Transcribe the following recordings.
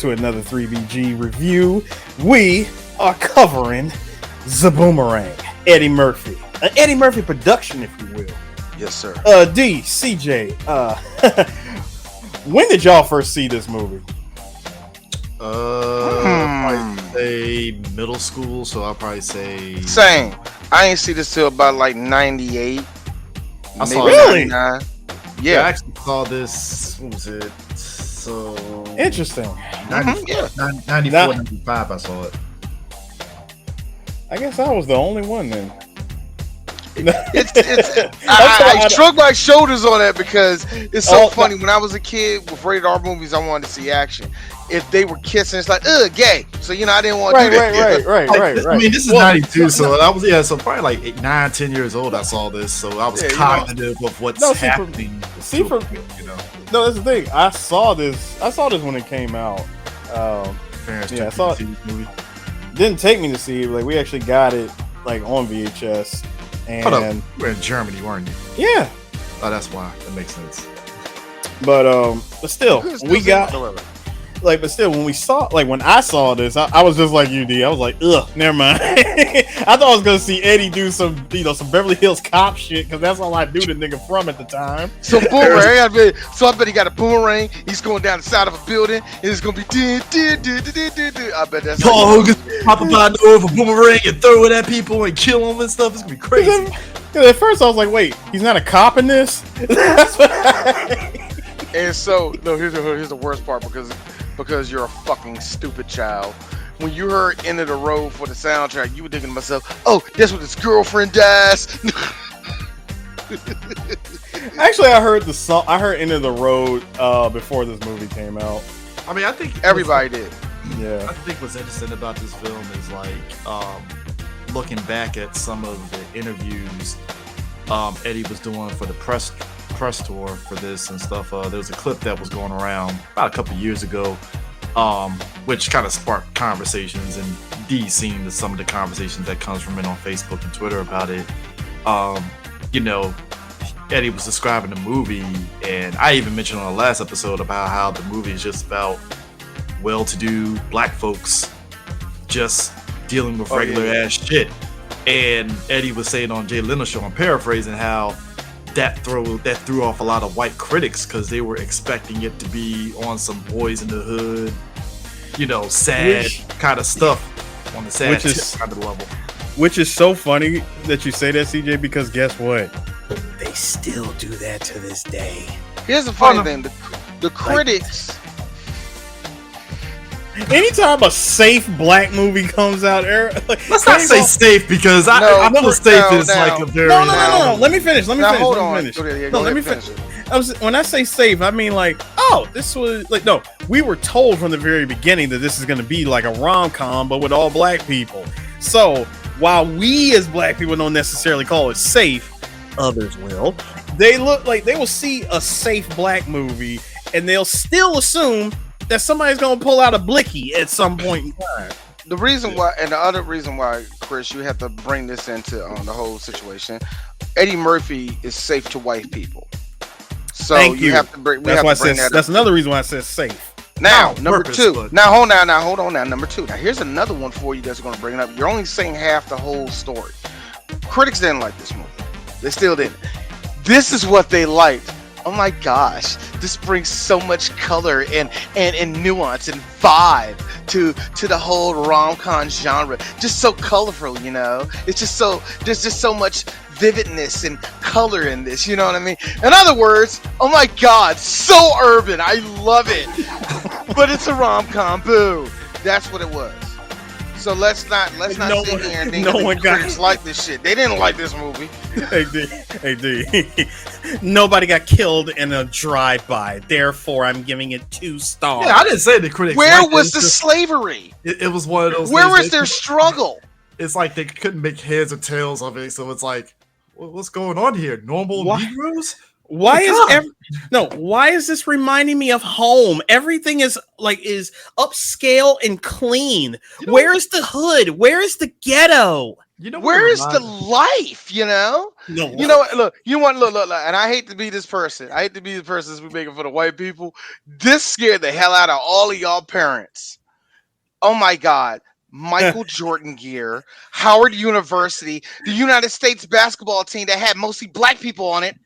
to another 3BG review. We are covering The Boomerang, Eddie Murphy. An Eddie Murphy production, if you will. Yes, sir. D, CJ, when did y'all first see this movie? I'd say middle school, so I'll probably say... Same. I ain't see this till about like 98. I saw Really? 99. Yeah, I Yeah. actually saw this, what was it? So... Interesting. 94, 95, I saw it. I guess I was the only one then. I shrugged my shoulders on that because it's so Oh, funny. When I was a kid with rated R movies, I wanted to see action. If they were kissing, it's like, gay. So, I didn't want to do that. Right. I mean, this is 92, so I was, so probably like 9, 10 years old I saw this, so I was cognitive of what's happening. No, that's the thing. I saw this when it came out. Parents Yeah, I took saw me to this movie. Didn't take me to see it. Like, we actually got it like on VHS. Hold up, And you were in Germany, weren't you? yeah, Oh, that's why. That makes sense. but still, we got but still, when we saw, like, when I saw this, I was just like you, D. I was like, ugh, never mind. I thought I was gonna see Eddie do some Beverly Hills Cop shit because that's all I knew the nigga from at the time. So Boomerang, I bet he got a boomerang. He's going down the side of a building, and it's gonna be I bet that's Paul Hogan pop up out of a boomerang and throw it at people and kill them and stuff. It's gonna be crazy. Because at first I was like, wait, he's not a cop in this? That's what And so, no, here's the worst part because you're a fucking stupid child. When you heard "End of the Road" for the soundtrack, you were thinking to myself, "Oh, that's when his girlfriend dies." Actually, I heard the song. I heard "End of the Road" before this movie came out. I mean, I think Everybody did. Yeah, I think what's interesting about this film is like looking back at some of the interviews Eddie was doing for the press tour for this and stuff. There was a clip that was going around about a couple years ago, which kind of sparked conversations, and D's seen some of the conversations that comes from it on Facebook and Twitter about it. Eddie was describing the movie, and I even mentioned on the last episode about how the movie is just about well-to-do black folks just dealing with regular ass shit. And Eddie was saying on Jay Leno's show, I'm paraphrasing, how that threw off a lot of white critics because they were expecting it to be on some Boys in the Hood, sad kind of stuff on the sad kind of level. which is so funny that you say that, CJ, because guess what? They still do that to this day. Here's the funny thing: the critics. Anytime a safe black movie comes out, Let's not say safe because I know safe is like a very no. Let me finish. Hold on. Let me finish. When I say safe, I mean like, this was like, no, we were told from the very beginning that this is going to be like a rom-com, but with all black people. So while we as black people don't necessarily call it safe, others will. They look like they will see a safe black movie and they'll still assume that somebody's gonna pull out a blicky at some point in time. The reason why, and the other reason why, Chris, you have to bring this into the whole situation. Eddie Murphy is safe to white people, so you have to bring. That's another reason why I said safe. Now, number two. Now, hold on. Number two. Now, here's another one for you that's going to bring it up. You're only saying half the whole story. Critics didn't like this movie. They still didn't. This is what they liked. Oh my gosh, this brings so much color and nuance and vibe to the whole rom-com genre. Just so colorful, It's just so, there's just so much vividness and color in this, you know what I mean? In other words, oh my god, so urban, I love it. But it's a rom-com, boo. That's what it was. So let's not sit here and think that critics like this shit. They didn't like this movie. Hey D. Nobody got killed in a drive-by. Therefore, I'm giving it 2 stars. Yeah, I didn't say the critics. Where was the slavery? It was one of those. Where was their struggle? It's like they couldn't make heads or tails of it. So it's like, what's going on here? Normal Negroes? Why is this reminding me of home? Everything is upscale and clean. Where is the hood? Where is the ghetto? You know what it Where's the reminds? life? No, You know what? Look, you want look, and I hate to be this person. I hate to be the person as we making for the white people. This scared the hell out of all of y'all parents. Oh my God. Michael Jordan gear, Howard University, the United States basketball team that had mostly black people on it.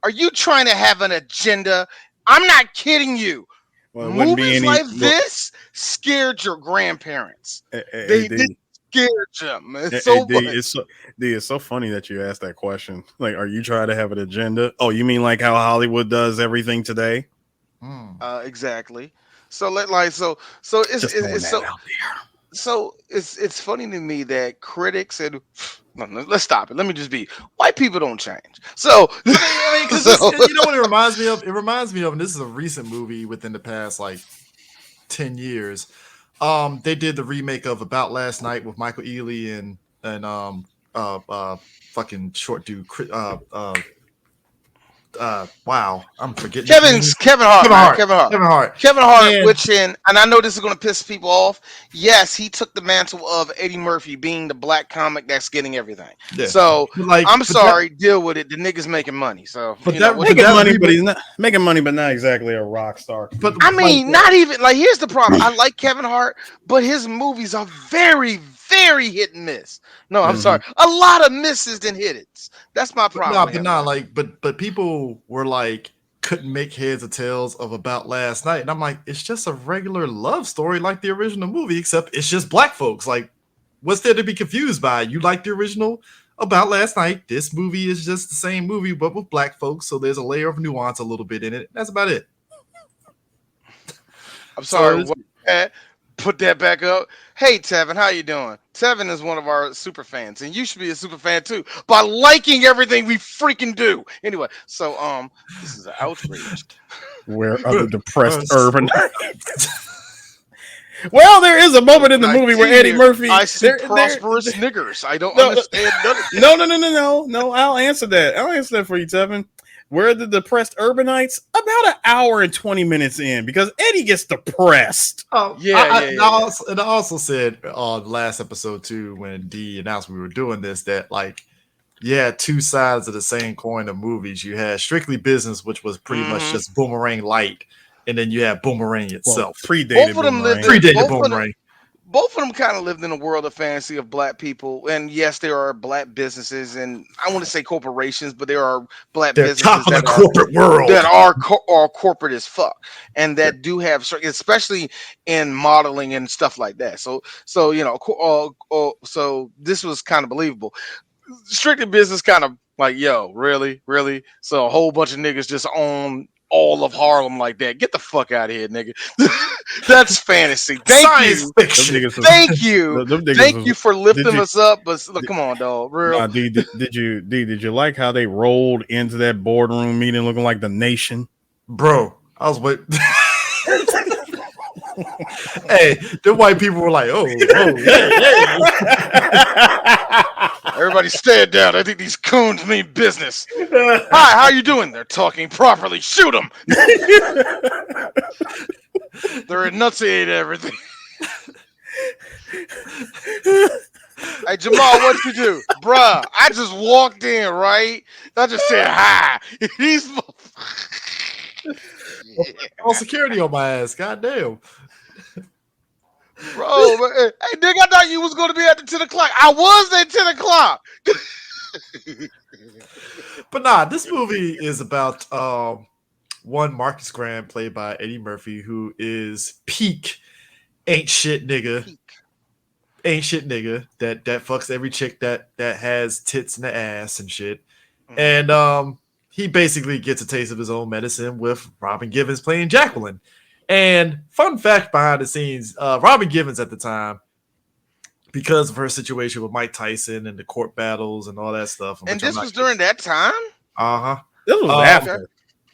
Are you trying to have an agenda? I'm not kidding you. well, it wouldn't be Movies any. like Well, this scared your grandparents. They AD, scared them. It's so AD, much. it's so funny that you asked that question. Like, are you trying to have an agenda? Oh, you mean like how Hollywood does everything today? Hmm. Exactly. So so Just throwing that out it's funny to me that critics and no, let's stop it. Let me just be white people don't change. So Because so you know what it reminds me of? It reminds me of, and this is a recent movie within the past like 10 years. They did the remake of About Last Night with Michael Ealy and uh uh fucking short dude wow, I'm forgetting his name. Kevin Hart, Kevin man, Hart. Kevin Hart. Kevin Hart, And which and I know this is going to piss people off. Yes, he took the mantle of Eddie Murphy being the black comic that's getting everything. yeah, So but like, I'm sorry, deal with it. The nigga's making money. So but you know that, what but you making that gonna money, do? but remake, he's not making money, but not exactly a rock star. but I like, mean, not even like here's the problem. I like Kevin Hart, but his movies are very, very hit and miss. No, I'm Mhm. sorry. A lot of misses than hits. That's my problem with but him, nah, man. like, but people were like couldn't make heads or tails of About Last Night, and I'm like, it's just a regular love story like the original movie, except it's just black folks. Like, what's there to be confused by? You like the original About Last Night. This movie is just the same movie, but with black folks. So there's a layer of nuance a little bit in it. That's about it. I'm So sorry. What? Put that back up. Hey, Tevin, how you doing? Tevin is one of our super fans, and you should be a super fan too by liking everything we freaking do. Anyway, so this is an outrage. Where are the depressed urban? so- Well, there is a moment in the And I movie where see Eddie here, Murphy. I see There. prosperous niggers. I don't No, understand none of no, no, no, no, no, no. I'll answer that. I'll answer that for you, Tevin. Where are the depressed urbanites? About an hour and 20 minutes in, because Eddie gets depressed. Yeah, yeah, and yeah, yeah. I also said on last episode too, when D announced we were doing this, that like, yeah, two sides of the same coin of movies. You had Strictly Business, which was pretty much hmm just Boomerang light, and then you had Boomerang Well, itself, predated Both of them lived Boomerang. in predated Boomerang. both of them kind of lived in a world of fantasy of black people. And yes, there are black businesses, and I want to say corporations, but there are black They're top businesses of the corporate that world. are corporate as fuck, and that do have especially in modeling and stuff like that. So so this was kind of believable. Strictly business kind of like, yo, really. So a whole bunch of niggas just own all of Harlem like that. Get the fuck out of here, nigga. That's fantasy. Science Them fiction. niggas was, Thank you, them niggas thank was. you for Did lifting you? us up. But look, come on, dog, real. Did you like how they rolled into that boardroom meeting looking like the nation? Bro, I was waiting. Hey, the white people were like, Everybody stand down. I think these coons mean business. Hi, how you doing? They're talking properly. Shoot them. They're enunciating everything. Hey Jamal, what you do, bruh? I just walked in, right? I just said hi. These, all security on my ass. Goddamn. bro. Hey, nigga, I thought you was gonna be at the 10 o'clock. I was at 10 o'clock. But nah, this movie is about one Marcus Graham, played by Eddie Murphy, who is peak ain't shit nigga. Ain't shit nigga that fucks every chick that has tits in the ass and shit. And he basically gets a taste of his own medicine with Robin Givens playing Jacqueline. And fun fact behind the scenes, Robin Givens at the time, because of her situation with Mike Tyson and the court battles and all that stuff. And this was during that time. Uh-huh. This was Okay. after.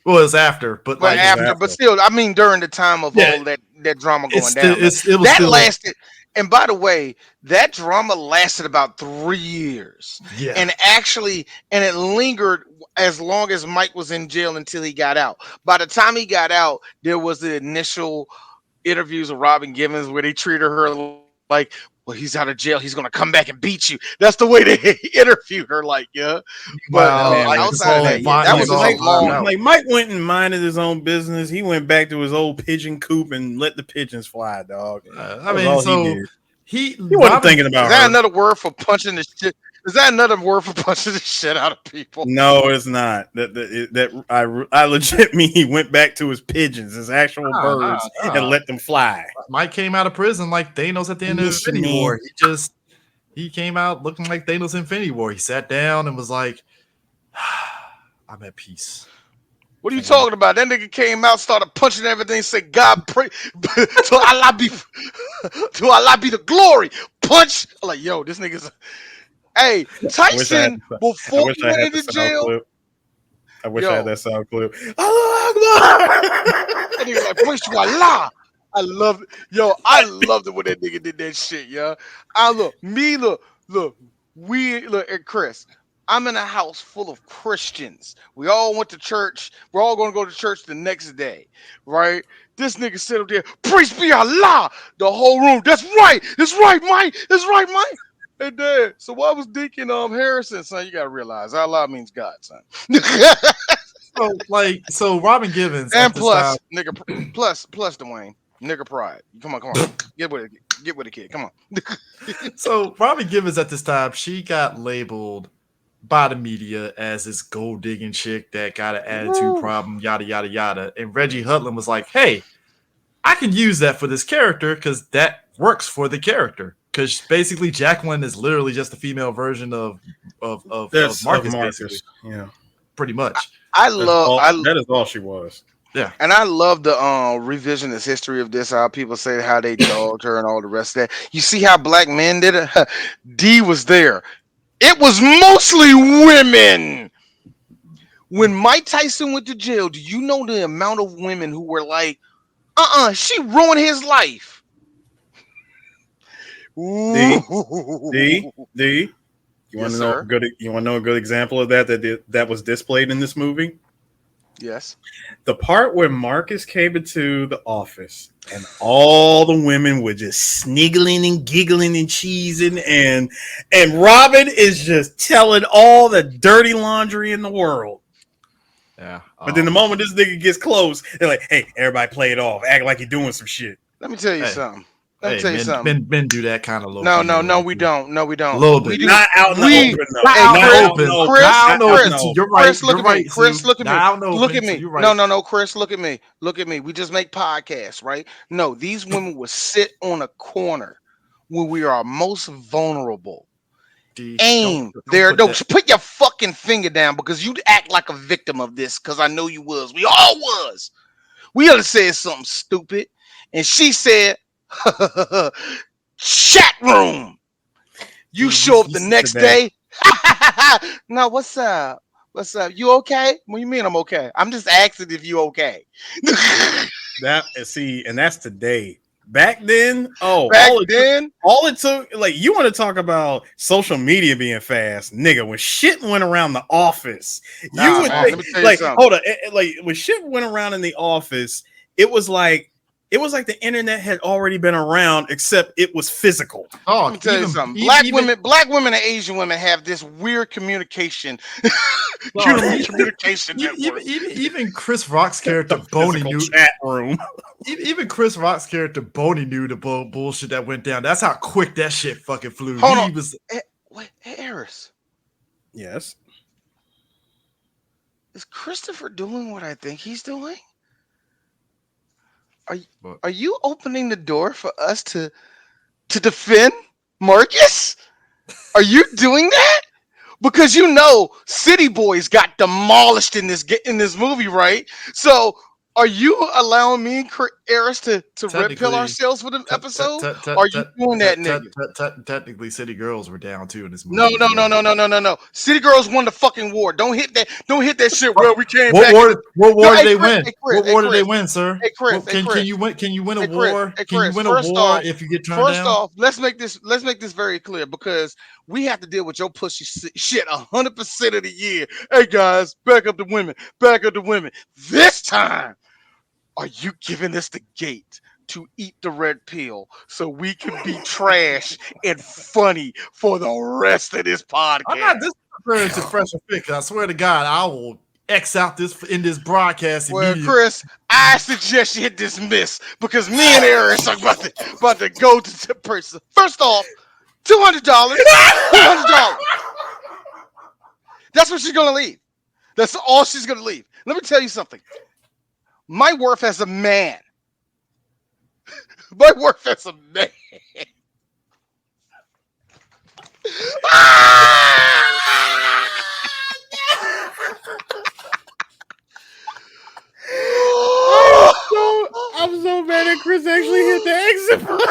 Well, it's after, but But like after, but still, I mean, during the time of Yeah. all that drama going it's down, it was that still lasted. And by the way, that drama lasted about 3 years, yeah. and it lingered as long as Mike was in jail until he got out. By the time he got out, there was the initial interviews with Robin Givens where they treated her like well, he's out of jail. He's gonna come back and beat you. That's the way they interviewed her, like, yeah. But Wow, like, outside of that, yeah, that was Mike, a long. like Mike went and minded his own business. He went back to his old pigeon coop and let the pigeons fly, dog. I mean, so he wasn't thinking about. Is that another word for punching the shit? Is that another word for punching the shit out of people? No, it's not. I legit mean he went back to his pigeons, his actual birds, and let them fly. Mike came out of prison like Thanos at the end of Infinity War. He came out looking like Thanos in Infinity War. He sat down and was like, I'm at peace. What are you talking about? That nigga came out, started punching everything, said, God pray to Allah be the glory. Punch. I'm like, yo, this nigga's. Hey, Tyson, before he went into jail. I wish I had that sound clip. Allah Akbar! Nigga like, praise to Allah. I love it. Yo, I loved it when that nigga did that shit, yo. Look, and Chris. I'm in a house full of Christians. We all went to church. We're all going to go to church the next day, right? This nigga sit up there, praise be Allah. The whole room. That's right. That's right, Mike. That's right, Mike. Hey, Dad. So why was Deacon Harrison, son? You got to realize Allah means God, son. so Robin Givens. And plus, nigga, plus Dwayne. Nigga pride. Come on. Get with it, kid. Come on. So Robin Givens at this time, she got labeled by the media as this gold digging chick that got an attitude problem, yada yada yada. And Reggie Hudlin was like, "Hey, I can use that for this character because that works for the character." Because basically, Jacqueline is literally just a female version of Marcus, basically. Yeah, pretty much. That is all she was. Yeah, and I love the revisionist history of this. How people say how they dogged her and all the rest of that. You see how black men did it? D was there. It was mostly women. When Mike Tyson went to jail, do you know the amount of women who were like, she ruined his life? D. You want to know a good example of that was displayed in this movie? Yes. The part where Marcus came into the office and all the women were just sniggling and giggling and cheesing and Robin is just telling all the dirty laundry in the world. Yeah. But then the moment this nigga gets close, they're like, hey, everybody play it off. Act like you're doing some shit. Let me tell you something. Let me tell you something. Men do that kind of low. No, we don't. No, we don't. A little bit. Not out in the open. Chris, you're right. Chris, look at me. Chris, look at me. Look at me. No, Chris, look at me. Look at me. We just make podcasts, right? No, these women will sit on a corner when we are most vulnerable. Aim there. No, put your fucking finger down because you act like a victim of this because I know you was. We all was. We ought to say something stupid. And she said, chat room. You show up the next day. No, what's up? What's up? You okay? What do you mean I'm okay? I'm just asking if you okay. And that's today. Back then, all it took, like, you want to talk about social media being fast, nigga. When shit went around the office, you would think, like, hold on, like when shit went around in the office, it was like the internet had already been around, except it was physical. Oh, let me tell you something. Black women and Asian women have this weird communication. Communication network. Even Chris Rock's character Boney knew chat room. Even Chris Rock's character Boney knew the bullshit that went down. That's how quick that shit fucking flew. Hold on. Wait, Harris. Yes. Is Christopher doing what I think he's doing? Are you opening the door for us to defend Marcus? Are you doing that? Because you know City Boys got demolished in this movie, right? So are you allowing me and Eris to red pill ourselves for the episode? Are you doing that, nigga? Technically, City Girls were down too in this movie. No. City Girls won the fucking war. Don't hit that shit. Well, we came back. What war did they win? What war did they win, sir? Hey, Chris, can you win? Can you win a war? Can you win a war if you get turned down? First off, let's make this very clear because we have to deal with your pussy shit 100% of the year. Hey guys, back up the women. This time, are you giving us the gate to eat the red pill so we can be trash and funny for the rest of this podcast. I'm not disreferring to Fresh and Fit. I swear to God, I will X out this in this broadcast. Well, immediately. Chris, I suggest you hit dismiss because me and Eris are about to go to the person. First off, $200. $200. That's what she's gonna leave. That's all she's gonna leave. Let me tell you something. My worth as a man. My worth as a man. I'm so mad that Chris actually hit the exit button.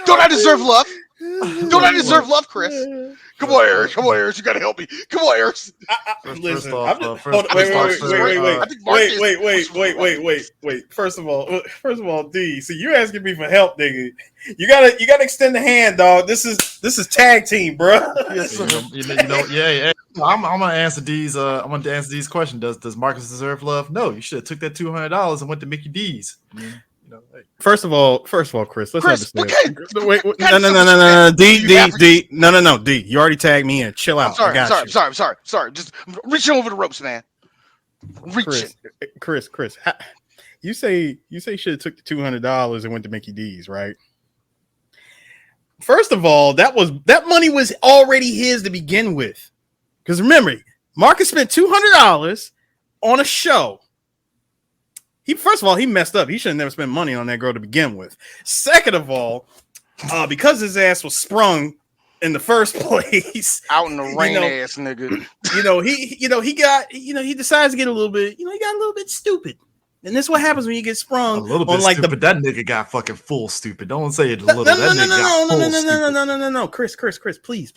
Don't I deserve love? Don't I deserve love, Chris? Come on, Eric. Come on, Eric. You gotta help me. Come on, Eric. Listen, wait. First of all, D. See, you're asking me for help, nigga. You gotta extend the hand, dog. This is tag team, bro. Yes, sir. Yeah. I'm gonna answer these. I'm gonna answer these questions. Does Marcus deserve love? No. You should have took that $200 and went to Mickey D's. Hey. First of all, Chris, let's understand. Wait, no, D, no, D. You already tagged me in. Chill out. I'm sorry. Just reaching over the ropes, man. Reaching. Chris, you say you should have took the $200 and went to Mickey D's, right? First of all, that money was already his to begin with. Because remember, Marcus spent $200 on a show. First of all, he messed up. He should have never spent money on that girl to begin with. Second of all, because his ass was sprung in the first place, out in the rain, ass nigga. He decides to get a little bit. He got a little bit stupid, and this is what happens when you get sprung. A little bit on stupid. That nigga got fucking full stupid. Don't say it a little. No, Chris, please,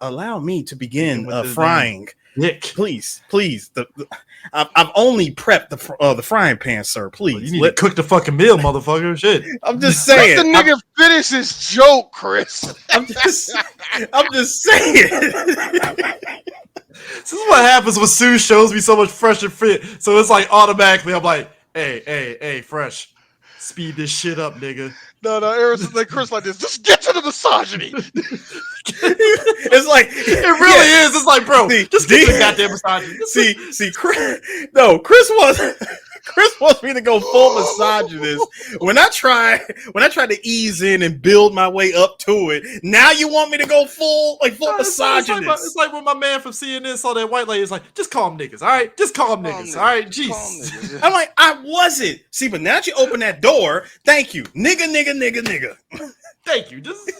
allow me to begin frying. Nick, please. I've only prepped the frying pan, sir. Please, well, you need to cook the fucking meal, motherfucker. Shit. I'm just saying. Let the nigga finish his joke, Chris. I'm just saying. This is what happens when Sue shows me so much Fresh and Fit. So it's like automatically, I'm like, hey, Fresh, speed this shit up, nigga. No, Eris is like Chris like this. Just get to the misogyny. It's like it really is. It's like, bro, just get to the goddamn misogyny. See, Chris wants me to go full misogynist. When I try to ease in and build my way up to it, now you want me to go full misogynist. It's like when my man from CNN saw that white lady. It's like, just call them niggas, all right? Just call them niggas, all right? Jeez. I'm like, I wasn't. See, but now that you open that door, thank you, nigga. Thank you. Just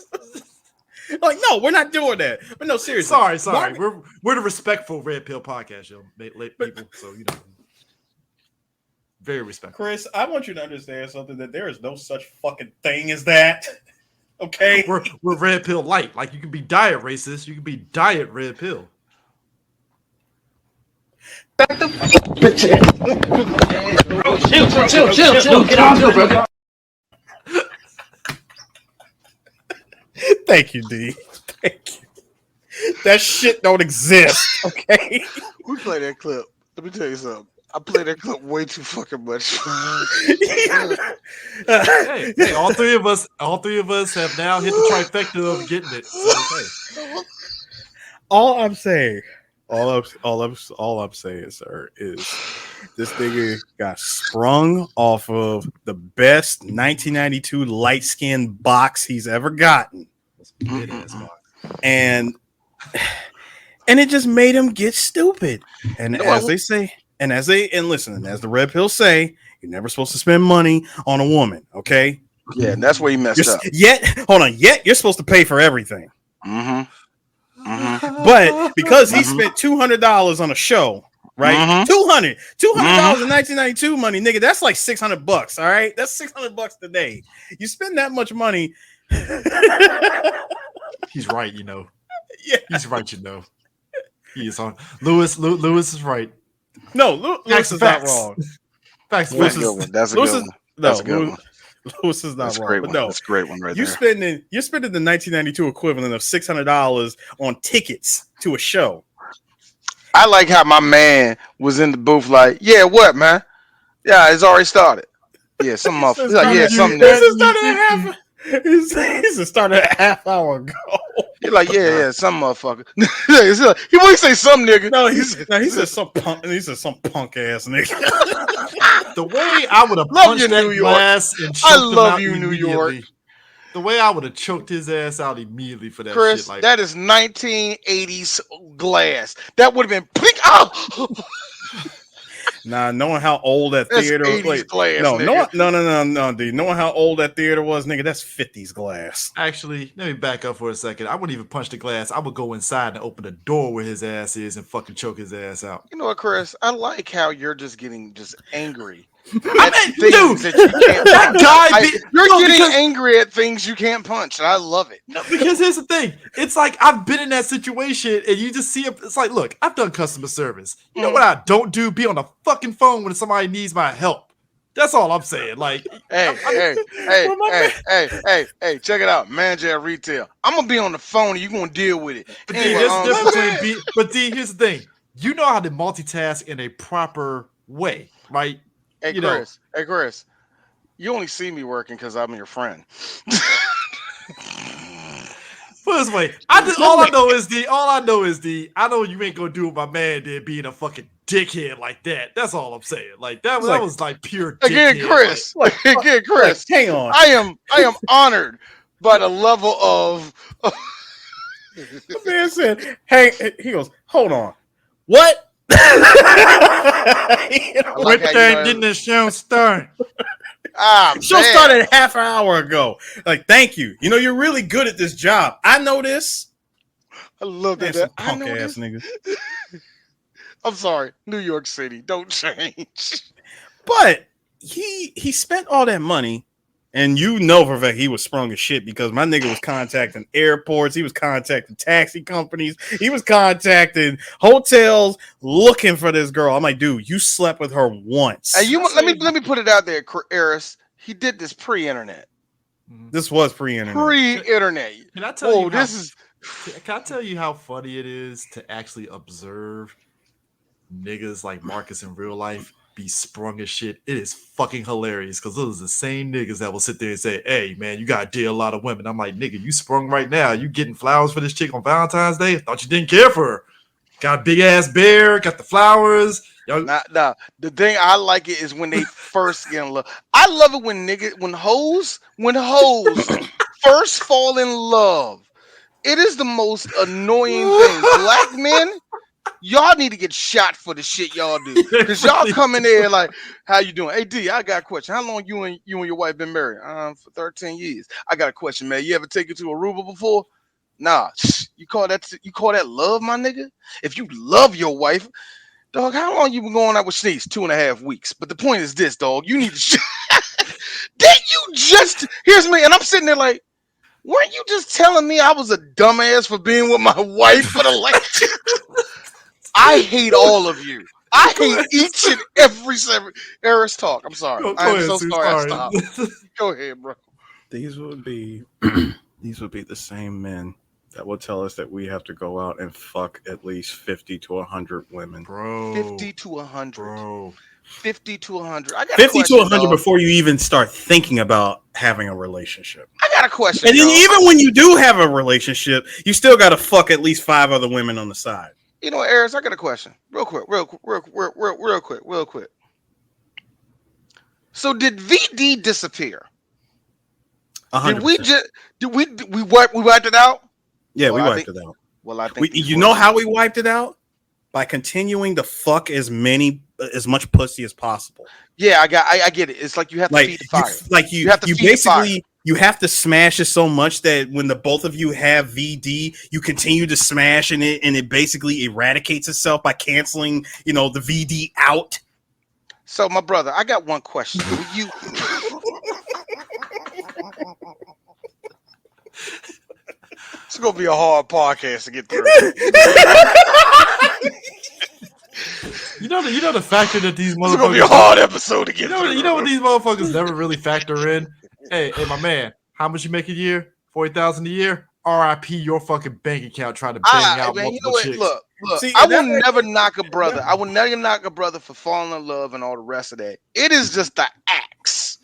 like, no, we're not doing that. But no, seriously. Sorry. We're the respectful Red Pill podcast, yo, people. So very respectful. Chris, I want you to understand something, that there is no such fucking thing as that. Okay, we're Red Pill light. Like, you can be diet racist, you can be diet Red Pill. Back the chill. Get on, bro. Thank you, D. Thank you. That shit don't exist. Okay. We play that clip. Let me tell you something. I play that clip way too fucking much. hey, all three of us have now hit the trifecta of getting it. So, okay. All I'm saying, sir, is this nigga got sprung off of the best 1992 light skin box he's ever gotten, and it just made him get stupid. And as the Red Pill say, you're never supposed to spend money on a woman. Okay. Yeah, and that's where he messed up. Yet you're supposed to pay for everything. But because he spent $200 on a show, right? $200 in 1992 money, nigga. That's like $600. All right, that's $600 today. You spend that much money. He's right, Yeah, he's right, He is on. Lewis is right. No, Lewis is not wrong. That's a good one. Lewis is not wrong. But no, that's a great one right you're there. You're spending the 1992 equivalent of $600 on tickets to a show. I like how my man was in the booth like, yeah, what, man? Yeah, it's already started. Yeah, some motherfucker. He's like, yeah, something This nigga. is started a half. He's started a half hour ago. He's like, yeah, some motherfucker. He's like, he wouldn't say some nigga. No, he said some punk. He said some punk ass nigga. The way I would have Love punched you, that New York. glass and I choked him love out you, New York. immediately. The way I would have choked his ass out immediately for that Chris, shit. Like, that is 1980s glass. That would have been pink. Oh, Nah, knowing how old that that's theater 80s was. glass. No, nigga. no, dude. Knowing how old that theater was, nigga, that's 50s glass. actually, let me back up for a second. I wouldn't even punch the glass. I would go inside and open the door where his ass is and fucking choke his ass out. You know what, Chris? I like how you're just getting angry. I mean, Things dude, that you can't that punch. guy. You're no, getting because- angry at things you can't punch, and I love it. No, because here's the thing. It's like I've been in that situation, and you just see it. It's like, look, I've done customer service. You know what I don't do? Be on the fucking phone when somebody needs my help. That's all I'm saying. Like, Hey, check it out. Manager at retail. I'm gonna be on the phone and you're gonna deal with it. but Anyway, D, there's difference between but D, here's the thing. You know how to multitask in a proper way, right? Hey you know. Chris, you only see me working because I'm your friend. Put it this way, all I know is I know you ain't gonna do what my man did, being a fucking dickhead like that. That's all I'm saying. Like that was like pure Again, dickhead. Chris. Again, Chris. Hang on. I am honored by the level of. The man said, "Hey," he goes, "Hold on, what?" Like how you know- didn't the show start? Show started half an hour ago. Like, thank you. You know, you're really good at this job. I know this. I love Man, that. some I punk know ass this. nigga. I'm sorry, New York City. Don't change. But he spent all that money, and you know for a fact he was sprung as shit because my nigga was contacting airports, he was contacting taxi companies, he was contacting hotels looking for this girl. I'm like, dude, you slept with her once. Hey, let me put it out there, Eris. He did this pre-internet. This was pre-internet. Pre-internet. Can I tell you? This is. Can I tell you how funny it is to actually observe niggas like Marcus in real life be sprung as shit? It is fucking hilarious because those are the same niggas that will sit there and say, "Hey, man, you gotta deal a lot of women." I'm like, nigga, you sprung right now. You getting flowers for this chick on Valentine's Day? I thought you didn't care for her. Got a big ass bear, got the flowers. Nah. The thing I like it is when they first get in love. I love it when hoes first fall in love. It is the most annoying thing. Black men, y'all need to get shot for the shit y'all do. Because y'all come in there like, how you doing? Hey D, I got a question. How long you and your wife been married? For 13 years. I got a question, man. You ever take it to Aruba before? Nah. You call that love, my nigga? If you love your wife, dog, how long you been going out with Sneeze? 2.5 weeks. But the point is this, dog. You need to Did you just here's me, and I'm sitting there like, weren't you just telling me I was a dumbass for being with my wife for the last? I hate all of you. I hate each and every Eris talk. I'm sorry. I'm so sorry. I stopped. Go ahead, bro. These would be the same men that will tell us that we have to go out and fuck at least 50 to 100 women. Bro. 50 to 100. Bro. 50 to 100. I got 50 to 100 dog. before you even start thinking about having a relationship. I got a question. And then dog. even when you do have a relationship, you still got to fuck at least 5 other women on the side. You know, Eris, I got a question. Real quick. So did VD disappear? 100%. Did we wiped it out? Yeah, Well, we I wiped think- it out. Well, I think You know how we wiped it out? By continuing to fuck as much pussy as possible. Yeah, I get it. It's like you have to feed the fire. You have to feed the basically you have to smash it so much that when the both of you have VD, you continue to smash in it, and it basically eradicates itself by canceling, the VD out. So, my brother, I got one question. You It's gonna be a hard podcast to get through. You know the factor that these It's gonna be a motherfuckers. hard episode to get through. You know what these motherfuckers never really factor in. Hey, my man, how much you make a year? 40,000 a year. RIP your fucking bank account trying to bang out Man, you know multiple what? chicks. Look. See, I that will right never there- knock a brother. I will never knock a brother for falling in love and all the rest of that. It is just the acts.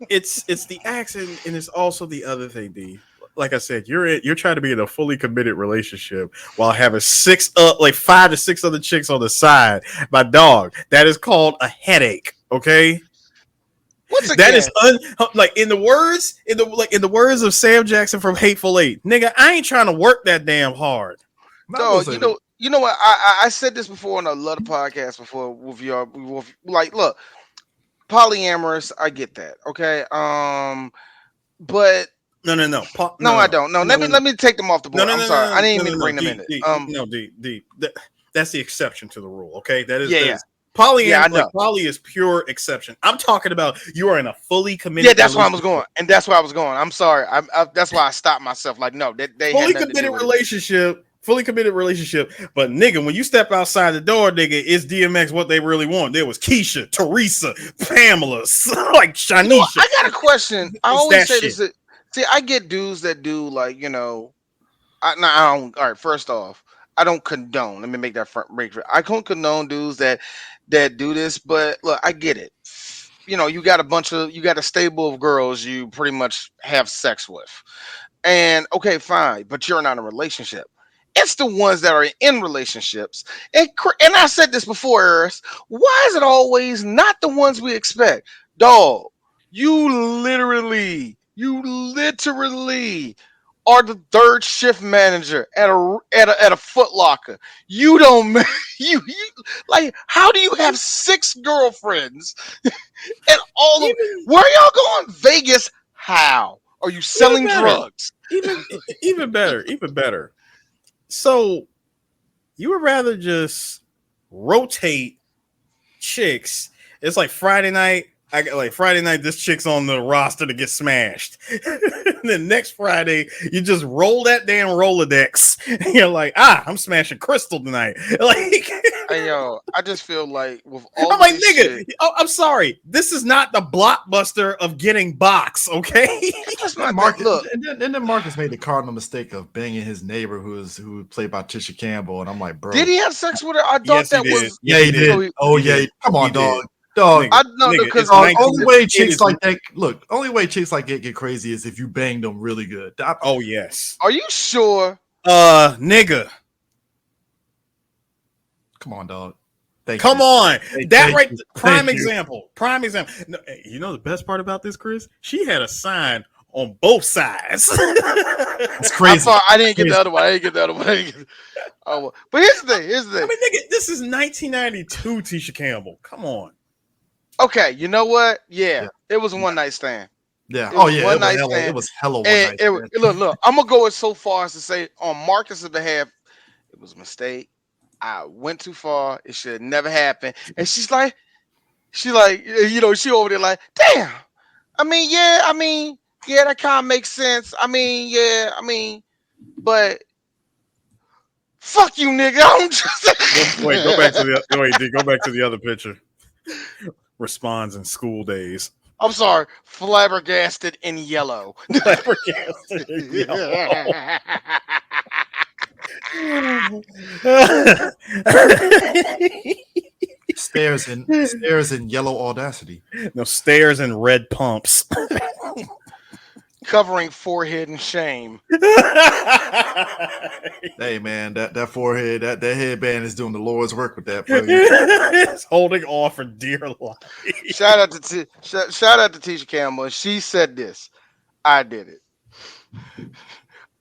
it's the accent, and it's also the other thing, D. Like I said, you're trying to be in a fully committed relationship while having 5 to 6 other chicks on the side. My dog, that is called a headache. Okay, Once again, that is like in the words of Sam Jackson from Hateful Eight, nigga. I ain't trying to work that damn hard. dog. You know what? I said this before on a lot of podcasts before with your like, look, polyamorous. I get that. Okay. But No. I don't. No, let me take them off the board. I'm sorry. I didn't no, mean to bring them in it. D. That's the exception to the rule. Okay, that is Yeah. poly. Yeah, I know. Like, poly is pure exception. I'm talking about you are in a fully committed. Yeah, that's where I was going, and that's where I was going. I'm sorry. That's why I stopped myself. Like, no, they fully had nothing to committed do with relationship. Fully committed relationship, but nigga, when you step outside the door, nigga, it's DMX what they really want. There was Keisha, Teresa, Pamela, like Shanisha. You know, I got a question. I It's always that say shit. this. See, I get dudes that do like, I don't. All right, first off, I don't condone. Let me make that break. I don't condone dudes that do this, but look, I get it. You got a stable of girls you pretty much have sex with, and okay, fine, but you're not in a relationship. It's the ones that are in relationships, and I said this before, Eris. Why is it always not the ones we expect, dog? You literally are the third shift manager at a Foot Locker. You don't you like, how do you have 6 girlfriends and all of where y'all going? Vegas? How? Are you selling drugs? Even better. So you would rather just rotate chicks. It's like Friday night. This chick's on the roster to get smashed. Then next Friday, you just roll that damn Rolodex. And you're like, I'm smashing Crystal tonight. Like, Hey, yo, I just feel like with all I'm like, this nigga, shit, I'm sorry. This is not the blockbuster of getting box, okay? that's not Marcus, look. and then Marcus made the cardinal mistake of banging his neighbor who played by Tisha Campbell, and I'm like, bro, Did he have sex with her? I thought Yes, he that did. was. yeah, he did. So Oh he yeah, did. come on, He dog. did. Dog, I know Nigga, because it's dog, 19 only way chicks is- like that only way chicks like that get crazy is if you bang them really good. Oh yes. are you sure? Nigga. Come on, dog. Thank Come you. on. Thank That you. right. Prime Thank you. example. Prime example. No, you know the best part about this, Chris? She had a sign on both sides. It's I crazy. thought I didn't get the other one. Oh, but here's the thing. I mean, nigga, this is 1992, Tisha Campbell. Come on. Okay, you know what? Yeah, it was a one night stand. Yeah. It was Oh yeah. one It was night hella, stand. it was hella one And night stand. look, I'm gonna go so far as to say on Marcus's behalf, it was a mistake. I went too far. It should have never happened. And she over there like, damn. Yeah, that kind of makes sense. But fuck you, nigga. I'm just Wait, go back to the other picture. Responds in school days. I'm sorry, flabbergasted in yellow. Flabbergasted. Stairs in yellow audacity. No, stairs and red pumps. Covering forehead and shame. Hey man, that forehead, that headband is doing the Lord's work with that, bro. It's holding on for dear life. Shout out to Tisha Campbell. She said this. I did it.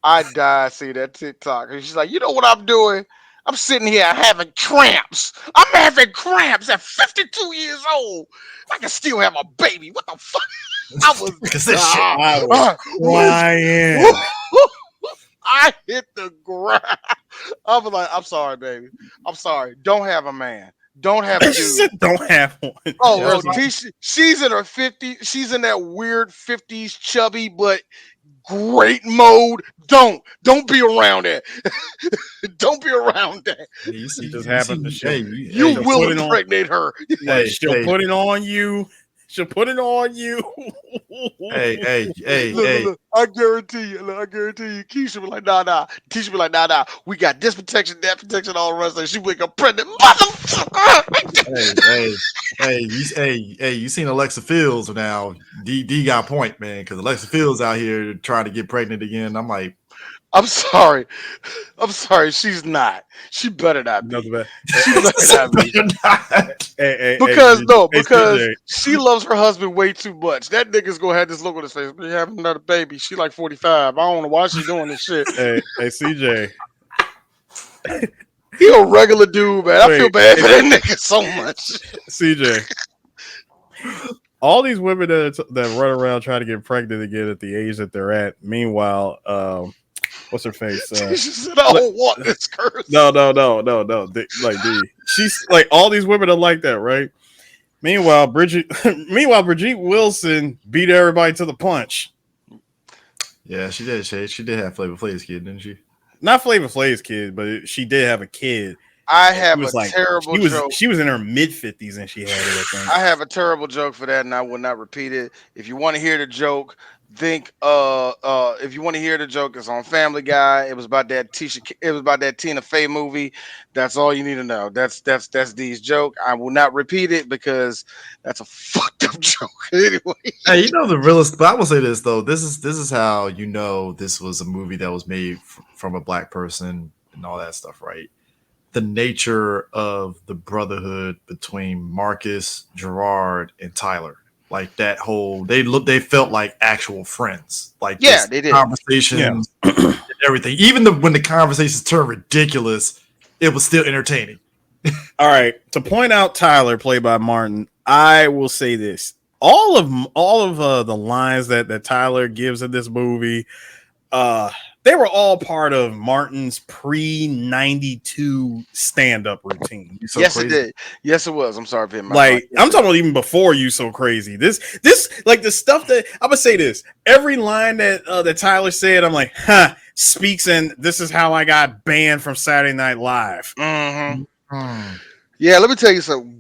I died seeing that TikTok. And she's like, you know what I'm doing? I'm sitting here having cramps. I'm having cramps at 52 years old. I can still have a baby. What the fuck? I was Because this shit. I was crying. I hit the ground. I was like, I'm sorry, baby. I'm sorry. Don't have a man. Don't have a She dude. said, don't have one. Oh, Tisha, she's in her 50s. She's in that weird 50s chubby but great mode. Don't be around that. Don't be around that. You just happened to show. You will impregnate her. She'll put it on you. She'll put it on you. Look, I guarantee you. Keisha be like, nah. Keisha be like, nah. We got this protection, that protection, all the rest of it. She wake up pregnant, motherfucker. You seen Alexa Fields now? D got a point, man, because Alexa Fields out here trying to get pregnant again. I'm like, I'm sorry. She's not. She better not be. She better not be. Because she loves her husband way too much. That nigga's gonna have this look on his face. We having another baby. She like 45. I don't know why she doing this shit. Hey, CJ. He a regular dude, man. I feel bad for that nigga so much. CJ. All these women that run around trying to get pregnant again at the age that they're at. Meanwhile, what's her face? She said, "I don't want this curse." No. She's like all these women are like that, right? Meanwhile, Brigitte Wilson beat everybody to the punch. Yeah, she did. She did have Flavor Flav's kid, didn't she? Not Flavor Flav's kid, but she did have a kid. I have a terrible joke. She was in her mid-50s and she had it, I think. I have a terrible joke for that, and I will not repeat it. If you want to hear the joke, if you want to hear the joke, it's on Family Guy. It was about that Tina Fey movie. That's all you need to know. That's D's joke. I will not repeat it because that's a fucked up joke. Anyway. Hey, you know the realest, but I will say this though. This is how you know this was a movie that was made from a black person and all that stuff, right? The nature of the brotherhood between Marcus, Gerard, and Tyler. Like that whole, they felt like actual friends. Like they did conversations, and everything. Even when the conversations turned ridiculous, it was still entertaining. All right, to point out Tyler, played by Martin, I will say this: all of the lines that Tyler gives in this movie, they were all part of Martin's pre-92 stand-up routine. Yes, it did. Yes, it was. I'm sorry for him. Like, I'm talking about even before You So Crazy. This like the stuff that I'm gonna say this. Every line that Tyler said, I'm like, speaks in this is how I got banned from Saturday Night Live. Mm-hmm. Yeah, let me tell you something.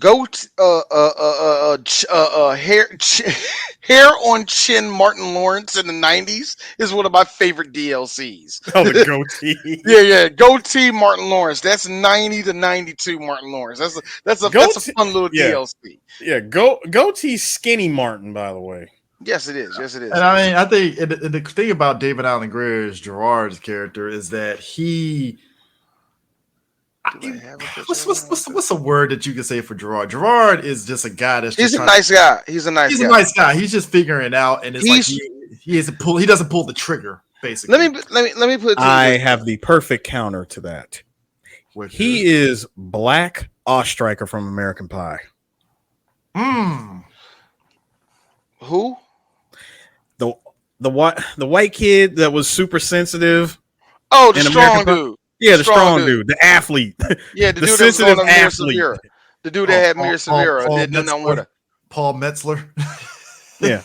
Hair on chin Martin Lawrence in the 90s is one of my favorite DLCs. Oh, the goatee. yeah, goatee Martin Lawrence. That's 90 to 92 Martin Lawrence. That's a fun little DLC. Yeah, goatee skinny Martin, by the way. Yes, it is. And I mean, I think the thing about David Allen Greer's Gerard's character is that he. What's a word that you can say for Gerard? Gerard is just a guy that's he's a nice guy. He's a nice guy. He's just figuring it out, and it's like he doesn't pull the trigger. Basically, let me put it to I have the perfect counter to that. He is Black Ostriker from American Pie. Who? The white kid that was super sensitive. Oh, the strong dude. Yeah, the strong dude, the athlete. Yeah, the dude sensitive that was athlete. The dude that had Mira Severa did nothing with her. Paul Metzler. Yeah,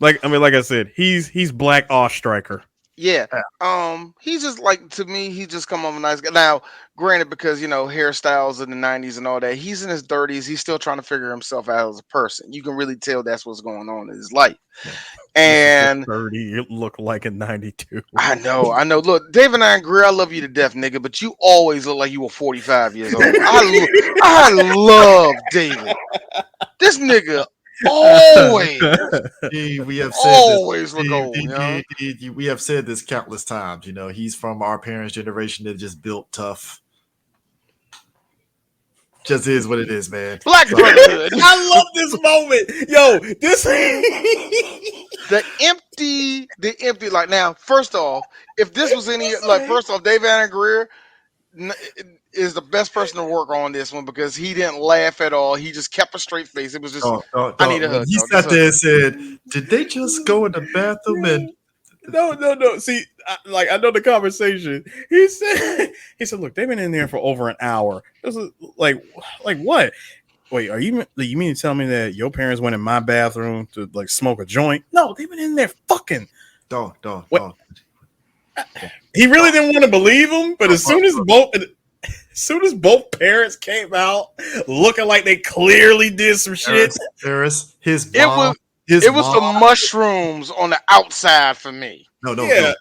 like I said, he's Black Ostriker. Yeah. He's just like, to me, he just come on a nice guy. Now, granted, because hairstyles in the 90s and all that, he's in his 30s. He's still trying to figure himself out as a person. You can really tell that's what's going on in his life. And 30, it looked like a 92. I know. Look, David Allen Greer, I love you to death, nigga, but you always look like you were 45 years old. I love David. This nigga always. We have said this countless times. He's from our parents' generation that just built tough. Just is what it is, man. Black brotherhood. I love this moment. Yo, this the empty. Like, now, first off, if this was first off, David Allen Greer is the best person to work on this one because he didn't laugh at all. He just kept a straight face. It was just, I need a hug. He sat there and said, "Did they just go in the bathroom and?" No. See, I know the conversation. He said, "Look, they've been in there for over an hour." This is like what? Wait, you mean to tell me that your parents went in my bathroom to like smoke a joint? No, they've been in there fucking. Dog. He really didn't want to believe him, but as soon as soon as both parents came out looking like they clearly did some shit. Paris, his It mom, was his it was mom. the mushrooms on the outside for me. No, Yeah.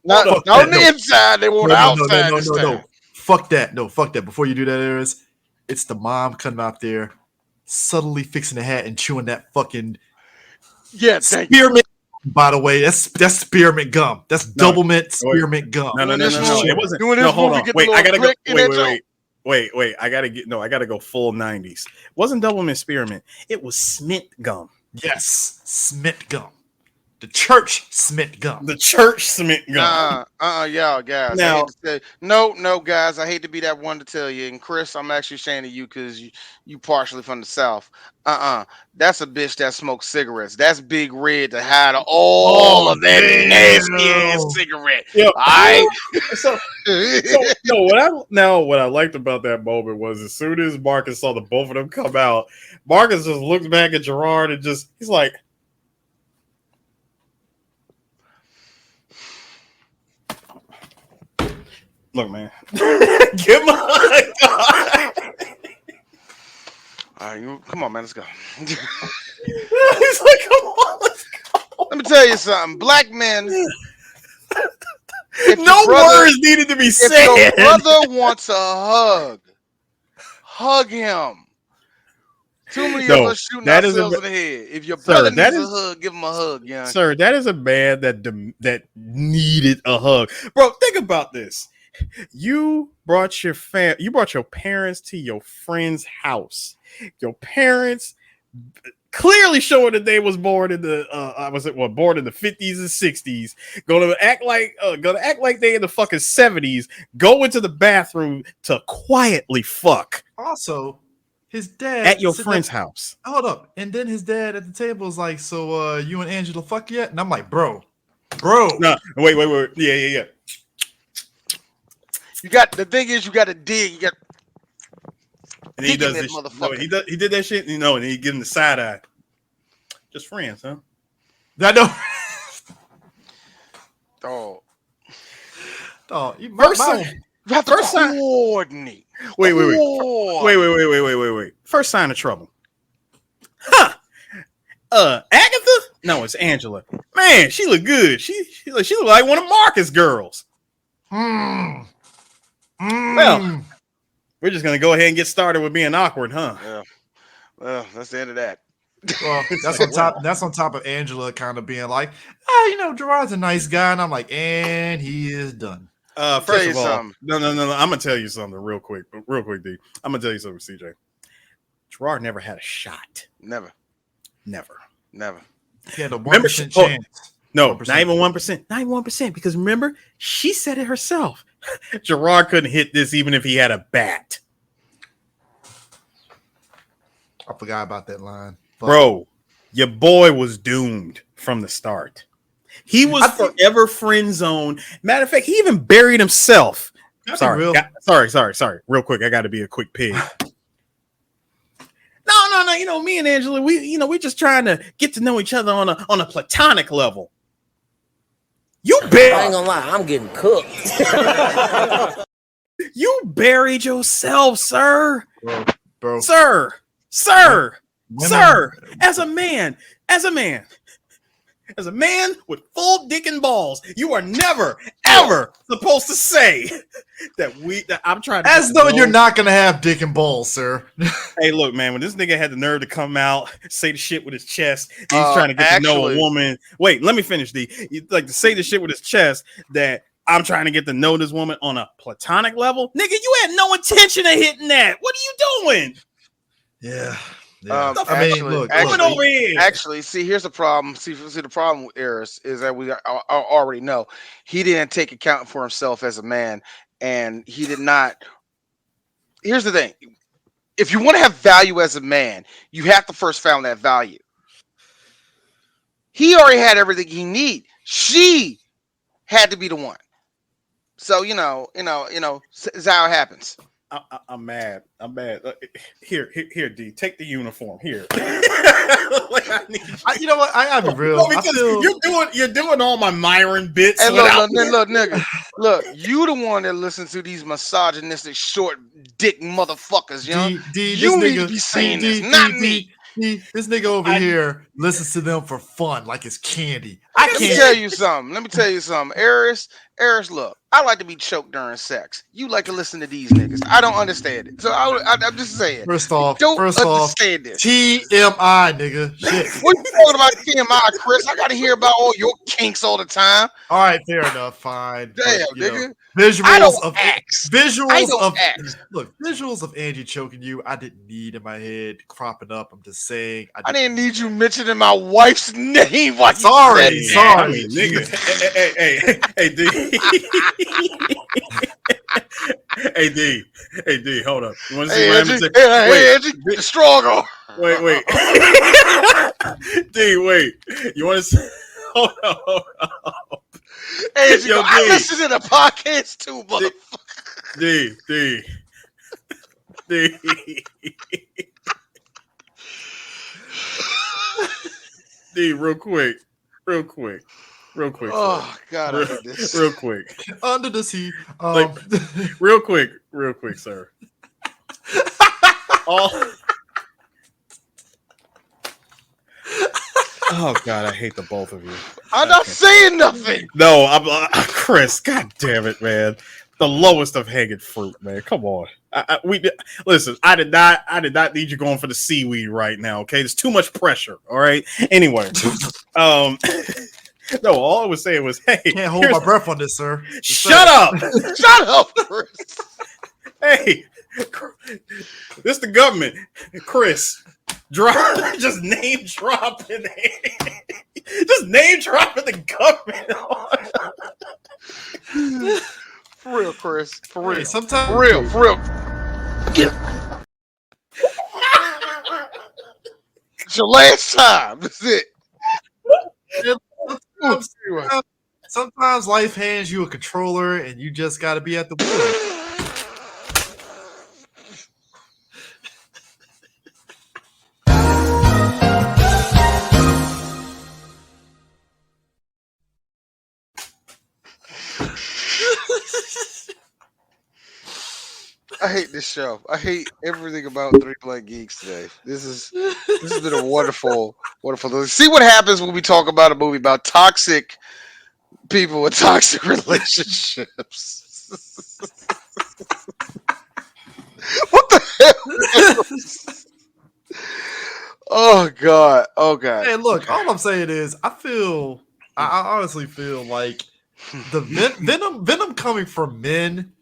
Not Fuck on that, the no. inside. They were on the outside this time. No. Fuck that. No, fuck that. Before you do that, Eris, it's the mom coming out there, subtly fixing the hat and chewing that fucking Yeah, thank you. spearmint. By the way, that's spearmint gum. That's double mint spearmint gum. No. It wasn't. Doing No, this hold movie, on. get Wait, the I little gotta go. click in that joint. Wait. I gotta go full 90s. It wasn't double mint spearmint. It was smint gum. Yes, smint gum. The church smint gum. The church smint gum. Y'all guys. I Now- hate to say, no, guys. I hate to be that one to tell you. And Chris, I'm actually saying to you because you partially from the South. That's a bitch that smokes cigarettes. That's Big Red to hide all of that nasty ass cigarette. Yeah. All right. So what I liked about that moment was as soon as Marcus saw the both of them come out, Marcus just looked back at Gerard and he's like, "Look, man, get my All right, come on, man. Let's go. He's like, "Come on, let's go." Let me tell you something. Black men. if No your brother- words needed to be If said. your brother wants a hug him. Too many of us shooting that is ourselves a- in the head. If your Sir, brother that needs is- a hug, give him a hug, young. Sir, that is a man that needed a hug, bro. Think about this. You brought your parents to your friend's house. Your parents clearly showing that they was born in the born in the 50s and 60s. Gonna act like they in the fucking 70s. Go into the bathroom to quietly fuck Also, his dad at your sit friend's there- house. Hold up, and then his dad at the table is like, "So, you and Angela fuck yet?" And I'm like, "Bro." No, wait. Yeah. You got the thing is you got to dig. You got And he Digging does that this. No, motherfucker. he did that shit. And he give him the side eye. Just friends, huh? I know. oh. Oh, First my- sign. You have to First sign- coordinate. Wait. Coordinate. Wait. First sign of trouble. Huh? Agatha? No, it's Angela. Man, she look good. She look like one of Marcus' girls. Well, we're just gonna go ahead and get started with being awkward, huh? Yeah. Well, that's the end of that. well, that's on top. That's on top of Angela kind of being like, Gerard's a nice guy, and I'm like, and he is done. First Tell you of all, something. no. I'm gonna tell you something real quick, D. I'm gonna tell you something, CJ. Gerard never had a shot. Never. Never. He had a Remember, 1% oh, chance. No, 1%. not even 1%. Not even 1%. Because remember, she said it herself. Gerard couldn't hit this even if he had a bat. I forgot about that line, Bro, your boy was doomed from the start. He was forever friend zone. Matter of fact, he even buried himself. Sorry. Sorry. Real quick, I got to be a quick pig. No. Me and Angela, we're just trying to get to know each other on a platonic level. I ain't gonna lie, I'm getting cooked. You buried yourself, sir. bro. Sir. As a man with full dick and balls, you are never, ever supposed to say that I'm trying to. As though you're not gonna have dick and balls, sir. Hey, look, man, when this nigga had the nerve to come out, say the shit with his chest, he's trying to get to know a woman. Wait, let me finish, D. Like to say the shit with his chest that I'm trying to get to know this woman on a platonic level. Nigga, you had no intention of hitting that. What are you doing? Yeah. Actually, see, here's the problem. See, the problem with Eris is that we already know he didn't take account for himself as a man, and he did not. Here's the thing: if you want to have value as a man, you have to first found that value. He already had everything he need. She had to be the one. So you know, is how it happens. I'm mad. I'm mad. Here, D. Take the uniform. Here. Like, I need You know what? I gotta be real. No, because you're doing all my Myron bits. Hey, look, nigga. Look, you the one that listens to these misogynistic short dick motherfuckers, young. You need to be saying this, not me. This nigga over here listens to them for fun, like it's candy. Let me tell you something. Eris, look, I like to be choked during sex. You like to listen to these niggas. I don't understand it. So I'm just saying. First off, understand this. TMI, nigga. Shit. What you talking about TMI, Chris? I gotta hear about all your kinks all the time. All right, fair enough. Fine. Damn, nigga. Visuals of Angie choking you. I didn't need in my head cropping up. I'm just saying. I didn't need you mentioning my wife's name. Sorry. I mean, nigga. Hey, D. Hey, D. Hold up. You want to see what happens? Hey, Angie, the struggle. Wait. D, wait. You want to see? Hold on. Angie, yo, I listen to the podcast too, motherfucker. D. D, real quick. Oh God, I hate this. Real quick. Under the sea. Real quick, sir. Oh God, I hate the both of you. I'm not saying nothing. No, I'm Chris. God damn it, man. The lowest of hanging fruit, man. Come on. Listen. I did not need you going for the seaweed right now. Okay, there's too much pressure. All right. Anyway, no, all I was saying was, hey, can't hold my breath on this, sir. Shut up, Chris. Hey, this the government, Chris. Just name dropping the government. For real, Chris. For real. Hey, sometimes. For real. Get It's your last time. That's it. Sometimes life hands you a controller and you just got to be at the wheel. I hate this show. I hate everything about Three Black Geeks today. This has been a wonderful. See what happens when we talk about a movie about toxic people with toxic relationships. What the hell? Oh God. Hey, look, all I'm saying is I honestly feel like the venom coming from men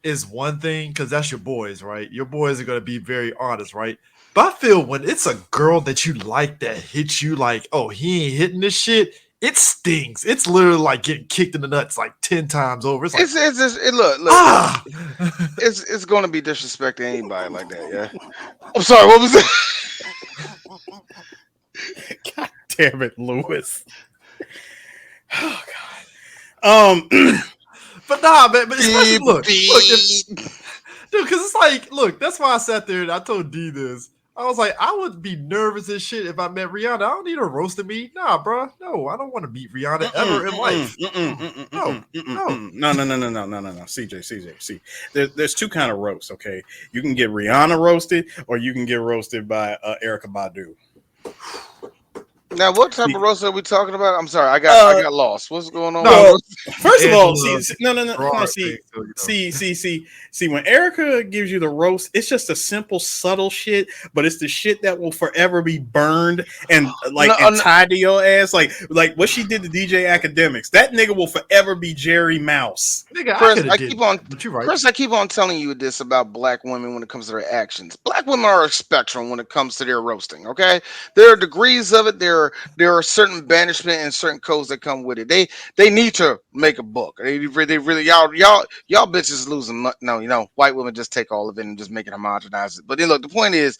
is one thing, because that's your boys, right? Your boys are going to be very honest, right? But I feel when it's a girl that you like that hits you like, oh, he ain't hitting this shit, it stings. It's literally like getting kicked in the nuts like 10 times over. It's like, look. It's going to be disrespecting anybody like that, yeah? I'm sorry, what was that? God damn it, Lewis. Oh, God. But nah, man. But especially look, dude, because it's like, look, that's why I sat there and I told D this. I was like, I would be nervous as shit if I met Rihanna. I don't need her roasting me. Nah, bro. No, I don't want to meet Rihanna ever in life. No. CJ. See, there's two kind of roasts. Okay, you can get Rihanna roasted, or you can get roasted by Erykah Badu. Now, what type of roast are we talking about? I'm sorry, I got lost. What's going on? No, first of all, see, when Erykah gives you the roast, it's just a simple, subtle shit, but it's the shit that will forever be burned and tied to your ass, like what she did to DJ Academics. That nigga will forever be Jerry Mouse. Nigga, Chris, I keep on telling you this about black women when it comes to their actions. Black women are a spectrum when it comes to their roasting. Okay, there are degrees of it. There are certain banishment and certain codes that come with it. They need to make a book. They really y'all bitches losing. No, white women just take all of it and just make it homogenize it. But then look, the point is,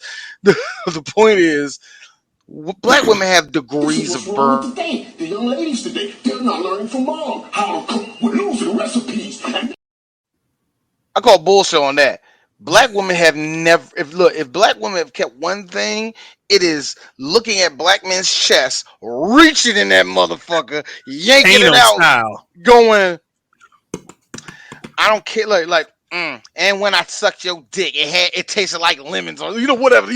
black women have degrees of burn. The young ladies today, they're not learning from mom how to cook with losing recipes. I call bullshit on that. Black women have never. If black women have kept one thing, it is looking at black men's chest, reaching in that motherfucker, yanking it Kano out, style. going, I don't care. And when I sucked your dick, it tasted like lemons, or whatever.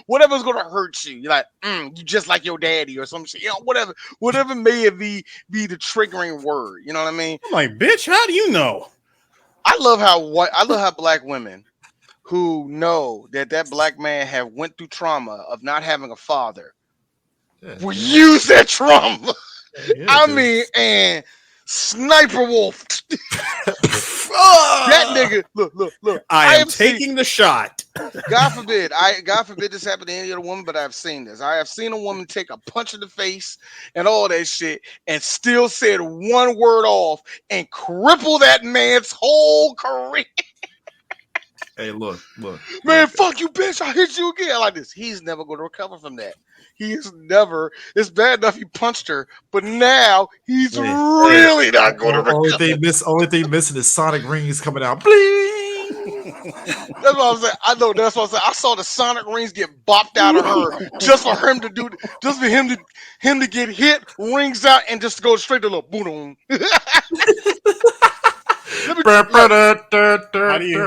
Whatever's gonna hurt you. You're like, you just like your daddy or some shit. Whatever may be the triggering word. You know what I mean? I'm like, bitch, how do you know? I love how black women who know that black man have went through trauma of not having a father will use that trauma. I mean, and sniper wolf. That nigga, look. I am taking the shot. God forbid this happened to any other woman, but I've seen this. I have seen a woman take a punch in the face and all that shit and still said one word off and cripple that man's whole career. Hey, look. Man, fuck you, bitch. I hit you again. Like this. He's never going to recover from that. It's bad enough he punched her, but now he's really not going to recover. Only thing missing is sonic rings coming out. Bling! That's what I'm saying. I know. That's what I'm saying. I saw the sonic rings get bopped out of her just for him to get hit, rings out, and just go straight to the boom. How do you?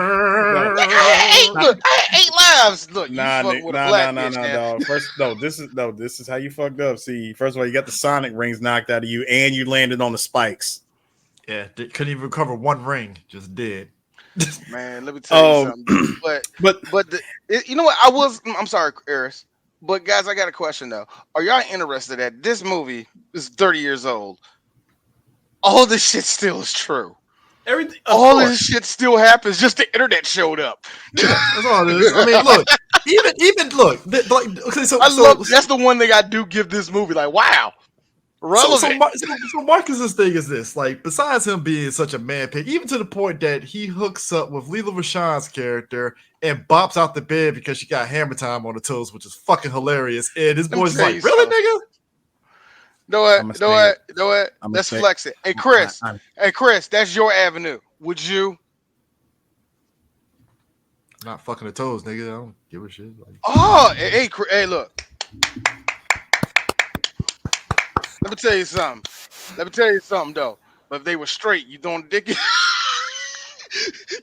Eight lives. Look, Nah, you fuck with a black bitch, man. dog. This is how you fucked up. See, first of all, you got the sonic rings knocked out of you, and you landed on the spikes. Yeah, they couldn't even recover one ring. Just did. Man, let me tell you something. You know what? I'm sorry, Eris. But guys, I got a question though. Are y'all interested that this movie is 30 years old? All this shit still is true. Everything. All this shit still happens. Just the internet showed up. That's all it is. I mean, look. Even look. Okay, that's the one thing I do give this movie. Like, wow. So Marcus's thing is this, like, besides him being such a man pig, even to the point that he hooks up with Leela Rashawn's character and bops out the bed because she got hammer time on her toes, which is fucking hilarious. And his boy's like, really, nigga? Know what? Let's flex it. Hey, Chris, that's your avenue. Would you? Not fucking the toes, nigga. I don't give a shit. Hey, look. Let me tell you something, though. But if they were straight, you don't dig it.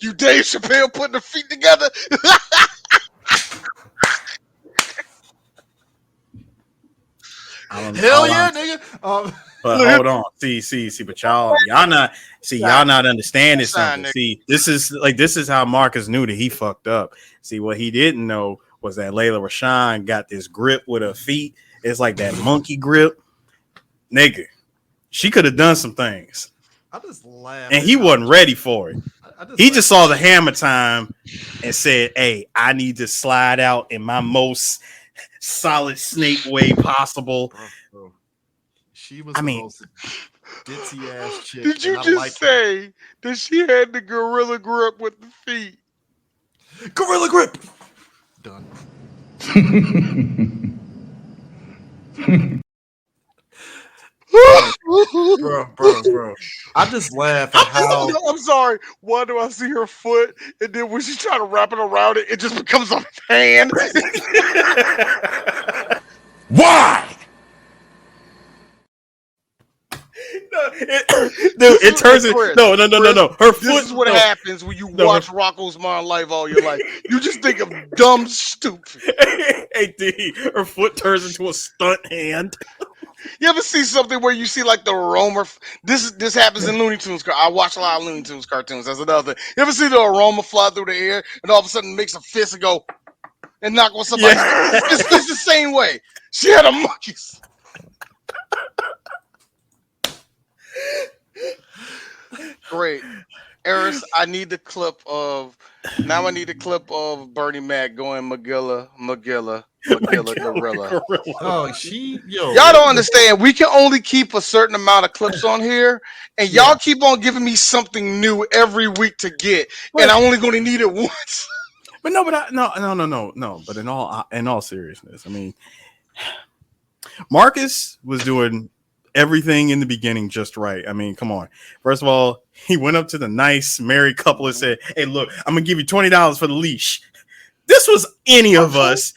You Dave Chappelle putting the feet together. Hell yeah, nigga. But hold on, see, but y'all not understanding something. See, this is how Marcus knew that he fucked up. See, what he didn't know was that Layla Rashawn got this grip with her feet. It's like that monkey grip, nigga. She could have done some things. I just laughed, and he wasn't ready for it. He just saw the hammer time and said, "Hey, I need to slide out in my most solid snake way possible." Bro. She was the most ditzy ass chick. Did you just say that she had the gorilla grip with the feet? Gorilla grip. Done. Bro. I just laugh at how. I'm sorry. Why do I see her foot, and then when she's trying to wrap it around it, it just becomes a hand? Why? It turns it. No. Her foot. This is what happens when you watch Rocco's Modern Life all your life. You just think of dumb, stupid. Hey, D, her foot turns into a stunt hand. You ever see something where you see like the aroma? This happens in Looney Tunes. I watch a lot of Looney Tunes cartoons. That's another thing. You ever see the aroma fly through the air and all of a sudden it makes a fist and go and knock on somebody? Yeah. It's the same way. She had a monkeys. Great. Eris, I need the clip of Bernie Mac going Magilla, gorilla. Oh, y'all don't understand. We can only keep a certain amount of clips on here, and y'all keep on giving me something new every week to get, and I'm only going to need it once. But no. But in all seriousness, I mean, Marcus was doing everything in the beginning just right. I mean, come on. First of all, he went up to the nice married couple and said, "Hey, look, I'm gonna give you $20 for the leash." This was any of us.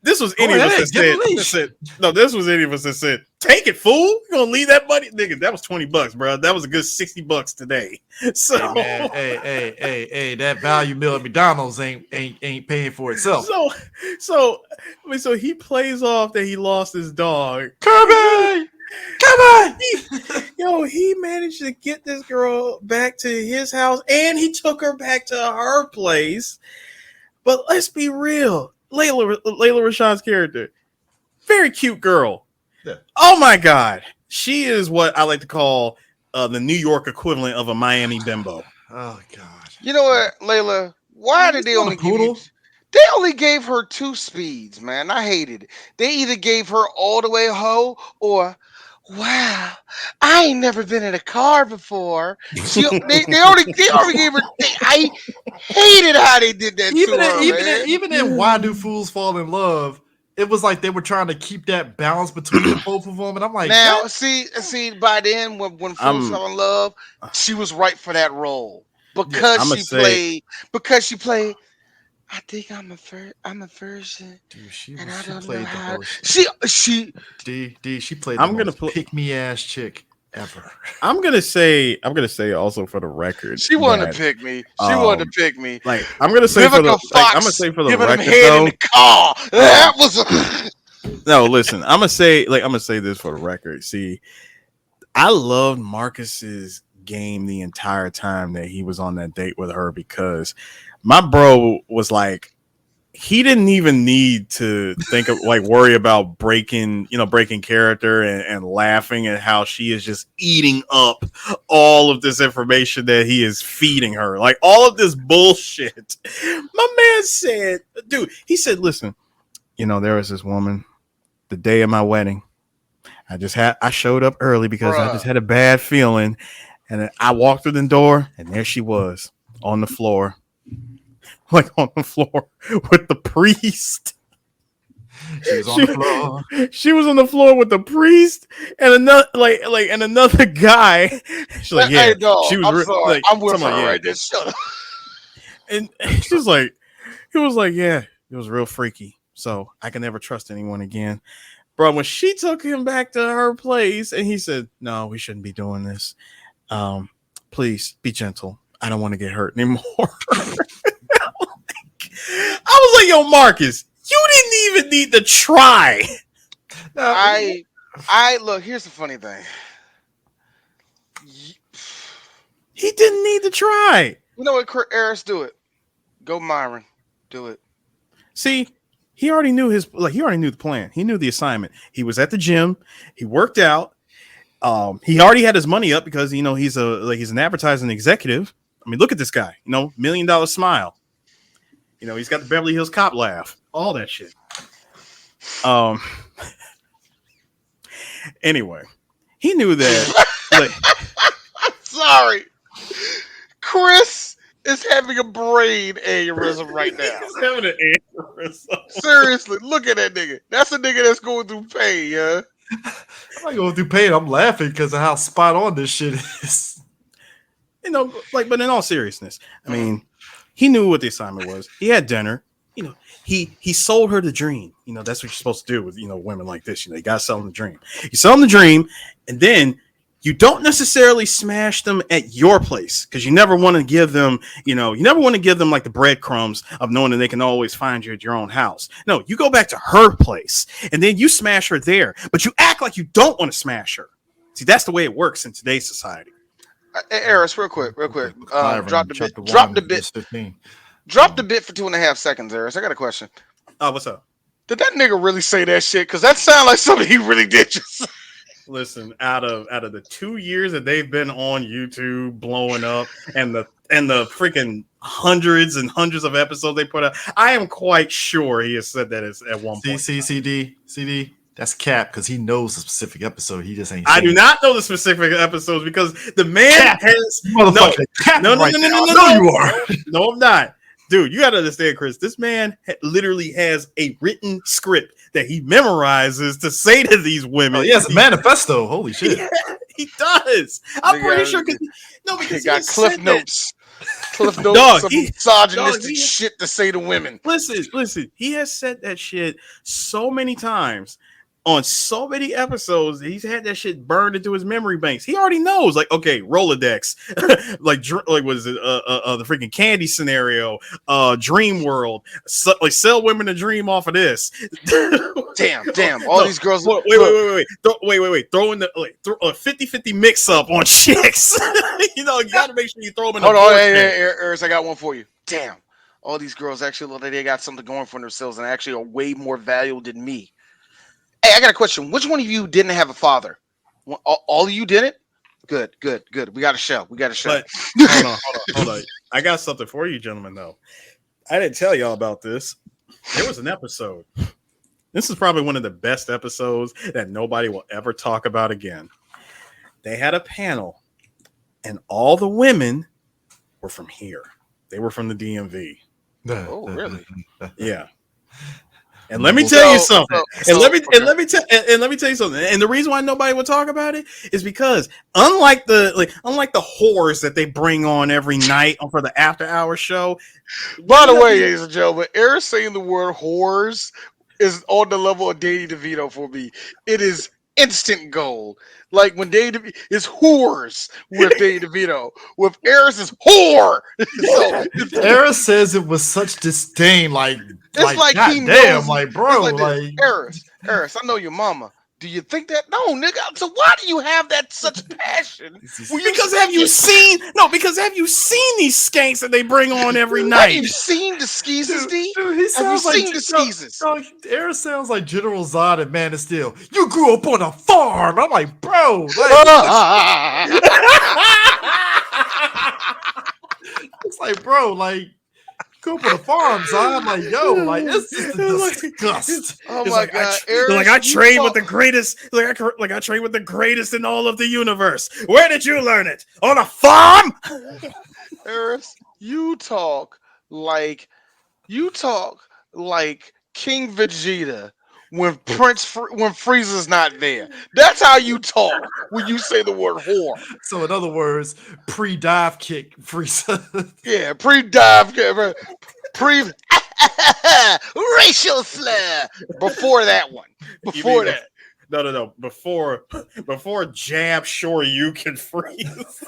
This was any of us that said, no, this was any of us that said, "Take it, fool. You gonna leave that money?" Nigga, that was $20, bro. That was a good $60 today. So Hey, man, hey, that value meal at McDonald's ain't paying for itself. So he plays off that he lost his dog. Kirby! He managed to get this girl back to his house, and he took her back to her place. But let's be real, Layla Rashawn's character, very cute girl. Yeah. Oh my God, she is what I like to call the New York equivalent of a Miami bimbo. Oh God! You know what, Layla? Why did they only give you? They only gave her 2 speeds, man. I hated it. They either gave her all the way ho or, wow, I ain't never been in a car before. They already gave her. I hated how they did that to her, even in Why Do Fools Fall in Love, it was like they were trying to keep that balance between the both of them, and I'm like, now see, by then when Fools Fell in Love, she was right for that role because she played. I think I'm a virgin. Dude, she don't played know the how. most. She played the most pick me ass chick ever. I'm gonna say also for the record, she wanted to pick me. She wanted to pick me. Like I'm gonna say for the record, though, in the car. That was no. Listen, I'm gonna say this for the record. See, I loved Marcus's game the entire time that he was on that date with her because my bro was like, he didn't even need to think of worry about breaking character and laughing at how she is just eating up all of this information that he is feeding her, like all of this bullshit. My man said, he said, listen, there was this woman the day of my wedding. I showed up early because I just had a bad feeling. And I walked through the door, and there she was on the floor, with the priest. She was on the floor. She was on the floor with the priest and another guy. She's like, yeah, she was. I'm with her right there. Shut up. And he was like, yeah, it was real freaky. So I can never trust anyone again, bro. When she took him back to her place, and he said, "No, we shouldn't be doing this. Please be gentle. I don't want to get hurt anymore." I was like, yo, Marcus, you didn't even need to try. I look, here's the funny thing. He didn't need to try. You know what, Eris, do it. Go Myron. Do it. See, he already knew he already knew the plan. He knew the assignment. He was at the gym. He worked out. He already had his money up because he's an advertising executive. I mean, look at this guy. $1 million smile. He's got the Beverly Hills Cop laugh. All that shit. Anyway, he knew that. I'm sorry, Chris is having a brain aneurysm right now. He's having an aneurysm. Seriously, look at that nigga. That's a nigga that's going through pain, yeah. I'm not going through pain. I'm laughing because of how spot on this shit is. But in all seriousness, I mean, he knew what the assignment was. He had dinner. He sold her the dream. That's what you're supposed to do with women like this. You got to sell them the dream. You sell them the dream, and then you don't necessarily smash them at your place because you never want to give them, like the breadcrumbs of knowing that they can always find you at your own house. No, you go back to her place and then you smash her there, but you act like you don't want to smash her. See, that's the way it works in today's society. Eris, real quick. Drop the bit. Drop the bit for 2.5 seconds, Eris. I got a question. Oh, what's up? Did that nigga really say that shit? Because that sounds like something he really did just say. Listen, out of the 2 years that they've been on YouTube blowing up and the freaking hundreds and hundreds of episodes they put out, I am quite sure he has said that at one point. CD. That's cap because he knows the specific episode. He just ain't. I do not know the specific episodes because the man has No, you are. No, I'm not. Dude, you gotta understand, Chris. This man literally has a written script that he memorizes to say to these women. Oh, he has a manifesto. Holy shit! Yeah, he does. I'm pretty sure because He he got has cliff said that- notes. Cliff notes, Dog, some he- misogynistic dog, he- shit to say to women. Listen. He has said that shit so many times on so many episodes. He's had that shit burned into his memory banks. He already knows, like, okay, Rolodex, like was it the freaking candy scenario, Dream World, like sell women a dream off of this. Damn. All these girls. Wait. Throw in the 50-50 mix up on chicks. You got to make sure you throw them in. Hold on, hey, Eris, I got one for you. Damn. All these girls actually look like they got something going for themselves and actually are way more valuable than me. Hey, I got a question. Which one of you didn't have a father? All of you didn't? Good. We got a show. But, hold on. I got something for you, gentlemen, though. I didn't tell y'all about this. There was an episode. This is probably one of the best episodes that nobody will ever talk about again. They had a panel, and all the women were from here. They were from the DMV. Oh, really? Yeah. And let me tell you something. And let me tell you something. And the reason why nobody will talk about it is because unlike the whores that they bring on every night for the after hour show. By the way, ladies and gentlemen, Eris saying the word whores is on the level of Danny DeVito for me. It is instant gold. Like when Danny DeVito is whores with Danny DeVito, with Eris is whore. So Eris says it with such disdain, like it's like he damn, knows, like bro, like Eris, I know your mama. Do you think that? No, nigga. So why do you have that such passion? Because have you seen these skanks that they bring on every night? Have you seen the skeezers, D? Dude, he sounds like the skeezers? Eris sounds like General Zod at Man of Steel. You grew up on a farm. I'm like, bro. It's like, bro, like. Go up on the farm, Zod. Like, yo, like this is disgust. Oh my god, I train with the greatest. Like I train with the greatest in all of the universe. Where did you learn it? On a farm? Eris, you talk like King Vegeta when Frieza's not there. That's how you talk when you say the word whore. So in other words, pre-dive kick Frieza. Yeah, pre-dive kick, racial slur. Before that one. Before that. No. Before jab, sure you can freeze.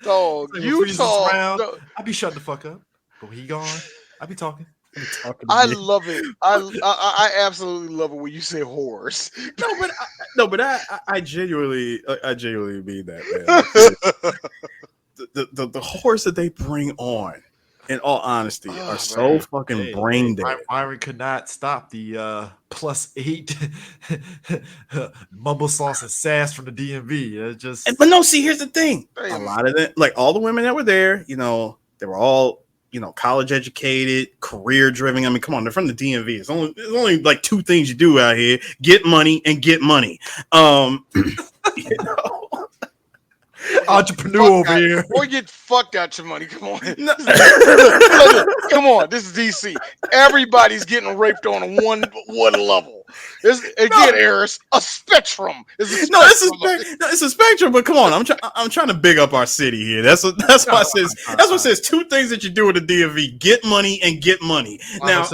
Dog, you talk. Around, I be shutting the fuck up. But when he gone, I be talking. I love it. I absolutely love it when you say whores. But I genuinely mean that, man. the whores that they bring on, in all honesty, are so fucking brain dead. Myron could not stop the +8 mumble sauce and sass from the DMV. It just. But no, see, here's the thing. A lot of them, like all the women that were there, they were all. College educated, career driven. I mean, come on, they're from the DMV. It's only like two things you do out here: get money and get money. Entrepreneur over here. Or get fucked out your money. Come on. Come on. This is DC. Everybody's getting raped on one level. Eris, a spectrum. It's a spectrum. But come on, I'm trying to big up our city here. That's what it says. Two things that you do with the DMV: get money and get money. Now,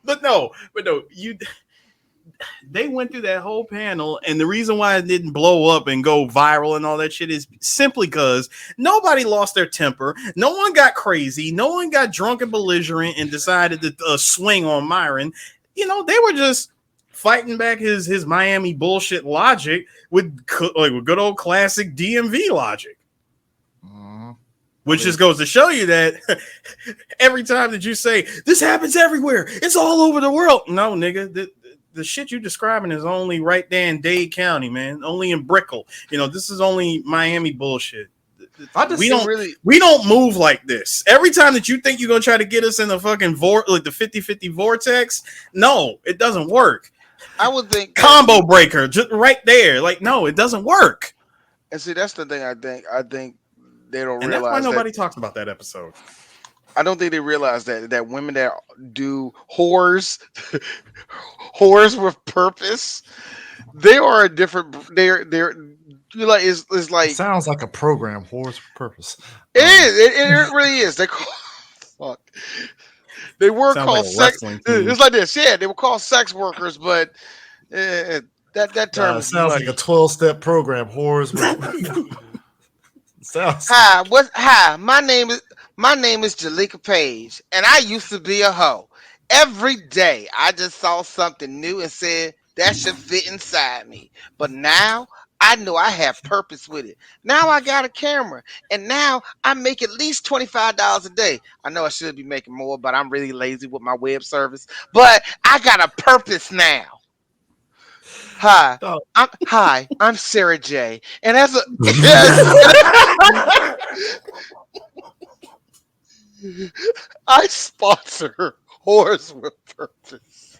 but no, they went through that whole panel, and the reason why it didn't blow up and go viral and all that shit is simply because nobody lost their temper. No one got crazy. No one got drunk and belligerent and decided to swing on Myron. They were just fighting back his Miami bullshit logic with good old classic DMV logic. Which just goes to show you that every time that you say, this happens everywhere, it's all over the world. No, nigga, the shit you describing is only right there in Dade County, man. Only in Brickell. This is only Miami bullshit. We don't move like this. Every time that you think you're gonna try to get us in the fucking the 50-50 vortex, no, it doesn't work. I would think combo breaker just right there. Like, no, it doesn't work. And see, that's the thing. I think they don't and realize. That's why nobody talks about that episode. I don't think they realize that women that do whores, whores with purpose, they are a different. They're you like it's It like sounds like a program, Horse with Purpose. it is. It really is. They call fuck. They were Sounds like called a sex. wrestling team. It's like this. Yeah, they were called sex workers, but that term It is sounds like muddy. a 12-step program, Horse with sounds. Hi, my name is Jalika Page, and I used to be a hoe. Every day I just saw something new and said that should fit inside me. But now I know I have purpose with it. Now I got a camera, and now I make at least $25 a day. I know I should be making more, but I'm really lazy with my web service. But I got a purpose now. Hi, Oh. I'm Sarah J. And as a I sponsor Whores with Purpose.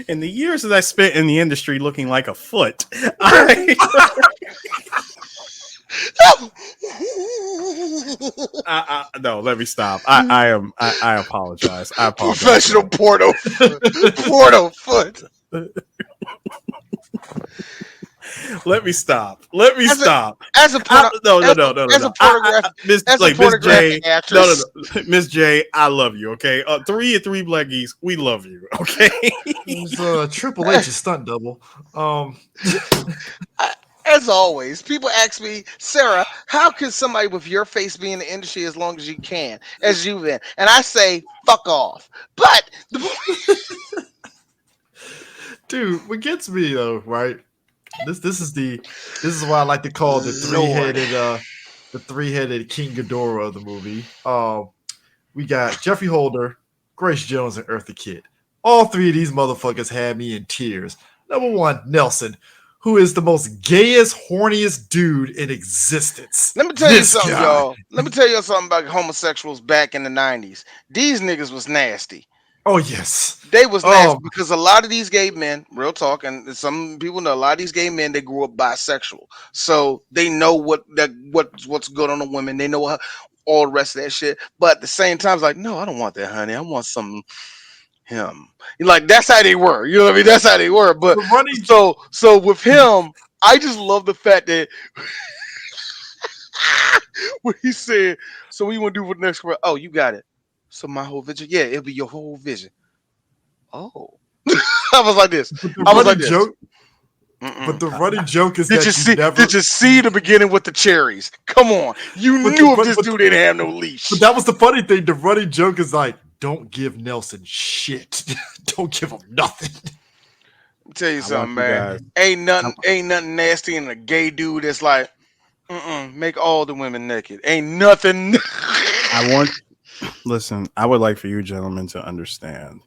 In the years that I spent in the industry looking like a foot, I no, let me stop. I apologize. I apologize. Professional porno foot. Let me stop. Let me As a- stop. As a porno, No, as no. a pornographic, Miss as a like Miss pornographic J. actress. No. Miss J, I love you. Okay, three black geese. We love you. Okay. It was Triple H's stunt double. As always, people ask me, Sarah, how can somebody with your face be in the industry as long as you can, as you've been? And I say, fuck off. But Dude, what gets me though, right? This is what I like to call the Lord. three-headed King Ghidorah of the movie. We got Jeffrey Holder, Grace Jones, and Eartha Kitt. All three of these motherfuckers had me in tears. Number one, Nelson, who is the most gayest, horniest dude in existence. let me tell you This something, guy. y'all. Let me tell you something about homosexuals back in the 90s. These niggas was nasty. Oh yes. They was nasty Oh, because a lot of these gay men, real talk, and some people know a lot of these gay men, they grew up bisexual, so they know what's good on the women. They know all the rest of that shit. But at the same time, it's like, no, I don't want that, honey. I want some him. Like that's how they were. You know what I mean? That's how they were. But the running so with him, I just love the fact that when he said, "So what you want to do for the next quarter?" Oh, you got it. So my whole vision, yeah, it'll be your whole vision. Oh, I was like this. the I was like running this. joke. Mm-mm. But the running joke is Did that you see? never. Did you see the beginning with the cherries? Come on, you But knew the- if this but- dude didn't have no leash. But that was the funny thing. The running joke is like, don't give Nelson shit. Don't give him nothing. Let me tell you I something, want you man. guys. Ain't nothing nasty in a gay dude that's like, make all the women naked. Ain't nothing. Listen, I would like for you gentlemen to understand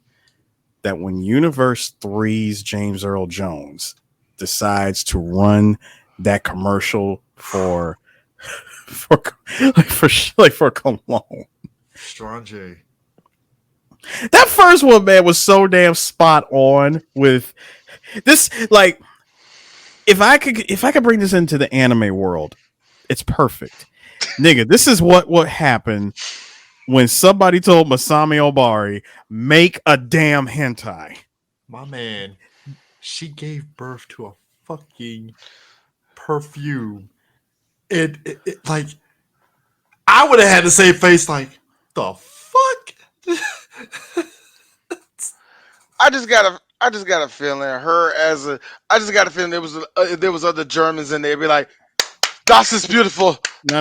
that when Universe 3's James Earl Jones decides to run that commercial for cologne, Strong J. that first one, man, was so damn spot on with this. Like, if I could bring this into the anime world, it's perfect, nigga. This is what happened when somebody told Masami Obari, make a damn hentai. My man, she gave birth to a fucking perfume. It like, I would have had the same face like, the fuck? I just got a feeling I just got a feeling there was other Germans in there be like, das is beautiful. No.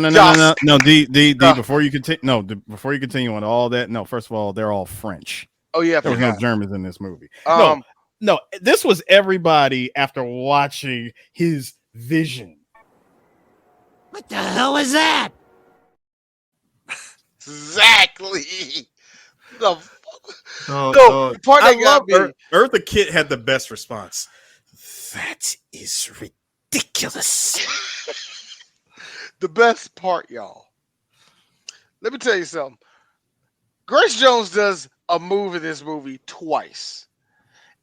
D. No. Before you continue on all that. No, first of all, they're all French. Oh yeah, I There was no forgot. Germans in this movie. Um, No. This was everybody after watching his vision. What the hell is that? exactly. The No, no, the part I that love got me. Eartha Kitt had the best response. That is ridiculous. The best part, y'all. Let me tell you something. Grace Jones does a move in this movie twice,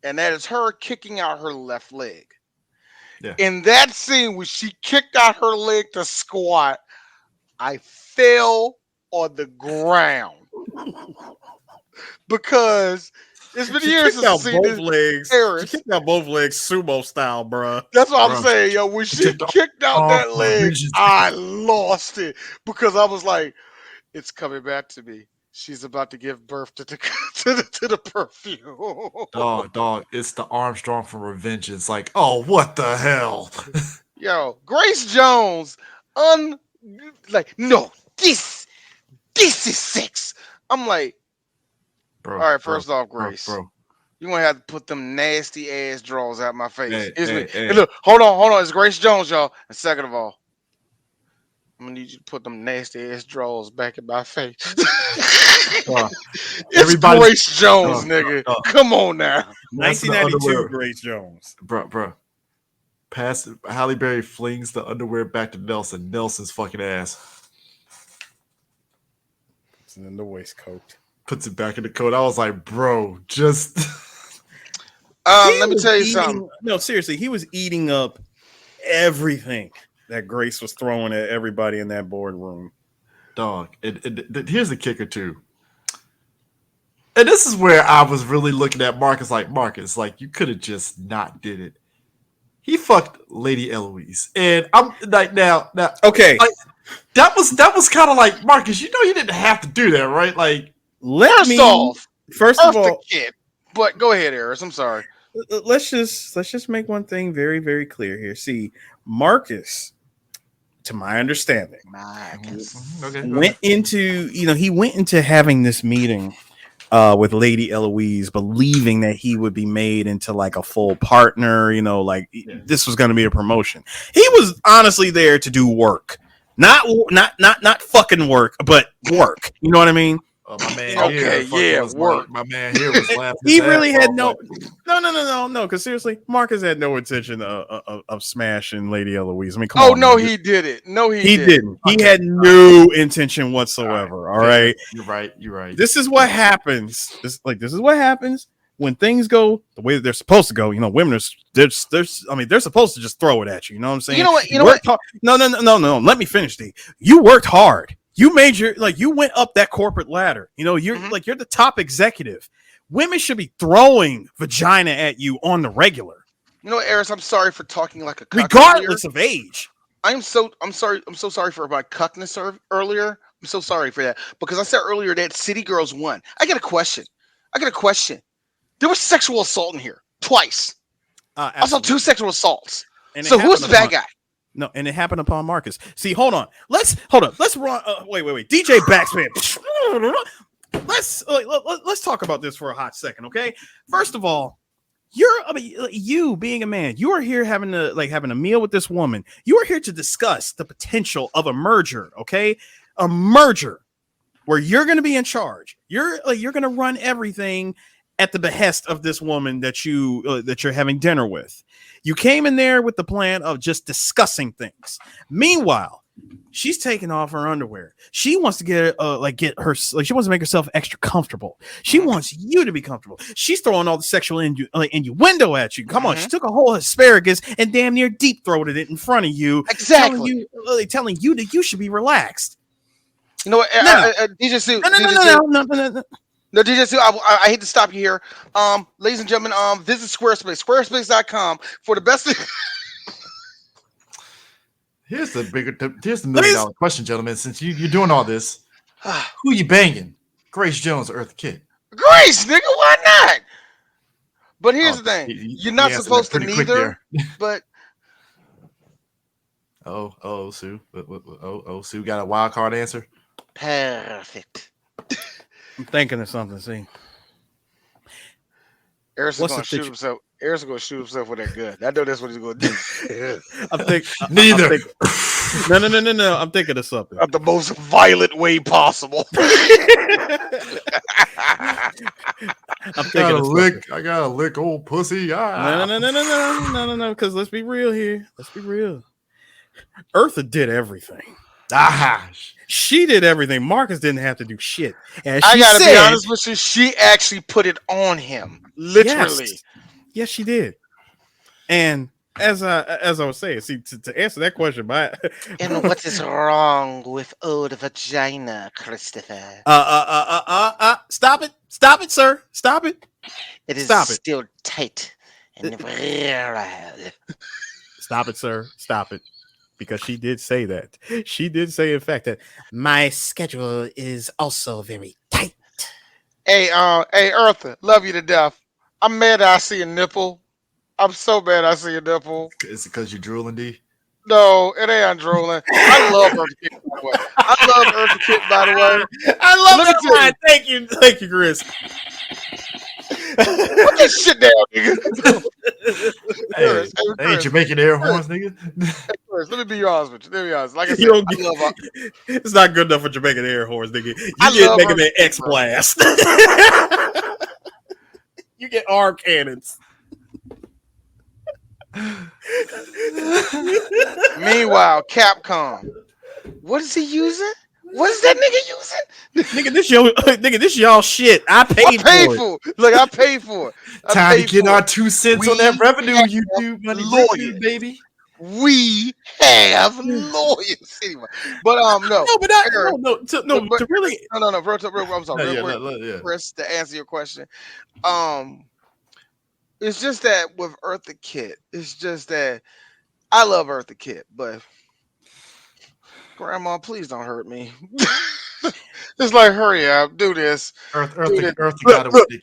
and that is her kicking out her left leg. Yeah. In that scene when she kicked out her leg to squat, I fell on the ground because it's been She years kicked since I've out seen both this. legs. She Harris. kicked out both legs sumo style, bruh. That's what I'm Bro, saying, yo. When she took the kicked out arm that from leg, Vision's I lost it because I was like, "It's coming back to me. She's about to give birth to the to the perfume." dog. It's the Armstrong from Revenge. It's like, oh, what the hell, Yo, Grace Jones, no, this is sex. I'm like, bro? all right, first off, bro, Grace, bro. you gonna have to put them nasty ass drawers out my face. Hey, Excuse me. hey, Hey, look, hold on. It's Grace Jones, y'all. And second of all, I'm gonna need you to put them nasty ass drawers back in my face. Uh, It's everybody, Grace Jones, nigga. Come on now. Pass the 1992 underwear. Grace Jones. Bro. Halle Berry flings the underwear back to Nelson. Nelson's fucking ass. It's in the waistcoat. Puts it back in the coat. I was like, bro, just Let me tell you something. No, seriously, he was eating up everything that Grace was throwing at everybody in that boardroom. dog. Here's the kicker too. And this is where I was really looking at Marcus, like you could have just not did it. He fucked Lady Eloise, and I'm like, now, Okay, like, that was kind of like, Marcus, you know, you didn't have to do that, right? Like, first of the all, kid. But go ahead, Eris. I'm sorry. let's just make one thing very, very clear here. See, Marcus, to my understanding, went into having this meeting with Lady Eloise, believing that he would be made into like a full partner, this was going to be a promotion. He was honestly there to do work, not fucking work, but work. You know what I mean? My man work. My man here was laughing. He really had no. Because seriously, Marcus had no intention of smashing Lady Eloise. I mean, come on. No, he did it. No, he didn't. He had no intention whatsoever. All right. You're right. This is what happens. This is what happens when things go the way that they're supposed to go. Women they're supposed to just throw it at you. You know what I'm saying? You know what? No. Let me finish. You worked hard. You made you went up that corporate ladder. You're you're the top executive. Women should be throwing vagina at you on the regular. Eris, I'm sorry for talking like a cuck regardless of age. I'm so sorry for my cuckness earlier. I'm so sorry for that because I said earlier that City Girls won. I got a question. There was sexual assault in here twice. I saw 2 sexual assolts. So who's the bad guy? No, and it happened upon Marcus. See, hold on. Let's run. Wait. DJ Backspin. Let's talk about this for a hot second, okay? First of all, you being a man, you are here having a meal with this woman. You are here to discuss the potential of a merger, okay? A merger where you're going to be in charge. You're going to run everything at the behest of this woman that you're having dinner with. You came in there with the plan of just discussing things. Meanwhile, she's taking off her underwear. She wants to she wants to make herself extra comfortable. She wants you to be comfortable. She's throwing all the sexual innuendo at you. Come on, she took a whole asparagus and damn near deep throated it in front of you. Exactly. Telling you that you should be relaxed. You know what? DJ Sue. No, DJ Sue, I hate to stop you here. Ladies and gentlemen, visit Squarespace. Squarespace.com for the best. Here's the $1 million question, gentlemen. Since you're doing all this, who you banging? Grace Jones or Eartha Kitt? Grace, nigga, why not? But here's the thing: you're not supposed to neither. But Sue. Sue got a wild card answer. Perfect. I'm thinking of something. See, Eris is going to shoot himself. Eris is going to shoot himself with that gun. I know that's what he's going to do. Neither. No. I'm thinking of something. Of the most violent way possible. I'm thinking of something. I got to lick old pussy. No. Because let's be real here. Let's be real. Eartha did everything. She did everything. Marcus didn't have to do shit. And I gotta be honest with you, she actually put it on him. Literally. Yes, she did. And as I was saying, see, to answer that question, And what is wrong with old vagina, Christopher? stop it, sir, stop it. It is Stop it. still tight and virile. Stop it, sir. Stop it. Because she did say that. She did say, in fact, that my schedule is also very tight. Hey, Eartha, love you to death. I'm mad that I see a nipple. I'm so mad I see a nipple. Is it because you're drooling, D? No, it ain't drooling. I love Eartha Kitt, by the way. I love Eartha Kitt, by the way. I love Let me that line. Thank you, Chris. Put this shit down, nigga. Hey, they ain't Jamaican air horns, nigga. Chris, let me be honest with you. Let me be honest. Like I said, You don't I love it's not good enough for Jamaican air horns, nigga. You I get love Mega her Man shit, X bro. Blast. You get arm cannons. Meanwhile, Capcom. What is he using? What is that nigga using? Nigga, this y'all shit. I paid for it. Look, I paid for it. I Time to paid get for our it. 2 cents We on that revenue, have YouTube money, lawyers. baby. We have lawyers anyway. But no, No, but Aaron, to really. no. I'm sorry, real quick, Yeah. Chris, to answer your question. It's just that with Eartha Kitt, it's just that I love Eartha Kitt, but Grandma, please don't hurt me. It's like, hurry up, do this. Earth Do this. got it with the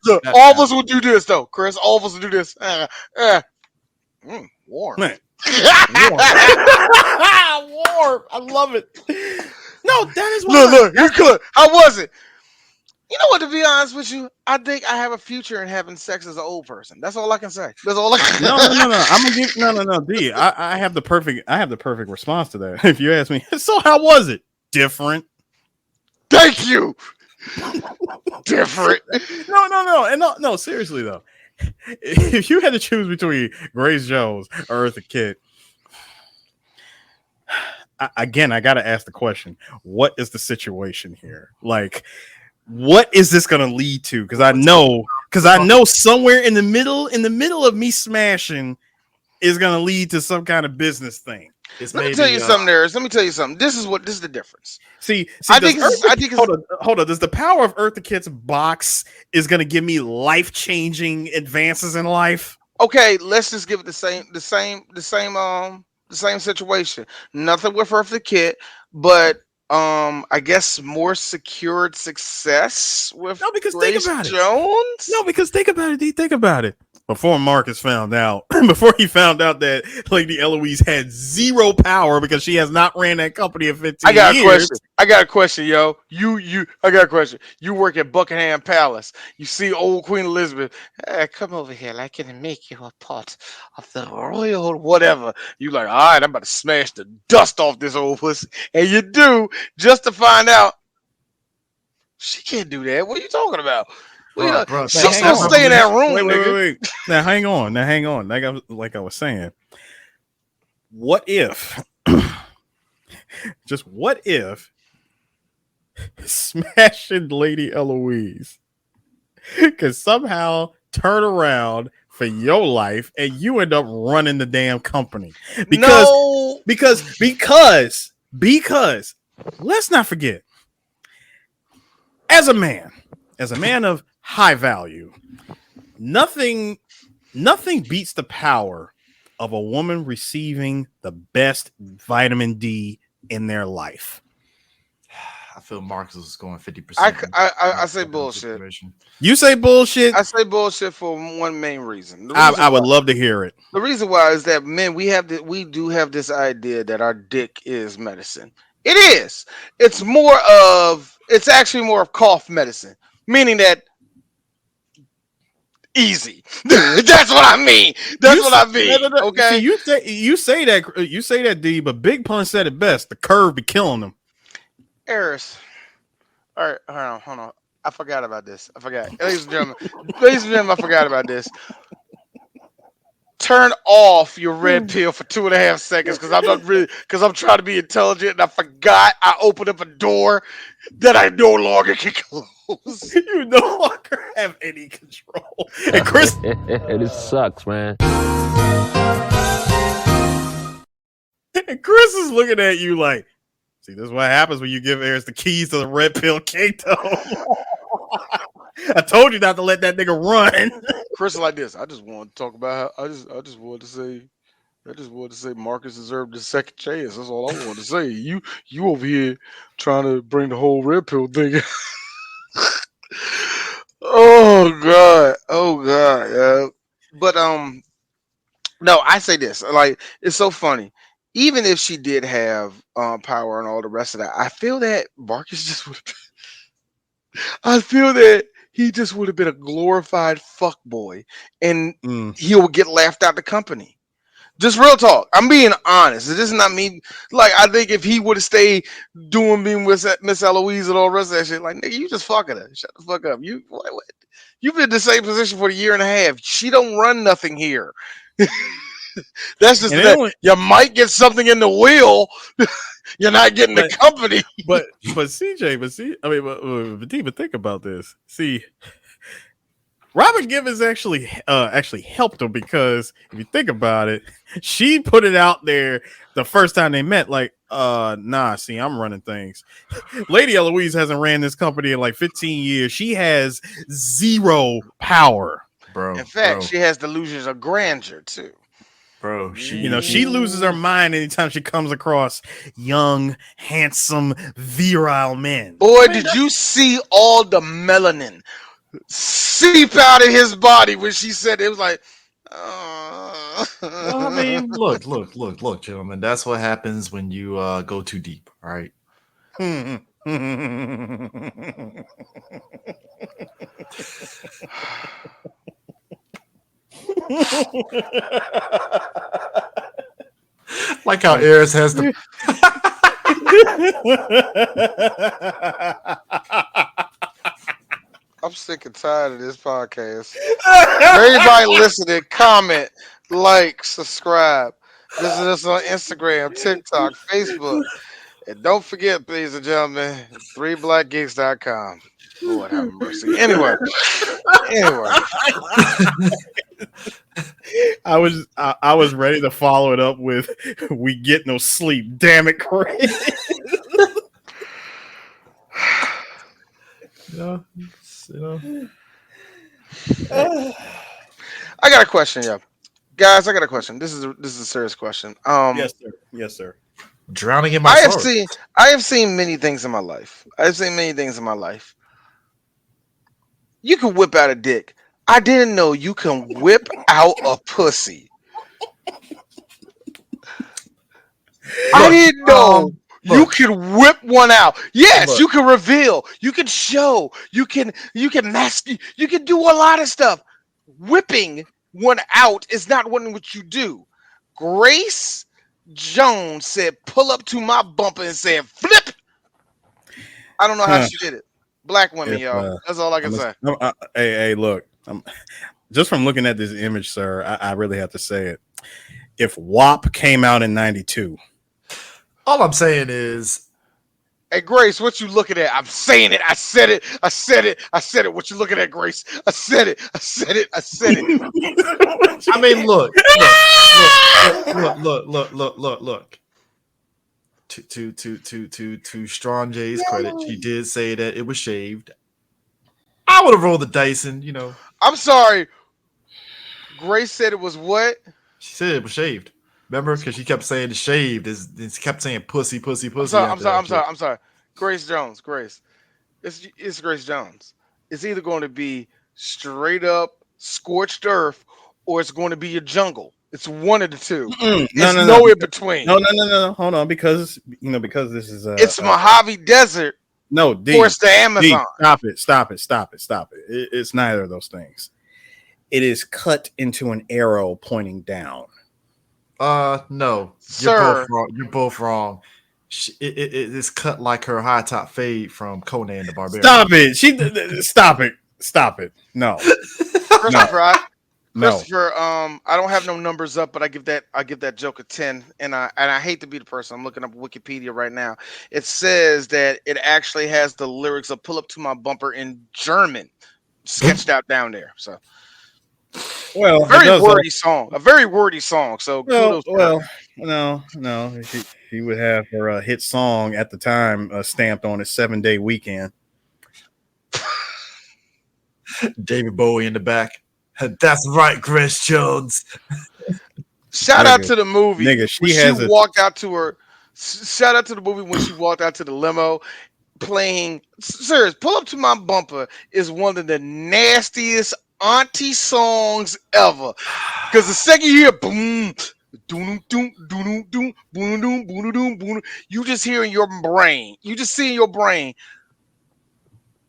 Look. All of us will do this though, Chris. All of us will do this. Warm. Man. Warm. I love it. No, that is what. Look, you could. How was it? You know what? To be honest with you, I think I have a future in having sex as an old person. That's all I can say. That's all I can. No. I'm gonna give no. D. I have the perfect response to that. If you ask me, so how was it? Different. Thank you. Different. No. Seriously though, if you had to choose between Grace Jones or Eartha Kitt, I gotta ask the question: what is the situation here? Like, what is this gonna lead to? Because I know somewhere in the middle of me smashing is gonna lead to some kind of business thing. Let me tell you something, Darius. Let me tell you something. This is the difference. I think hold on. Does the power of Eartha Kitt's box is gonna give me life-changing advances in life? Okay, let's just give it the same situation. Nothing with Eartha Kitt, but I guess more secured success with Grace Jones. No, because think about it. Think about it. Before Marcus found out, before he found out that Lady Eloise had zero power because she has not ran that company in 15 years. I got a question, yo. I got a question. You work at Buckingham Palace. You see old Queen Elizabeth. Come over here. I can make you a part of the royal whatever. You like, all right, I'm about to smash the dust off this old pussy. And you do, just to find out she can't do that. What are you talking about? Bro, she's gonna stay in that room. Wait. Now hang on. Like I was saying, what if smashing Lady Eloise could somehow turn around for your life and you end up running the damn company? Because let's not forget, as a man of high value, nothing beats the power of a woman receiving the best vitamin D in their life. I feel Marcus is going 50%. I say bullshit. You say bullshit? I say bullshit for one main reason. I would love to hear it. The reason why is that, men, we do have this idea that our dick is medicine. It is. It's actually more of cough medicine, meaning that easy. That's what I mean. Okay. See, you say that, D, but Big Pun said it best. The curve be killing them. Eris. All right, hold on. I forgot about this. Ladies and gentlemen, I forgot about this. Turn off your red pill for 2.5 seconds because I'm trying to be intelligent and I forgot I opened up a door that I no longer can close. You no longer have any control. And Chris, it sucks, man. And Chris is looking at you like, see, this is what happens when you give Eris the keys to the red pill kingdom. I told you not to let that nigga run. Chris is like this. I just want to talk about how I just wanted to say Marcus deserved a second chance. That's all I wanted to say. You over here trying to bring the whole red pill thing. Oh god, yeah. But no, I say this. Like, it's so funny. Even if she did have power and all the rest of that, I feel that Marcus just would have. I feel that he just would have been a glorified fuck boy, and he would get laughed out the company. Just real talk. I'm being honest. This is not me. Like, I think if he would have stayed doing being with Miss Eloise and all the rest of that shit, like, nigga, you just fucking her. Shut the fuck up. What? You've been in the same position for a year and a half. She don't run nothing here. That's just that. You might get something in the wheel. You're not getting the company. But CJ, but think about this. See, Robin Givens actually helped him, because if you think about it, she put it out there the first time they met, like, nah, see, I'm running things. Lady Eloise hasn't ran this company in like 15 years. She has zero power, bro. In fact, she has delusions of grandeur too. Bro, she loses her mind anytime she comes across young, handsome, virile men. Boy, did you see all the melanin seep out of his body when she said it? Was like, well, I mean, look, gentlemen. That's what happens when you go too deep. All right. Like how Eris has the. I'm sick and tired of this podcast. Everybody listening, comment, like, subscribe. Visit us on Instagram, TikTok, Facebook. And don't forget, ladies and gentlemen, 3blackgeeks.com. Lord have mercy. Anyway. I was ready to follow it up with, we get no sleep. Damn it, Chris. I got a question, yeah. Guys, I got a question. This is a serious question. Yes, sir. Drowning in my sorrow. I have seen many things in my life. You can whip out a dick. I didn't know you can whip out a pussy. I didn't know you can whip one out. Yes, you can reveal. You can show. You can mask. You can do a lot of stuff. Whipping one out is not one which you do. Grace Jones said, "Pull up to my bumper," and said, "Flip." I don't know how she did it. Black women, y'all. That's all I can say. Hey, look. Just from looking at this image, sir, I really have to say it. If WAP came out in 92. All I'm saying is, hey, Grace, what you looking at? I'm saying it. I said it. What you looking at, Grace? I said it. I mean, look. To Strong J's credit, she did say that it was shaved. I would have rolled the dice, and I'm sorry. Grace said it was what? She said it was shaved. Remember, because she kept saying it's shaved. It kept saying pussy. I'm sorry. Grace Jones. It's Grace Jones. It's either going to be straight up scorched earth, or it's going to be a jungle. It's one of the two. There's no in between. No. Hold on, because this is it's Mojave Desert. No, or it's the Amazon. Stop it. It's neither of those things. It is cut into an arrow pointing down. No, sir, you're both wrong. It is cut like her high top fade from Conan the Barbarian. Stop it. Stop it. No. Christopher, I don't have no numbers up, but I give that joke a 10. And I hate to be the person. I'm looking up Wikipedia right now. It says that it actually has the lyrics of "Pull Up to My Bumper" in German sketched out down there. So Well, it Very does wordy song. A very wordy song. So well, kudos to her. no. She would have her hit song at the time stamped on a 7-day weekend. David Bowie in the back. That's right, Grace Jones. Shout out to the movie Nigga, when she she has a walked out to her. Shout out to the movie when she walked out to the limo playing. Serious, pull up to my bumper is one of the nastiest auntie songs ever. Because the second you hear boom, doom, doom, doom, doom, boom, doom, boom, doom, boom, you just hear in your brain. You just see in your brain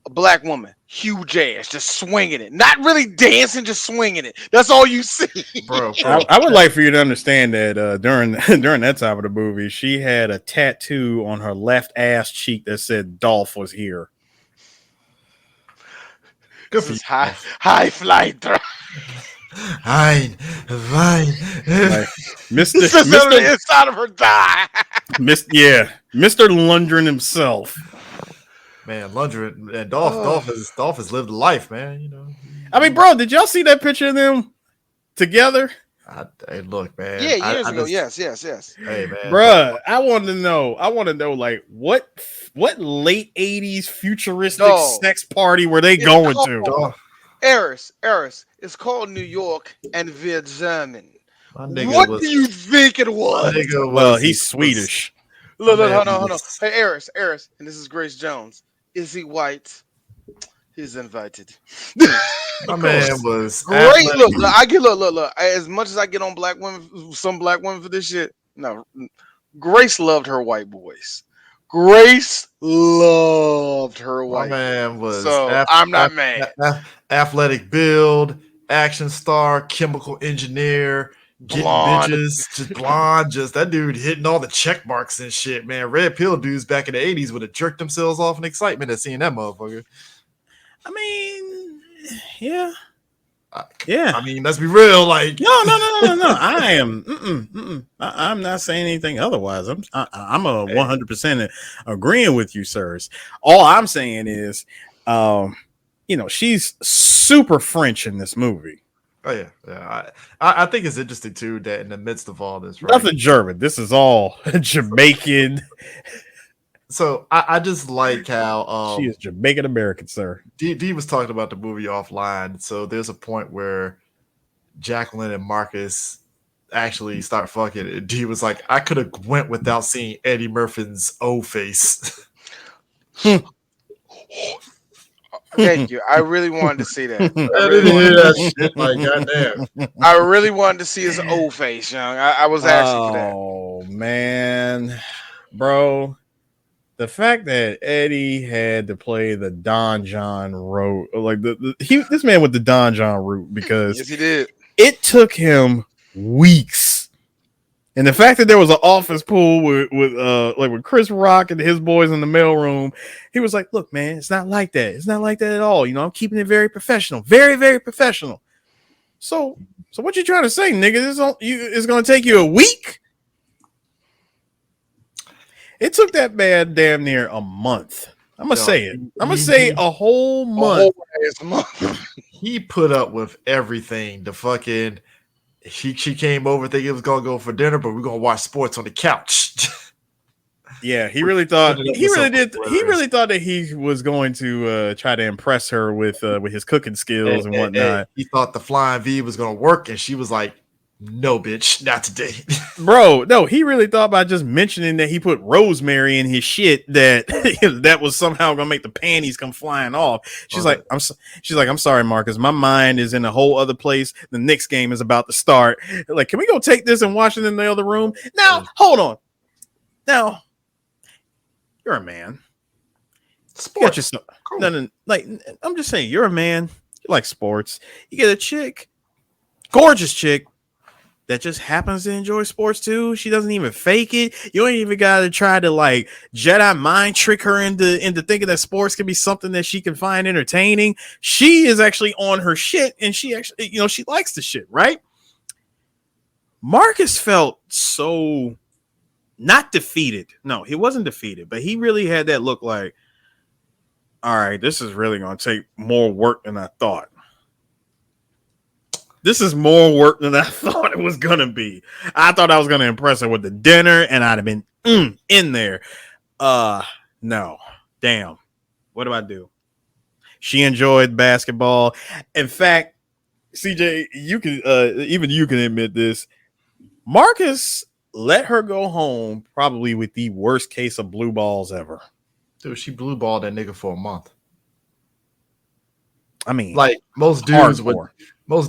a black woman, huge ass, just swinging it, not really dancing, just swinging it. That's all you see, Bro. I would like for you to understand that during during that time of the movie, she had a tattoo on her left ass cheek that said Dolph was here. Good This for is you. high flight. Fine. Like This is on the inside of her thigh. Mr. Lundgren himself. Man, Lundgren and Dolph has lived a life, man. You know. I mean, bro, did y'all see that picture of them together? Hey, look, man. Yeah, years ago. Yes. Hey, man. Bruh, I want to know, like, what late 80s futuristic Dog. sex party were they going to? Dolph, Eris. It's called New York and we're German. my nigga What was, do you think it my was? nigga Well, was- he's Swedish. Look, man hold on. was- Hey, Eris, and this is Grace Jones. Is he white? He's invited. My man was Great. athletic. Look. As much as I get on some black women for this shit, no. Grace loved her white boys. Grace loved her My white. man was So I'm not mad. Athletic build, action star, chemical engineer, getting Blonde. bitches, just blonde, just that dude hitting all the check marks and shit, man. Red pill dudes back in the 80s would have jerked themselves off in excitement at seeing that motherfucker. I mean, yeah. I mean, let's be real, like No. I am. I'm not saying anything otherwise. I'm 100% agreeing with you, sirs. All I'm saying is, she's super French in this movie. oh yeah. I think it's interesting too that in the midst of all this, right? Nothing German. This is all Jamaican. So I just like how She is Jamaican American, sir. D was talking about the movie offline. So there's a point where Jacqueline and Marcus actually start fucking. And D was like, I could have went without seeing Eddie Murphy's O face. Thank you. I really wanted to see that. I didn't hear that shit. Like, goddamn. I really wanted to see his old face, young. I was asking for that. Oh man, bro. The fact that Eddie had to play the Don John route, like this man with the Don John route, because Yes, he did. it took him weeks. And the fact that there was an office pool with Chris Rock and his boys in the mailroom, he was like, "Look, man, it's not like that. It's not like that at all. I'm keeping it very professional, very, very professional." So what you trying to say, nigga? It's gonna take you a week? It took that man damn near a month. I'm gonna say it. I'm gonna say a whole month. He put up with everything. The fucking she came over thinking it was gonna go for dinner, but we're gonna watch sports on the couch. Yeah, he really thought he really thought that he was going to try to impress her with his cooking skills and whatnot. He thought the flying V was gonna work, and she was like, "No, bitch, not today." Bro, no, he really thought by just mentioning that he put rosemary in his shit that that was somehow gonna make the panties come flying off. She's like, I'm sorry, Marcus. My mind is in a whole other place. The Knicks game is about to start. Like, can we go take this and watch it in the other room? Now, hold on. Now, you're a man. Sports. Yourself. No, like I'm just saying, you're a man. You like sports. You get a chick, gorgeous chick, that just happens to enjoy sports too. She doesn't even fake it. You don't even gotta try to like Jedi mind trick her into thinking that sports can be something that she can find entertaining. She is actually on her shit, and she actually, she likes the shit, right? Marcus felt so not defeated. No, he wasn't defeated, but he really had that look like, all right, this is really gonna take more work than I thought. This is more work than I thought it was gonna be. I thought I was gonna impress her with the dinner, and I'd have been in there. No, damn. What do I do? She enjoyed basketball. In fact, CJ, you can even you can admit this. Marcus let her go home probably with the worst case of blue balls ever. Dude, she blue balled that nigga for a month. I mean, Like most hardcore.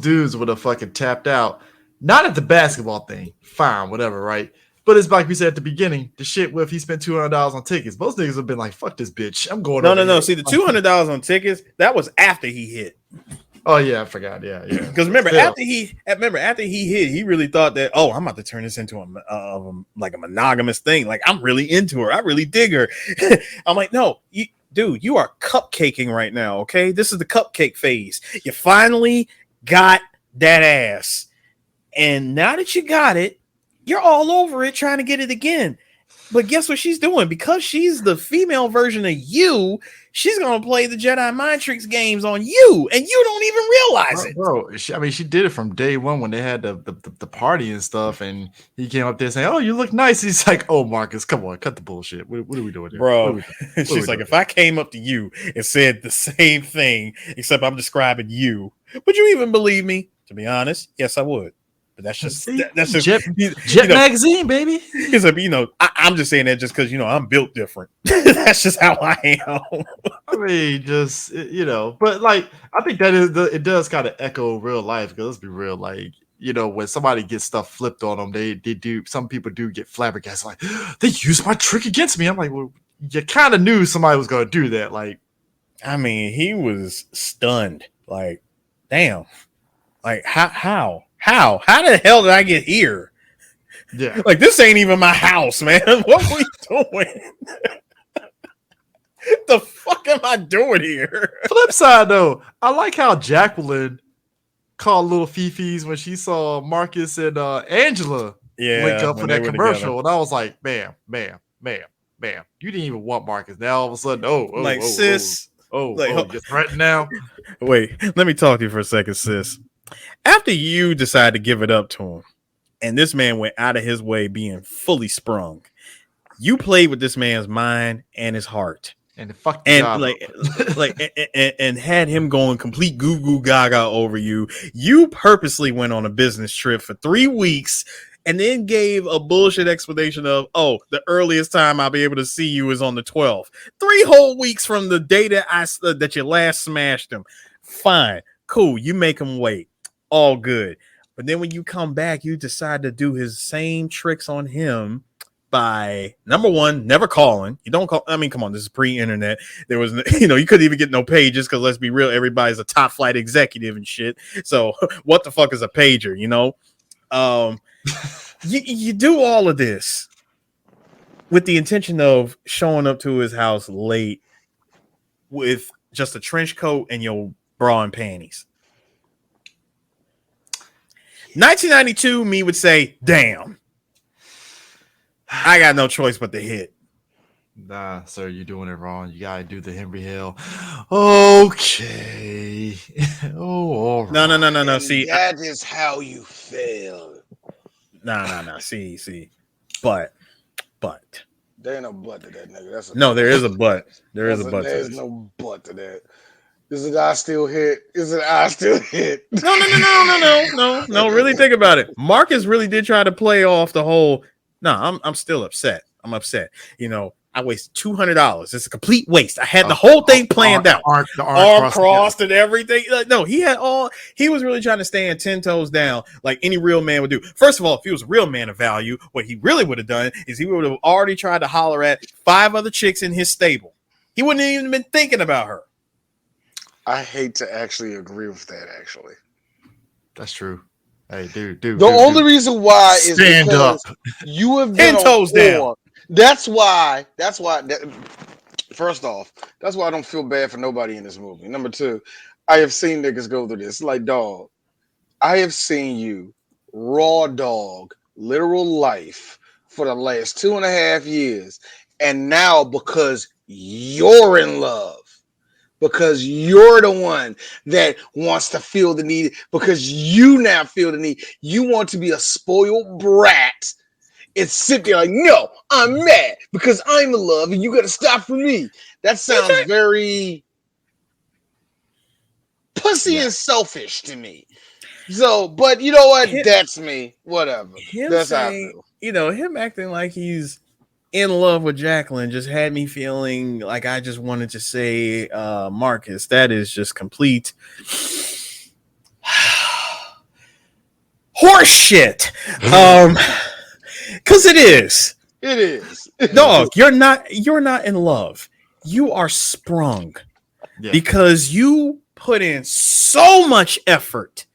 dudes would have fucking tapped out. Not at the basketball thing. Fine, whatever, right? But it's like we said at the beginning, the shit with he spent $200 on tickets. Most niggas have been like, fuck this bitch. I'm going over No. here. See, the $200 on tickets, that was after he hit. Oh yeah, I forgot. Yeah. Because remember, after he hit, he really thought that, oh, I'm about to turn this into a like a monogamous thing. Like, I'm really into her. I really dig her. I'm like, no, dude, you are cupcaking right now. Okay, this is the cupcake phase. You finally got that ass, and now that you got it, you're all over it, trying to get it again. But guess what she's doing? Because she's the female version of you, she's gonna play the Jedi mind tricks games on you, and you don't even realize it. Bro, she did it from day one when they had the party and stuff, and he came up there saying, "Oh, you look nice." He's like, "Oh, Marcus, come on, cut the bullshit. What are we doing here, bro?" She's like, "If I came up to you and said the same thing, except I'm describing you, would you even believe me?" To be honest, yes, I would. But that's just Jet magazine, baby. He's like, I'm just saying that just because I'm built different. That's just how I am. I mean, just but like I think that it does kind of echo real life, because let's be real, like when somebody gets stuff flipped on them, they do. Some people do get flabbergasted, like they used my trick against me. I'm like, well, you kind of knew somebody was going to do that. Like, I mean, he was stunned. Like, damn. Like, how the hell did I get here? Yeah, like this ain't even my house, man. What were you doing? The fuck am I doing here? Flip side though, I like how Jacqueline called little Fifi's when she saw Marcus and Angela link up for that commercial, and I was like, "Bam. You didn't even want Marcus. Now all of a sudden, sis, you're threatened now." Wait, let me talk to you for a second, sis. After you decide to give it up to him, and this man went out of his way being fully sprung, you played with this man's mind and his heart. And fuck and and had him going complete goo goo gaga over you. You purposely went on a business trip for 3 weeks and then gave a bullshit explanation of, oh, the earliest time I'll be able to see you is on the 12th. 3 whole weeks from the day that you last smashed him. Fine, cool. You make him wait. All good. But then when you come back, you decide to do his same tricks on him by, number one, never calling. You don't call. I mean, come on, this is pre-internet. There was, you couldn't even get no pages, because let's be real, everybody's a top flight executive and shit. So what the fuck is a pager? You do all of this with the intention of showing up to his house late with just a trench coat and your bra and panties. 1992, me would say, damn. I got no choice but to hit. Nah, sir, you're doing it wrong. You gotta do the Henry Hill. Okay. All right. No. See, that is how you fail. No. See. But. There ain't no butt to that, nigga. There is a butt. There is a butt. There's no butt to that. Is it I still hit? No. Really think about it. Marcus really did try to play off the whole. No, I'm still upset. I'm upset. I wasted $200. It's a complete waste. I had the whole thing planned out. The arm crossed and everything. No, he was really trying to stand 10 toes down like any real man would do. First of all, if he was a real man of value, what he really would have done is he would have already tried to holler at 5 other chicks in his stable. He wouldn't have even been thinking about her. I hate to actually agree with that, actually. That's true. Hey, dude. The only reason why is stand because up. You have been 10 toes down. That's why. First off, that's why I don't feel bad for nobody in this movie. Number 2, I have seen niggas go through this. Like, dog, I have seen you raw dog literal life for the last 2.5 years, and now because you're in love, because you're the one that wants to feel the need, because you now feel the need. You want to be a spoiled brat and sit there like, no, I'm mad because I'm in love and you got to stop for me. That sounds very pussy and selfish to me. So, but you know what? That's me. Whatever. That's how I feel. Him acting like he's in love with Jacqueline just had me feeling like I just wanted to say, Marcus, that is just complete horse shit. Because it is. It is. Dog, you're not in love. You are sprung because you put in so much effort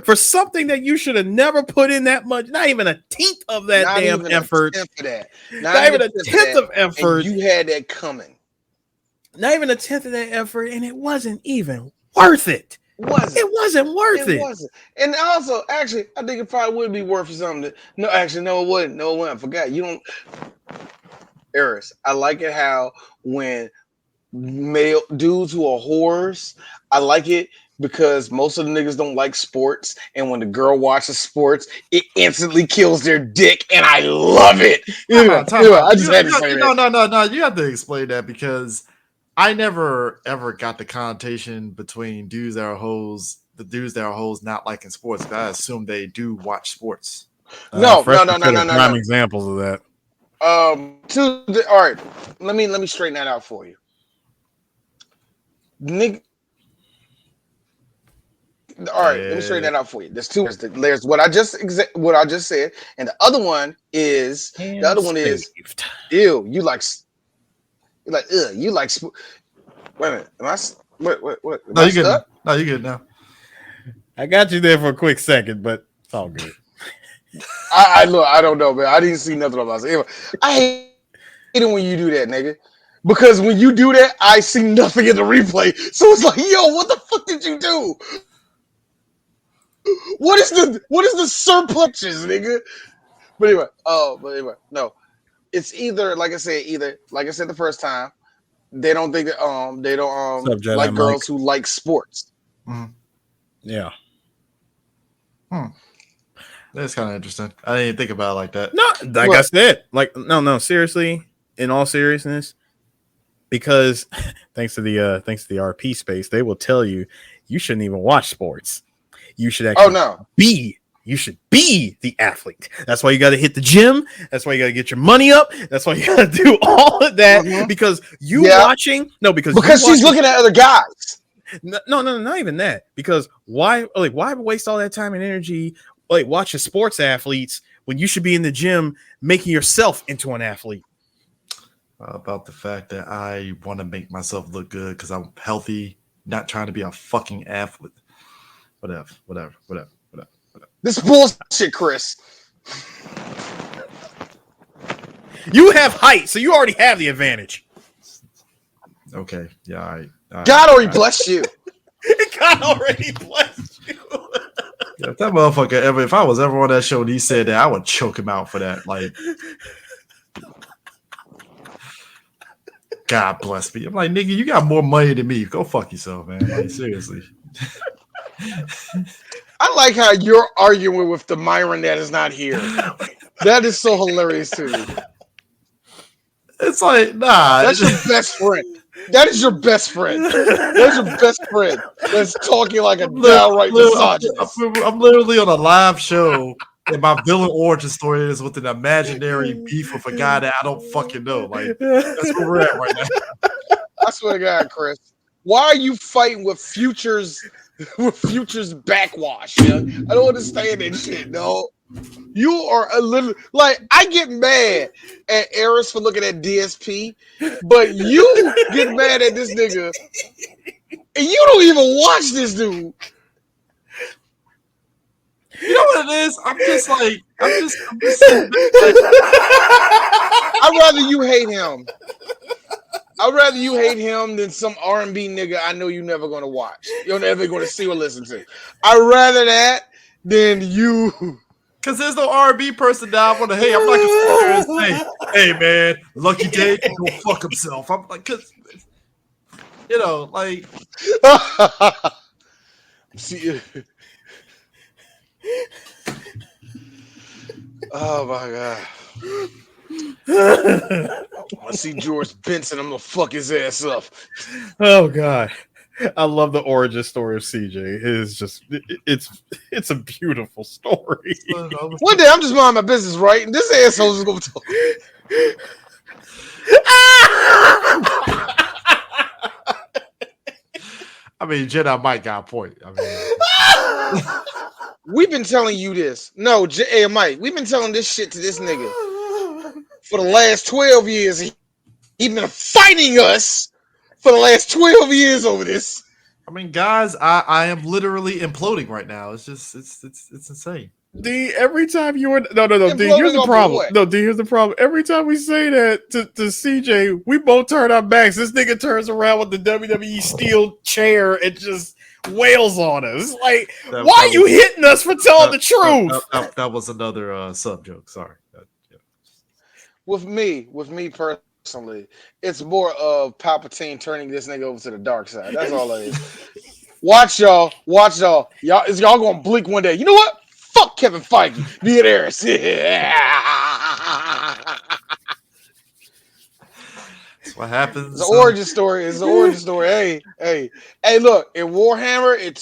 for something that you should have never put in that much, not even a tenth of that Not damn even effort. Not even a tenth of effort. You had that coming. Not even a tenth of that effort, and it wasn't even worth it. It wasn't worth it. It wasn't. And also, actually, I think it probably would be worth something. No, it wouldn't. No, it wouldn't. I forgot. You don't. Eris, I like it how when male dudes who are whores, I like it because most of the niggas don't like sports, and when the girl watches sports, it instantly kills their dick, and I love it. I just had to say that. No. You have to explain that because I never ever got the connotation between dudes that are hoes, the dudes that are hoes not liking sports. I assume they do watch sports. No. Prime examples of that. All right. Let me straighten that out for you. Nick. All right, let me straighten that out for you. There's two. There's what I just said, and the other one is ew. You like ugh. You like. Wait a minute. Am I? What? No, you good. No, you good now. I got you there for a quick second, but it's all good. I look. I don't know, man. I didn't see nothing about it. Anyway, I hate it when you do that, nigga. Because when you do that, I see nothing in the replay. So it's like, yo, what the fuck did you do? What is the surpluses, nigga? But anyway, no. It's either like I said the first time, they don't think that they don't like girls who like sports. Mm-hmm. Yeah. That's kind of interesting. I didn't even think about it like that. No, like I said, no, seriously, in all seriousness, because thanks to the RP space, they will tell you shouldn't even watch sports. You should actually you should be the athlete. That's why you got to hit the gym. That's why you got to get your money up. That's why you got to do all of that because because she's looking at other guys. No, not even that. Because why waste all that time and energy watching sports athletes when you should be in the gym making yourself into an athlete? About the fact that I want to make myself look good because I'm healthy, not trying to be a fucking athlete. Whatever. This bullshit, Chris. You have height, so you already have the advantage. Okay, yeah, God already blessed you. God already blessed you. If that motherfucker if I was ever on that show and he said that, I would choke him out for that. Like, God bless me. I'm like, nigga, you got more money than me. Go fuck yourself, man. Like, seriously. I like how you're arguing with the Myron that is not here. That is so hilarious to me. It's like, nah. That's your best friend. That is your best friend. That's your best friend that's talking like a downright misogynist. I'm literally on a live show, and my villain origin story is with an imaginary beef with a guy that I don't fucking know. Like, that's where we're at right now. I swear to God, Chris. Why are you fighting with Future's backwash? Man? I don't understand that shit, no. You are a little like I get mad at Eris for looking at DSP, but you get mad at this nigga, and you don't even watch this dude. You know what it is? I'm just like, I'd rather you hate him. I'd rather you hate him than some R&B nigga I know you're never gonna watch. You're never gonna see or listen to. I'd rather that than you. Because there's no R&B person that I want to hate. I'm not going to sit there and say, hey, man, Lucky Day can go fuck himself. I'm like, because You know, like See, oh my god. I see George Benson. I'm gonna fuck his ass up. Oh God, I love the origin story of CJ. It is just it's a beautiful story. One day I'm just minding my business, right? And this asshole is gonna talk. I mean, Jedi Mike got a point. I mean, We've been telling you this. No, hey, Mike, we've been telling this shit to this nigga for the last 12 years. He's been fighting us for the last 12 years over this. I mean, guys, I am literally imploding right now. It's just it's insane. D, every time you were no, D, Imploding here's the off of problem. what? No, D, here's the problem. Every time we say that to CJ, we both turn our backs. This nigga turns around with the WWE steel chair and just wails on us. Like, why are you hitting us for telling the truth? That was another sub joke. Sorry. Yeah. With me personally, it's more of Palpatine turning this nigga over to the dark side. That's all it is. Watch y'all. Is y'all gonna blink one day? You know what? Fuck Kevin Feige. Be an heiress. That's what happens. It's an origin story. Hey, look, in Warhammer, it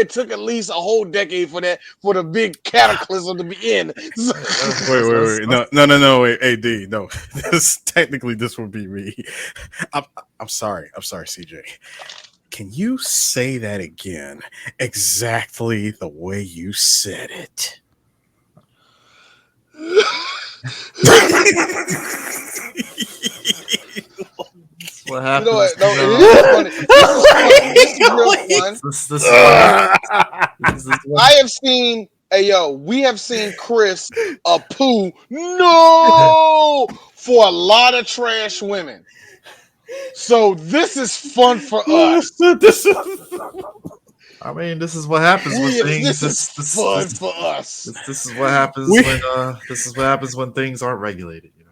took at least a whole decade for the big cataclysm to begin. Wait. No. Wait, hey, D, no. This would be me. I'm sorry, CJ. Can you say that again? Exactly the way you said it. What happens? You know what? No, it is funny. This is real fun. I have seen. Hey yo, we have seen Chris a poo for a lot of trash women. So this is fun for us. I mean, this is what happens when things. This is fun for us. This is what happens when. This is what happens when things aren't regulated. You know.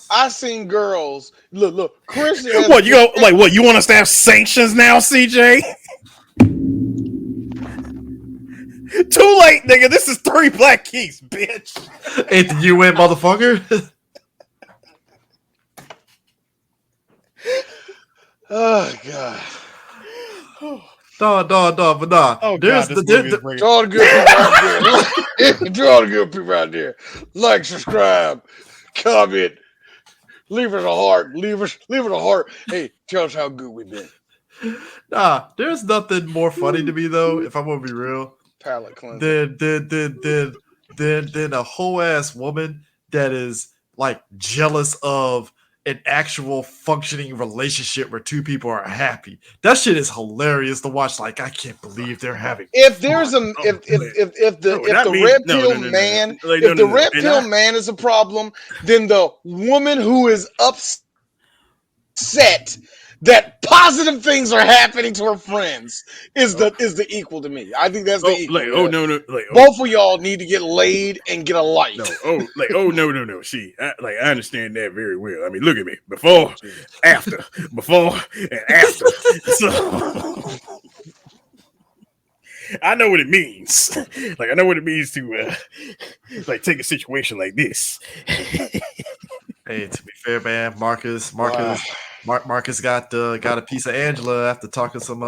I seen girls. Look, Chris. What you go like? What you want us to have sanctions now, CJ? Too late, nigga. This is 3 Black Keys, bitch. Ethan, you win, motherfucker. Oh god. But nah. Oh god, draw the good people out there. Draw the good people out there. Like, subscribe, comment, leave us a heart. Leave us a heart. Hey, tell us how good we've been. Nah, there's nothing more funny to me though, if I'm gonna be real. Palate cleanser. Than a whole ass woman that is like jealous of an actual functioning relationship where two people are happy. That shit is hilarious to watch. Like, I can't believe they're having. If there's the red pill man is a problem, then the woman who is upset that positive things are happening to her friends is the equal to me. I think that's the equal. Both of y'all need to get laid and get a life. No. See, I understand that very well. I mean, look at me. Before, after. So I know what it means. Like, I know what it means to take a situation like this. Hey, to be fair, man, Marcus got a piece of Angela after talking some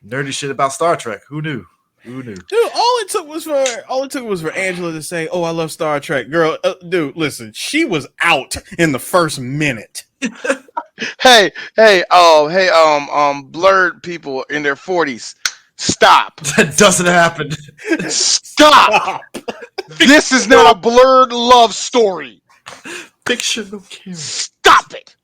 nerdy shit about Star Trek. Who knew? Dude, all it took was for Angela to say, "Oh, I love Star Trek." Girl, dude, listen, she was out in the first minute. Hey, blurred people in their 40s. Stop. That doesn't happen. Stop. This is not a blurred love story. Fictional character. Stop it.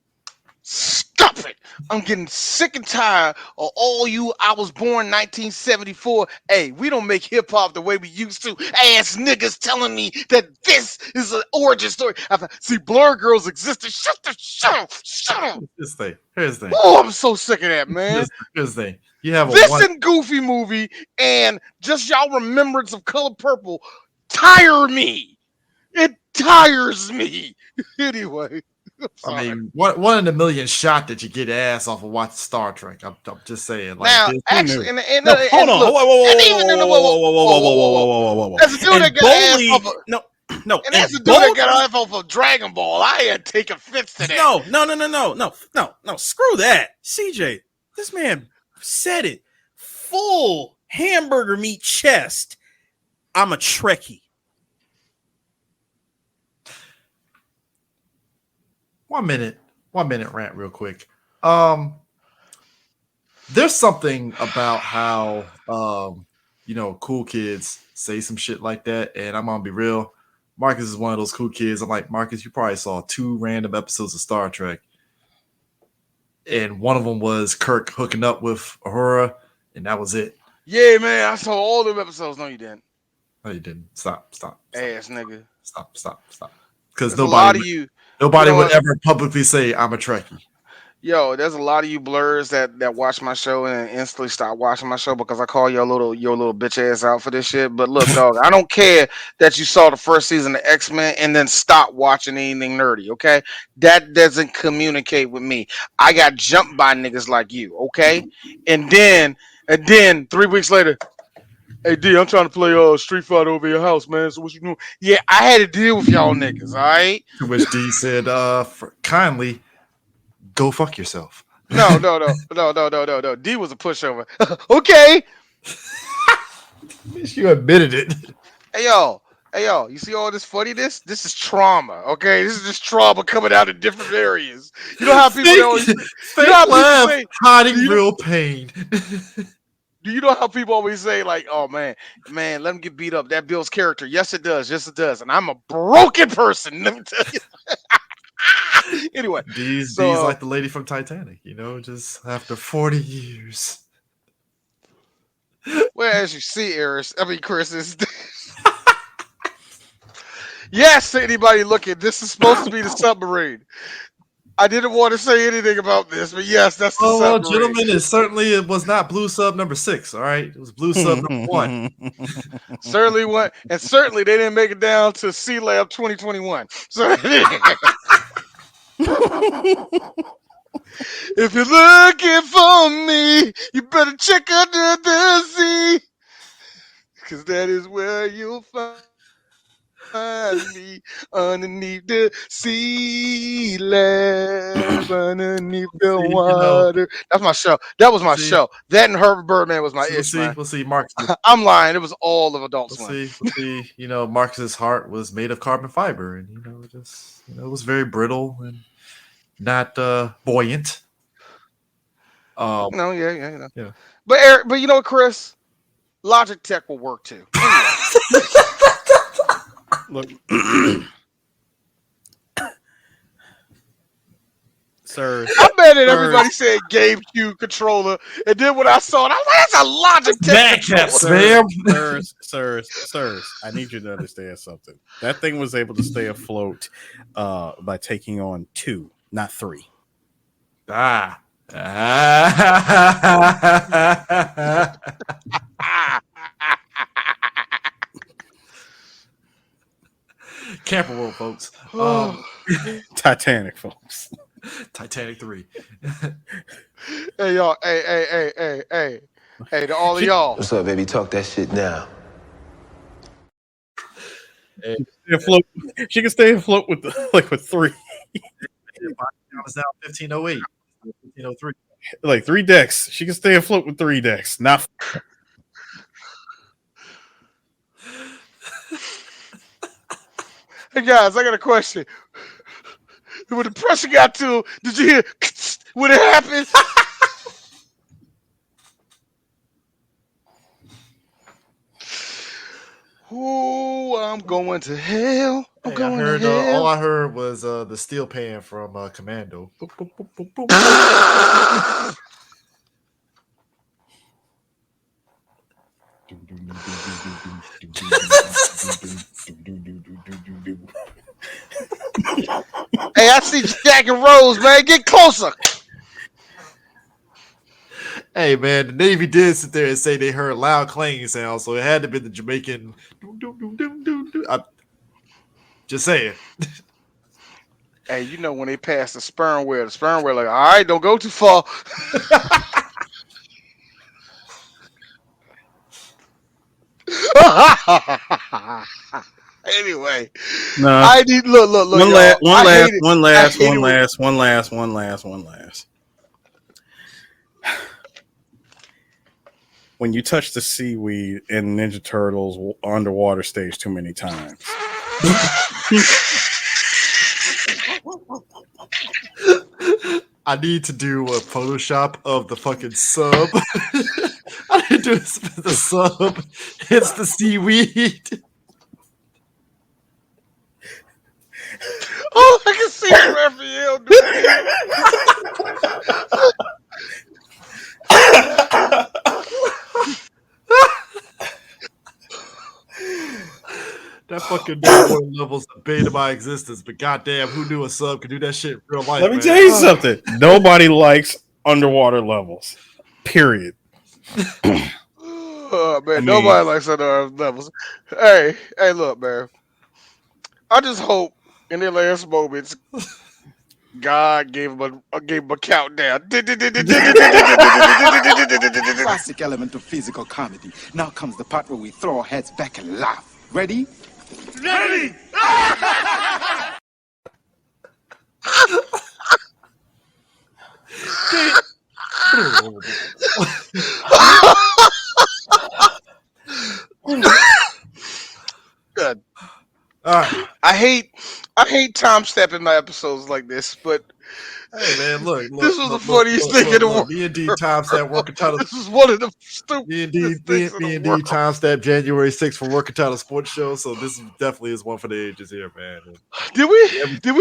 I'm getting sick and tired of all you I was born 1974. Hey, we don't make hip hop the way we used to. Ass niggas telling me that this is an origin story. See, blur girls existed. Shut up. Here's the thing. Oh, I'm so sick of that, man. Here's the thing. You have this and Goofy movie and just y'all remembrance of Color Purple tire me. It tires me. Anyway. I mean, one in a million shot that you get ass off of watching Star Trek. I'm just saying. Like, now, this, actually, No, hold on. look, and even in the Whoa. There's a dude that And got ass off Boley, of, no, and and that's a dude that Boley, got ass off of Dragon Ball. I ain't taking offense to that. no. Screw that, CJ. This man said it. Full hamburger meat chest. I'm a Trekkie. 1 minute rant real quick. There's something about how cool kids say some shit like that, and I'm gonna be real. Marcus is one of those cool kids. I'm like, Marcus, you probably saw 2 random episodes of Star Trek, and one of them was Kirk hooking up with Uhura, and that was it. Yeah, man, I saw all them episodes. No, you didn't. No, you didn't. Stop. Ass nigga. Stop. Because There's a lot of you. Nobody You know would what? ever publicly say I'm a Trekkie. Yo, there's a lot of you blurs that watch my show and instantly stop watching my show because I call your little bitch ass out for this shit. But look, dog, I don't care that you saw the first season of X-Men and then stop watching anything nerdy, okay? That doesn't communicate with me. I got jumped by niggas like you, okay? And then 3 weeks later, hey D, I'm trying to play Street Fighter over your house, man. So what you doing? Yeah, I had to deal with y'all niggas, all right? To which D said, kindly go fuck yourself. No. D was a pushover. Okay. You admitted it. Hey yo, you see all this funniness? This is trauma, okay? This is just trauma coming out of different areas. You know how people always say, hiding real pain. do you know how people always say, like, oh man, let him get beat up. That builds character. Yes, it does. And I'm a broken person. Let me tell you. Anyway, D's like the lady from Titanic, just after 40 years. Well, as you see, Chris is. Yes, to anybody looking, this is supposed to be the submarine. I didn't want to say anything about this, but yes, that's the submarine. Gentlemen, it was not Blue Sub number 6, all right? It was Blue Sub number 1. Certainly one, and certainly they didn't make it down to Sea Lab 2021. So if you're looking for me, you better check under the sea, because that is where you'll find me, underneath the sea lab, underneath the water. That's my show. That was my show. That and Herbert Birdman was my ish, man. We'll see, Marcus. I'm lying. It was all of Adult Swim. We'll see. Marcus's heart was made of carbon fiber, and it was very brittle and not buoyant. No, yeah. But Eric, Chris, Logitech will work too. Anyway. Look, sir. I bet that everybody said GameCube controller, and then when I saw it, I was like, "That's a Logitech controller." Sirs, I need you to understand something. That thing was able to stay afloat by taking on 2, not 3. Camper World, folks. Titanic, folks. Titanic 3. Hey, y'all. Hey, to all of y'all. What's up, baby? Talk that shit now. She can stay afloat with 3. It's now 1508. 1503. Like 3 decks. She can stay afloat with 3 decks. Not. Hey guys, I got a question. When the pressure got to, did you hear when it happened? Ooh, I'm going to hell. I'm going to hell. All I heard was the steel pan from Commando. Boop, boop, boop, boop, boop. Hey, I see Jack and Rose, man. Get closer. Hey, man, the Navy did sit there and say they heard loud clanging sounds, so it had to be the Jamaican. Just saying. Hey, you know when they pass the sperm whale like, all right, don't go too far. Anyway, No. I need look, One last, y'all. I hate it. I hate it. one last. When you touch the seaweed in Ninja Turtles underwater stage too many times. I need to do a Photoshop of the fucking sub. I need to do the sub. It's the seaweed. Oh, I can see Raphael That fucking underwater level's the bane of my existence. But goddamn, who knew a sub could do that shit in real life? Let me man? tell you something. Nobody likes underwater levels. Period. Oh man, nobody likes underwater levels. Hey, look, man. I just hope in their last moments, God gave him a countdown. Classic element of physical comedy. Now comes the part where we throw our heads back and laugh. Ready? Ready! Good. All right. I hate time stepping my episodes like this, but Hey man, look, this was the funniest thing in the world. Me and D timestamp working title. This is one of the Me and D, stupidest things in me the and D world. timestamp January 6th for working title sports show. So this definitely is one for the ages here, man. Did we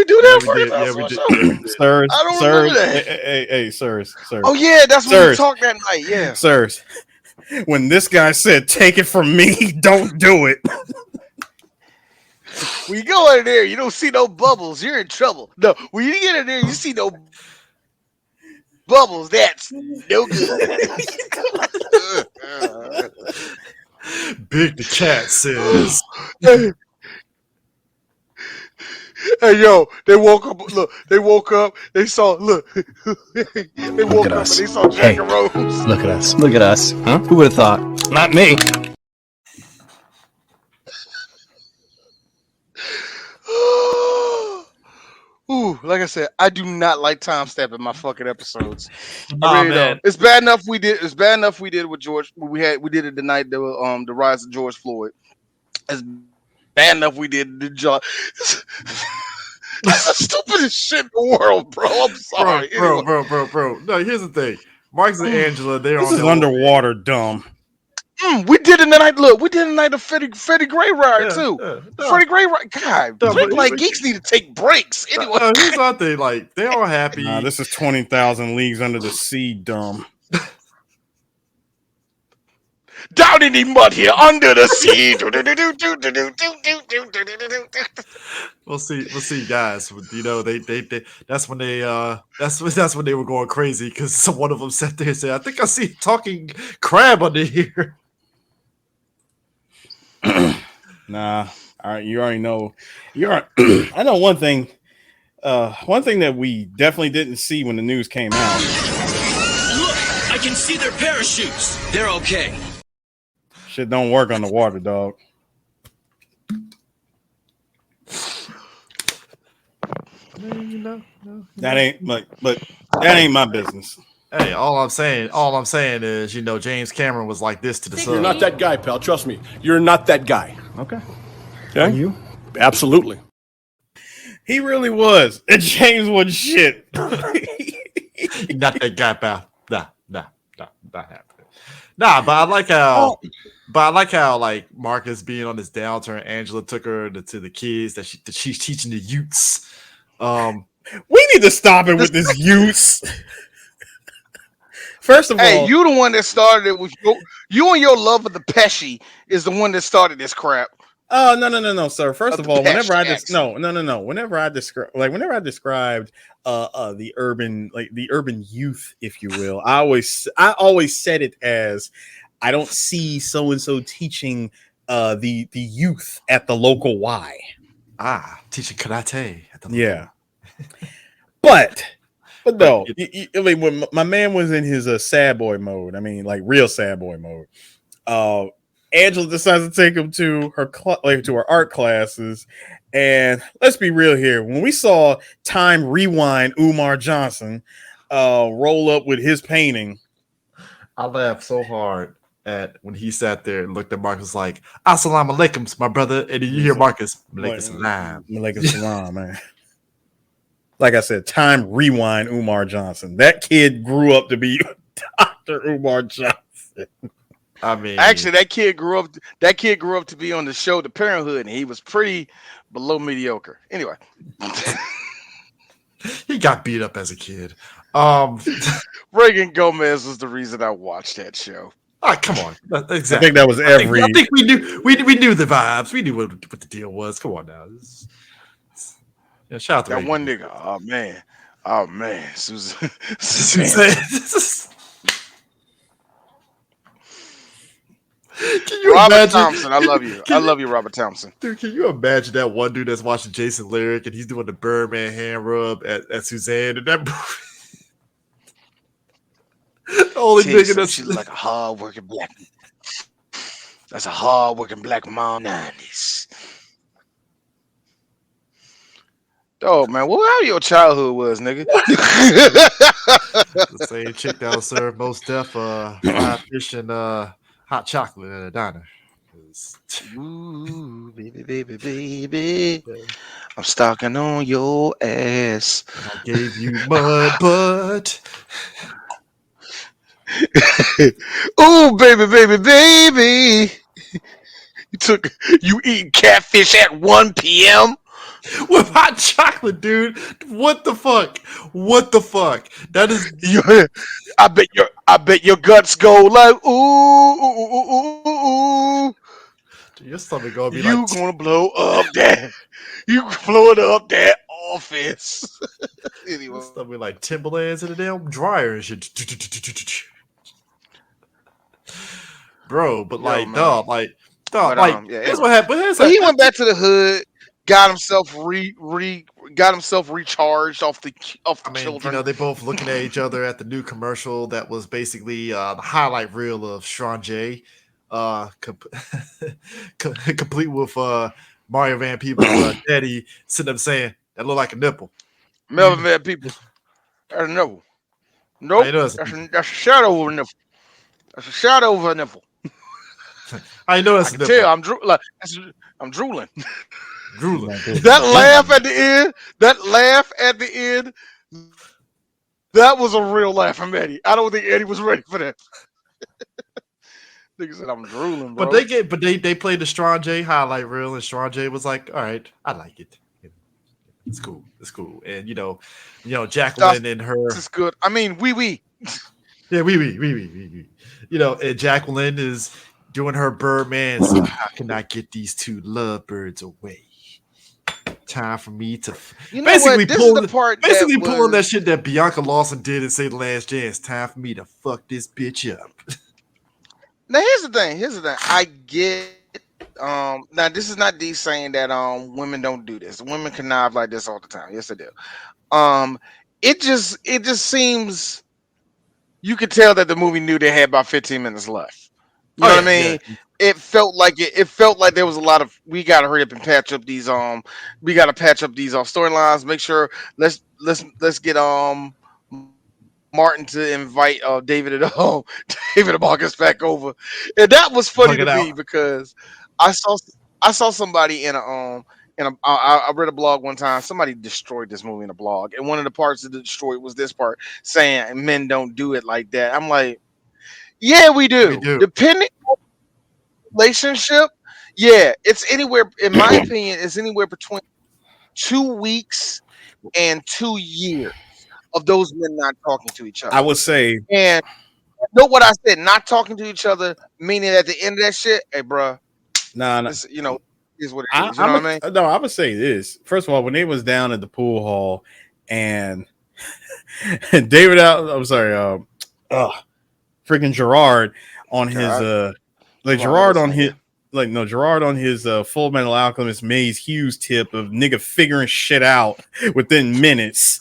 do that for you? Yeah, we did. Sirs, I don't sirs, remember that. hey, sirs. Oh yeah, that's when we Sirs. talked that night. Yeah. Sirs, when this guy said, "Take it from me, don't do it." When you go in there, you don't see no bubbles. You're in trouble. No, when you get in there, you see no bubbles. That's no good. Big the cat says. Hey yo, they woke up. Look, they woke up. They saw. Look, they woke up and they saw Jack and Rose. Look at us. Look at us. Huh? Who would have thought? Not me. Ooh, like I said, I do not like time stamping my fucking episodes. Nah, I really man. don't. It's bad enough we did. It's bad enough we did with George. We did it the night the rise of George Floyd. It's bad enough we did the John. That's the stupidest shit in the world, bro. I'm sorry, bro. Anyway. No, here's the thing. Marcus and Angela, they're This on is their own. underwater dumb. We did it the night. Look, we did it the night of Freddie Gray ride too. No, Freddie Gray ride. God, No, Drake but- like geeks need to take breaks. Anyway, here's my thing. Like, they're all happy. Nah, this is 20,000 leagues under the sea, dumb. down in the mud here, under the sea. We'll see, guys. You know, they that's when they that's when they were going crazy because one of them sat there and said, "I think I see a talking crab under here." Nah, all right. You already know. I know one thing. One thing that we definitely didn't see when the news came out. Look, I can see their parachutes. They're okay. Shit don't work on the water, dog. That ain't but that ain't my business. Hey, all I'm saying is, you know, James Cameron was like this to the sun. You're not that guy, pal. Trust me. You're not that guy. Okay. Okay? Are you? Absolutely. He really was. And James was shit. Not that guy, pal. Nah, not happening. Nah, but I like how like Marcus being on this downturn, Angela took her to the kids that she's teaching the youths. We need to stop it with this use. First of all, Hey, you the one that started it with you and your love of the Pesci is the one that started this crap. Oh no, sir. First Of of all, the whenever I hashtags. whenever I described the urban youth, if you will, I always said it as I don't see so and so teaching the youth at the local Y. Teaching karate. At the Yeah. But no, I mean, when my man was in his sad boy mode, I mean, like real sad boy mode. Angela decides to take him to her to her art classes, and let's be real here. When we saw Time Rewind Umar Johnson roll up with his painting, I laughed so hard at when he sat there and looked at Marcus like, "Assalamu alaikum, my brother," and then you hear Marcus, "Malaikum salam, Malaikum salam, man." Like I said, Time Rewind Umar Johnson. That kid grew up to be Dr. Umar Johnson. I mean, actually, that kid grew up to be on the show The Parenthood, and he was pretty below mediocre. Anyway, he got beat up as a kid. Reagan Gomez was the reason I watched that show. Come on, exactly. I think that was every. I think we knew the vibes. We knew what the deal was. Come on now. Shout out to that Reagan. one nigga. Oh man, Suzanne. Can you Robert imagine? Thompson, I love you. I love you, Robert Thompson. Dude, can you imagine that one dude that's watching Jason Lyric and he's doing the Birdman hand rub at Suzanne and that movie? The only nigga that's she's like a hard working black. That's a hard working black mom 90s. Oh man, well, how your childhood was, nigga? The same chick that'll serve most deaf fried fish and hot chocolate at a diner. Ooh, baby, I'm stalking on your ass. I gave you mud butt. Ooh, baby. You eating catfish at 1 p.m. with hot chocolate, dude. What the fuck? That is. I bet your guts go like ooh. Your stomach gonna be you like. Gonna blow up that. You blowing up that office. Anyway, Your stomach like Timberlands in the damn dryer and shit. Bro, but like, dog, here's what happened. So he went back to the hood, got himself recharged off the children. You know, they both looking at each other at the new commercial that was basically the highlight reel of Strange, complete with Mario Van Peebles' daddy sitting up saying that looked like a nipple. Melvin Van Peebles, that's a nipple. Nope, that's a shadow of a nipple. That's a shadow of a nipple. I know that's. I can tell. I'm drooling. Drooling. That laugh at the end. That was a real laugh from Eddie. I don't think Eddie was ready for that. Nigga said I'm drooling, bro. But they played the Strange highlight reel, and Strange was like, "All right, I like it. It's cool. And you know, Jacqueline and her. This is good. I mean, we. Yeah, we. You know, and Jacqueline is doing her Birdman. So how can I get these two lovebirds away? Time for me to basically pulling that shit that Bianca Lawson did in Say the Last Dance. Time for me to fuck this bitch up. Now here's the thing. I get. Now this is not D saying that women don't do this. Women connive like this all the time. Yes, they do. It just seems you could tell that the movie knew they had about 15 minutes left. You know what I mean? Yeah. It felt like there was a lot of we gotta hurry up and patch up these storylines. Make sure let's get Martin to invite David Marcus back over. And that was funny to me because I saw somebody I read a blog one time. Somebody destroyed this movie in a blog, and one of the parts that destroyed was this part saying men don't do it like that. I'm like, yeah, we do. Depending on the relationship, yeah, it's anywhere. In my opinion, it's anywhere between 2 weeks and 2 years of those men not talking to each other. I would say, and you know what I said, not talking to each other, meaning at the end of that shit, hey, bro, this, is what it is. You know what I mean? No, I would say this. First of all, when they was down at the pool hall and David freaking Gerard on his like no Gerard on his Full Metal Alchemist Maze Hughes tip of nigga figuring shit out within minutes.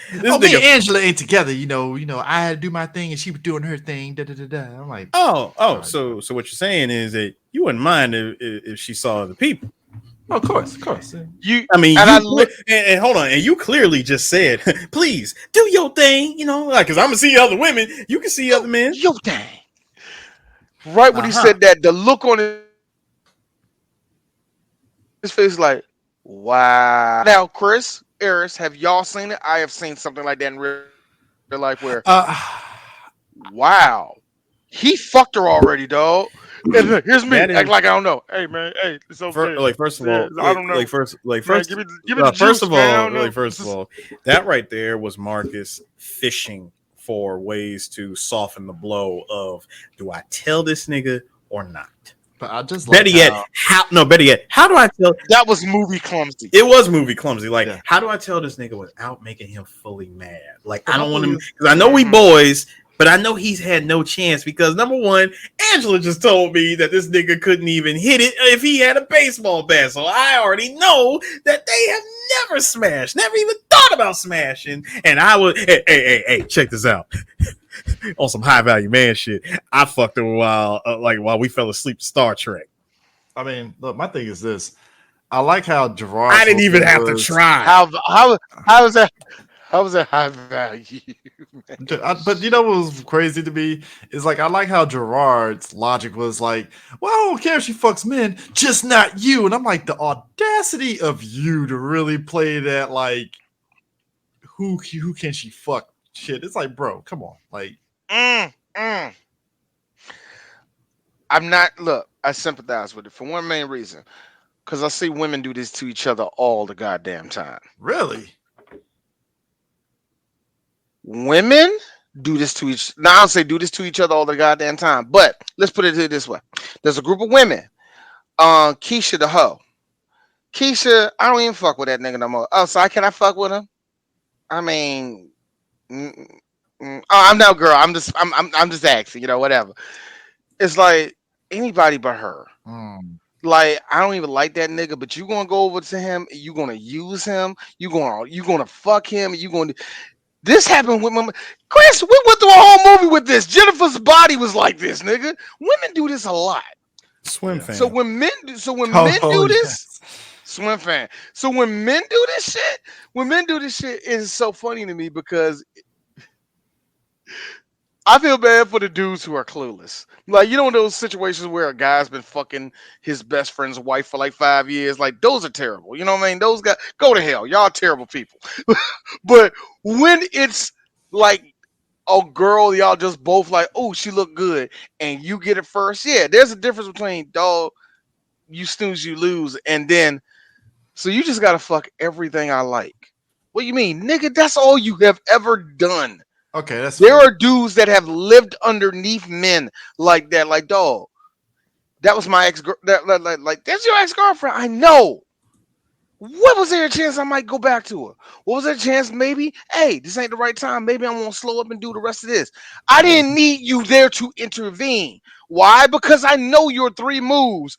This Me nigga, and Angela ain't together. I had to do my thing and she was doing her thing. Da, da, da, da. I'm like, so what you're saying is that you wouldn't mind if she saw other people. of course. And hold on, and you clearly just said, please do your thing, like, because I'm gonna see other women. You can see other men. Your thing. Right when he said that, the look on his face, like, wow. Now, Chris, Eris, have y'all seen it? I have seen something like that in real life where, wow, he fucked her already, dog. And here's me, act like I don't know. Hey man, hey, it's okay. First of all, I don't know. First of all, that right there was Marcus fishing for ways to soften the blow of, do I tell this nigga or not? But I just better yet, how do I tell? That was movie clumsy. It was movie clumsy. Like, how do I tell this nigga without making him fully mad? Like, I don't want him, because I know we boys, but I know he's had no chance because, number one, Angela just told me that this nigga couldn't even hit it if he had a baseball bat. So I already know that they have never smashed, never even thought about smashing. And I would, hey, check this out. On some high value man shit, I fucked her while we fell asleep to Star Trek. I mean, look, my thing is this. I like how Gerard. I didn't even have to try. How is that? How was that high value? But you know what was crazy to me is like I like how Gerard's logic was like, well, I don't care if she fucks men, just not you. And I'm like, the audacity of you to really play that like who can she fuck shit. It's like, bro, come on. Like I'm not I sympathize with it for one main reason. Because I see women do this to each other all the goddamn time. Really? Women do this to each. Now I'll say do this to each other all the goddamn time. But let's put it this way: there's a group of women. Keisha the hoe. Keisha, I don't even fuck with that nigga no more. Oh, so can I fuck with him? I mean, I'm no girl. I'm just asking. Whatever. It's like anybody but her. Like, I don't even like that nigga, but you gonna go over to him, you gonna use him, you gonna fuck him, This happened with my Chris. We went through a whole movie with this. Jennifer's body was like this, nigga. Women do this a lot. Swim fan. So when men do this, swim fan. So when men do this shit, it's so funny to me because I feel bad for the dudes who are clueless. Like, those situations where a guy's been fucking his best friend's wife for like 5 years. Like, those are terrible. You know what I mean? Those guys, go to hell. Y'all terrible people. But when it's like a girl, y'all just both like, oh, she look good, and you get it first. Yeah, there's a difference between, dog, you snooze, you lose, and then, so you just gotta fuck everything I like. What do you mean? Nigga, that's all you have ever done. Okay, there are dudes that have lived underneath men like that. Like, dog, that was my ex. Like, that's your ex-girlfriend. I know. What was there a chance I might go back to her? What was there a chance? Maybe, hey, this ain't the right time. Maybe I'm gonna slow up and do the rest of this. I didn't need you there to intervene. Why? Because I know your 3 moves.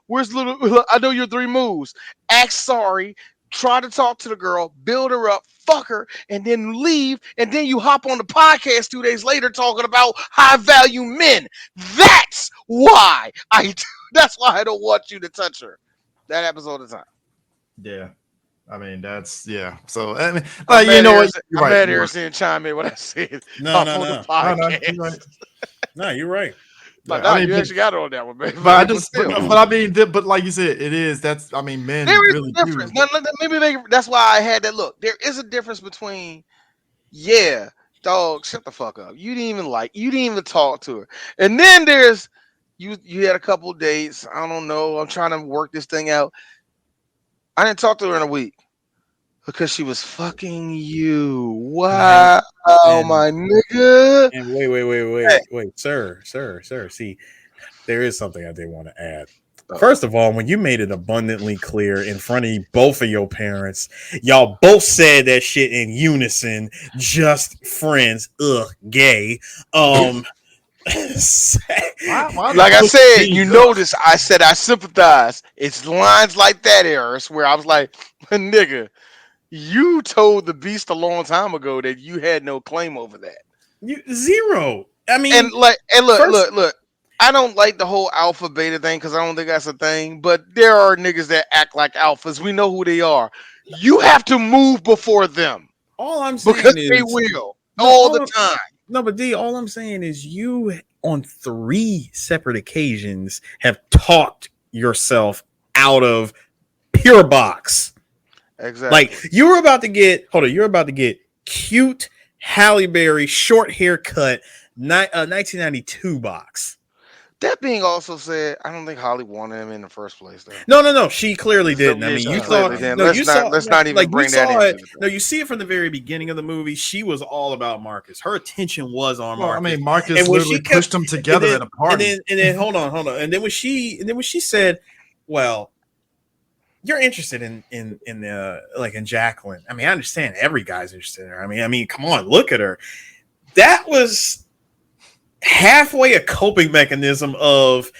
Where's little? I know your 3 moves. Act sorry. Try to talk to the girl, build her up, fuck her, and then leave. And then you hop on the podcast 2 days later talking about high value men. That's why that's why I don't want you to touch her. That happens all the time. Yeah. I mean, that's, yeah. So, I mean, like, you know what? I'm mad Harrison chime in what I said. No. You're right. Like, I mean, you actually got it on that one, man. But I mean, but like you said, it is. That's, I mean, men there is really a difference. Maybe that's why I had that look. There is a difference between, yeah, dog, shut the fuck up. You didn't even talk to her. And then there's you had a couple dates. I don't know. I'm trying to work this thing out. I didn't talk to her in a week because she was fucking you. Wow, my nigga. And wait, sir. See, there is something I did want to add. First of all, when you made it abundantly clear in front of both of your parents, y'all both said that shit in unison, just friends, gay. Like I said, you notice I said I sympathize. It's lines like that, Eris, where I was like, nigga, you told the beast a long time ago that you had no claim over that. Zero. I mean, and look. I don't like the whole alpha beta thing because I don't think that's a thing. But there are niggas that act like alphas. We know who they are. You have to move before them. All I'm saying because is they will all the time. No, but D, all I'm saying is you on 3 separate occasions have talked yourself out of Pure Box. Exactly. Like you're about to get cute Halle Berry short haircut 1992 box. That being also said, I don't think Holly wanted him in the first place, though. No. She clearly didn't. I mean, you thought. No, let's not even bring that in. No, you see it from the very beginning of the movie. She was all about Marcus. Her attention was on Marcus. I mean, Marcus literally pushed them together at a party. And then hold on. And then when she said, "Well, you're interested in Jacqueline." I mean, I understand every guy's interested in her. I mean, come on, look at her. That was halfway a coping mechanism of,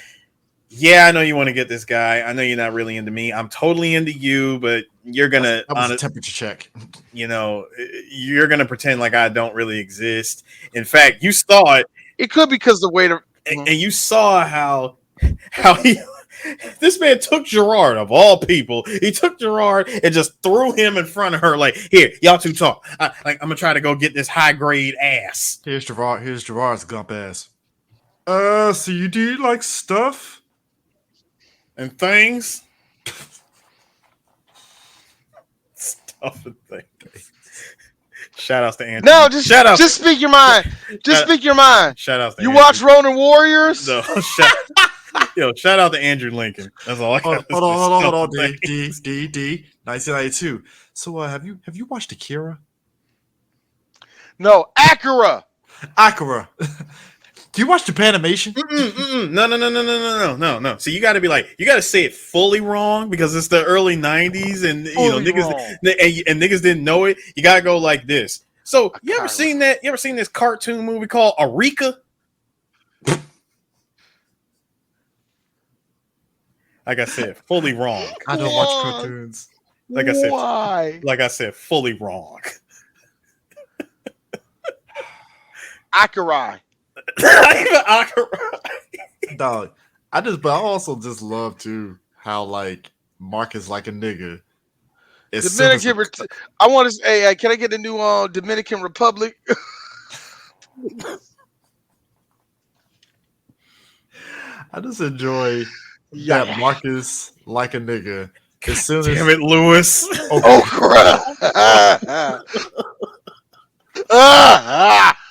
yeah, I know you want to get this guy. I know you're not really into me. I'm totally into you, but you're gonna that was a temperature check. You're gonna pretend like I don't really exist. In fact, you saw it. It could be because the way and you saw how he. This man took Gerard of all people. He took Gerard and just threw him in front of her. Like, here, y'all two talk. I'm gonna try to go get this high grade ass. Here's Gerard. Here's Gerard's gump ass. So you do like stuff and things? Stuff and things. Shout outs to Andrew. No, just speak your mind. Speak your mind. Shout outs to you Andrew. Watch Ronin Warriors? No, shout out to Andrew Lincoln. That's all I got. Hold on. D. 1992. So have you watched Akira? No, Akira. Do you watch Japanimation? No. So you got to say it fully wrong because it's the early 90s and niggas didn't know it. You got to go like this. So you ever seen that? You ever seen this cartoon movie called Eureka? Like I said, fully wrong. I don't watch cartoons. Like I said, fully wrong. Akira. Dog. But I also just love too how like Mark is like a nigga. Dominican. I want to say, can I get the new Dominican Republic? I just enjoy that Marcus like a nigga. As soon Damn it, Lewis. Oh crap. I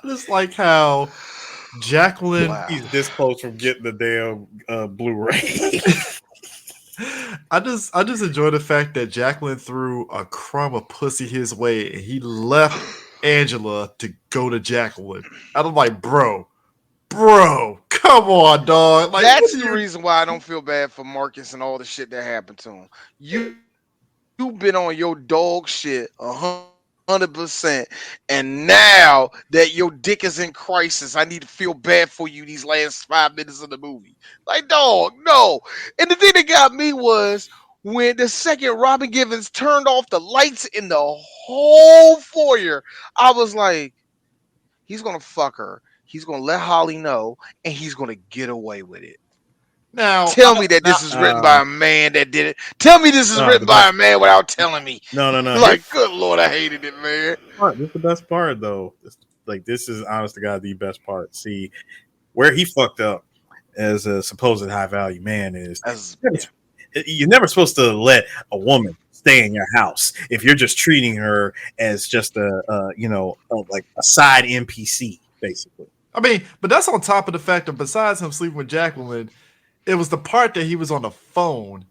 just like how Jacqueline. Wow. He's this close from getting the damn Blu-ray. I just enjoy the fact that Jacqueline threw a crumb of pussy his way and he left Angela to go to Jacqueline. I'm like, bro, come on, dog. Like, that's the reason why I don't feel bad for Marcus and all the shit that happened to him. You've been on your dog shit 100%, and now that your dick is in crisis, I need to feel bad for you these last 5 minutes of the movie. Like, dog, no. And the thing that got me was when the second Robin Givens turned off the lights in the whole foyer, I was like, he's gonna fuck her. He's gonna let Holly know, and he's gonna get away with it. Now, tell me that this is written by a man that did it. Tell me this is written by a man without telling me. No. Like, good Lord, I hated it, man. This is the best part, though. This is, honest to God, the best part. See, where he fucked up as a supposed high value man is you're never supposed to let a woman stay in your house if you're just treating her as just like a side NPC, basically. I mean, but that's on top of the fact that besides him sleeping with Jacqueline, it was the part that he was on the phone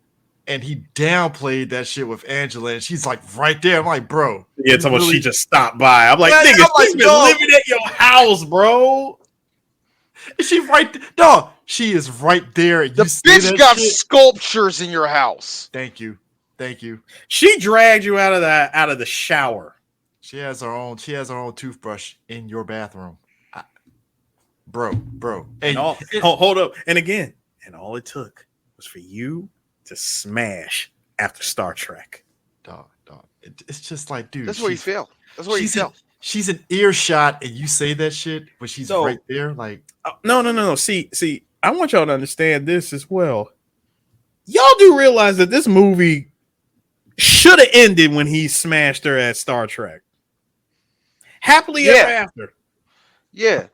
and he downplayed that shit with Angela and she's like right there. I'm like, bro. Yeah, it's almost she just stopped by. I'm like, nigga, she's been living at your house, bro. Is she right there? Dog, she is right there. The bitch got sculptures in your house. Thank you. She dragged you out of the shower. She has her own. She has her own toothbrush in your bathroom, bro. And all hold up. And again, and all it took was for you to smash after Star Trek. Dog. It's just like, dude. That's where you feel. That's where you feel. She's an earshot, and you say that shit, but she's right there. Like, no. See. I want y'all to understand this as well. Y'all do realize that this movie should have ended when he smashed her at Star Trek. Happily ever after. Yeah.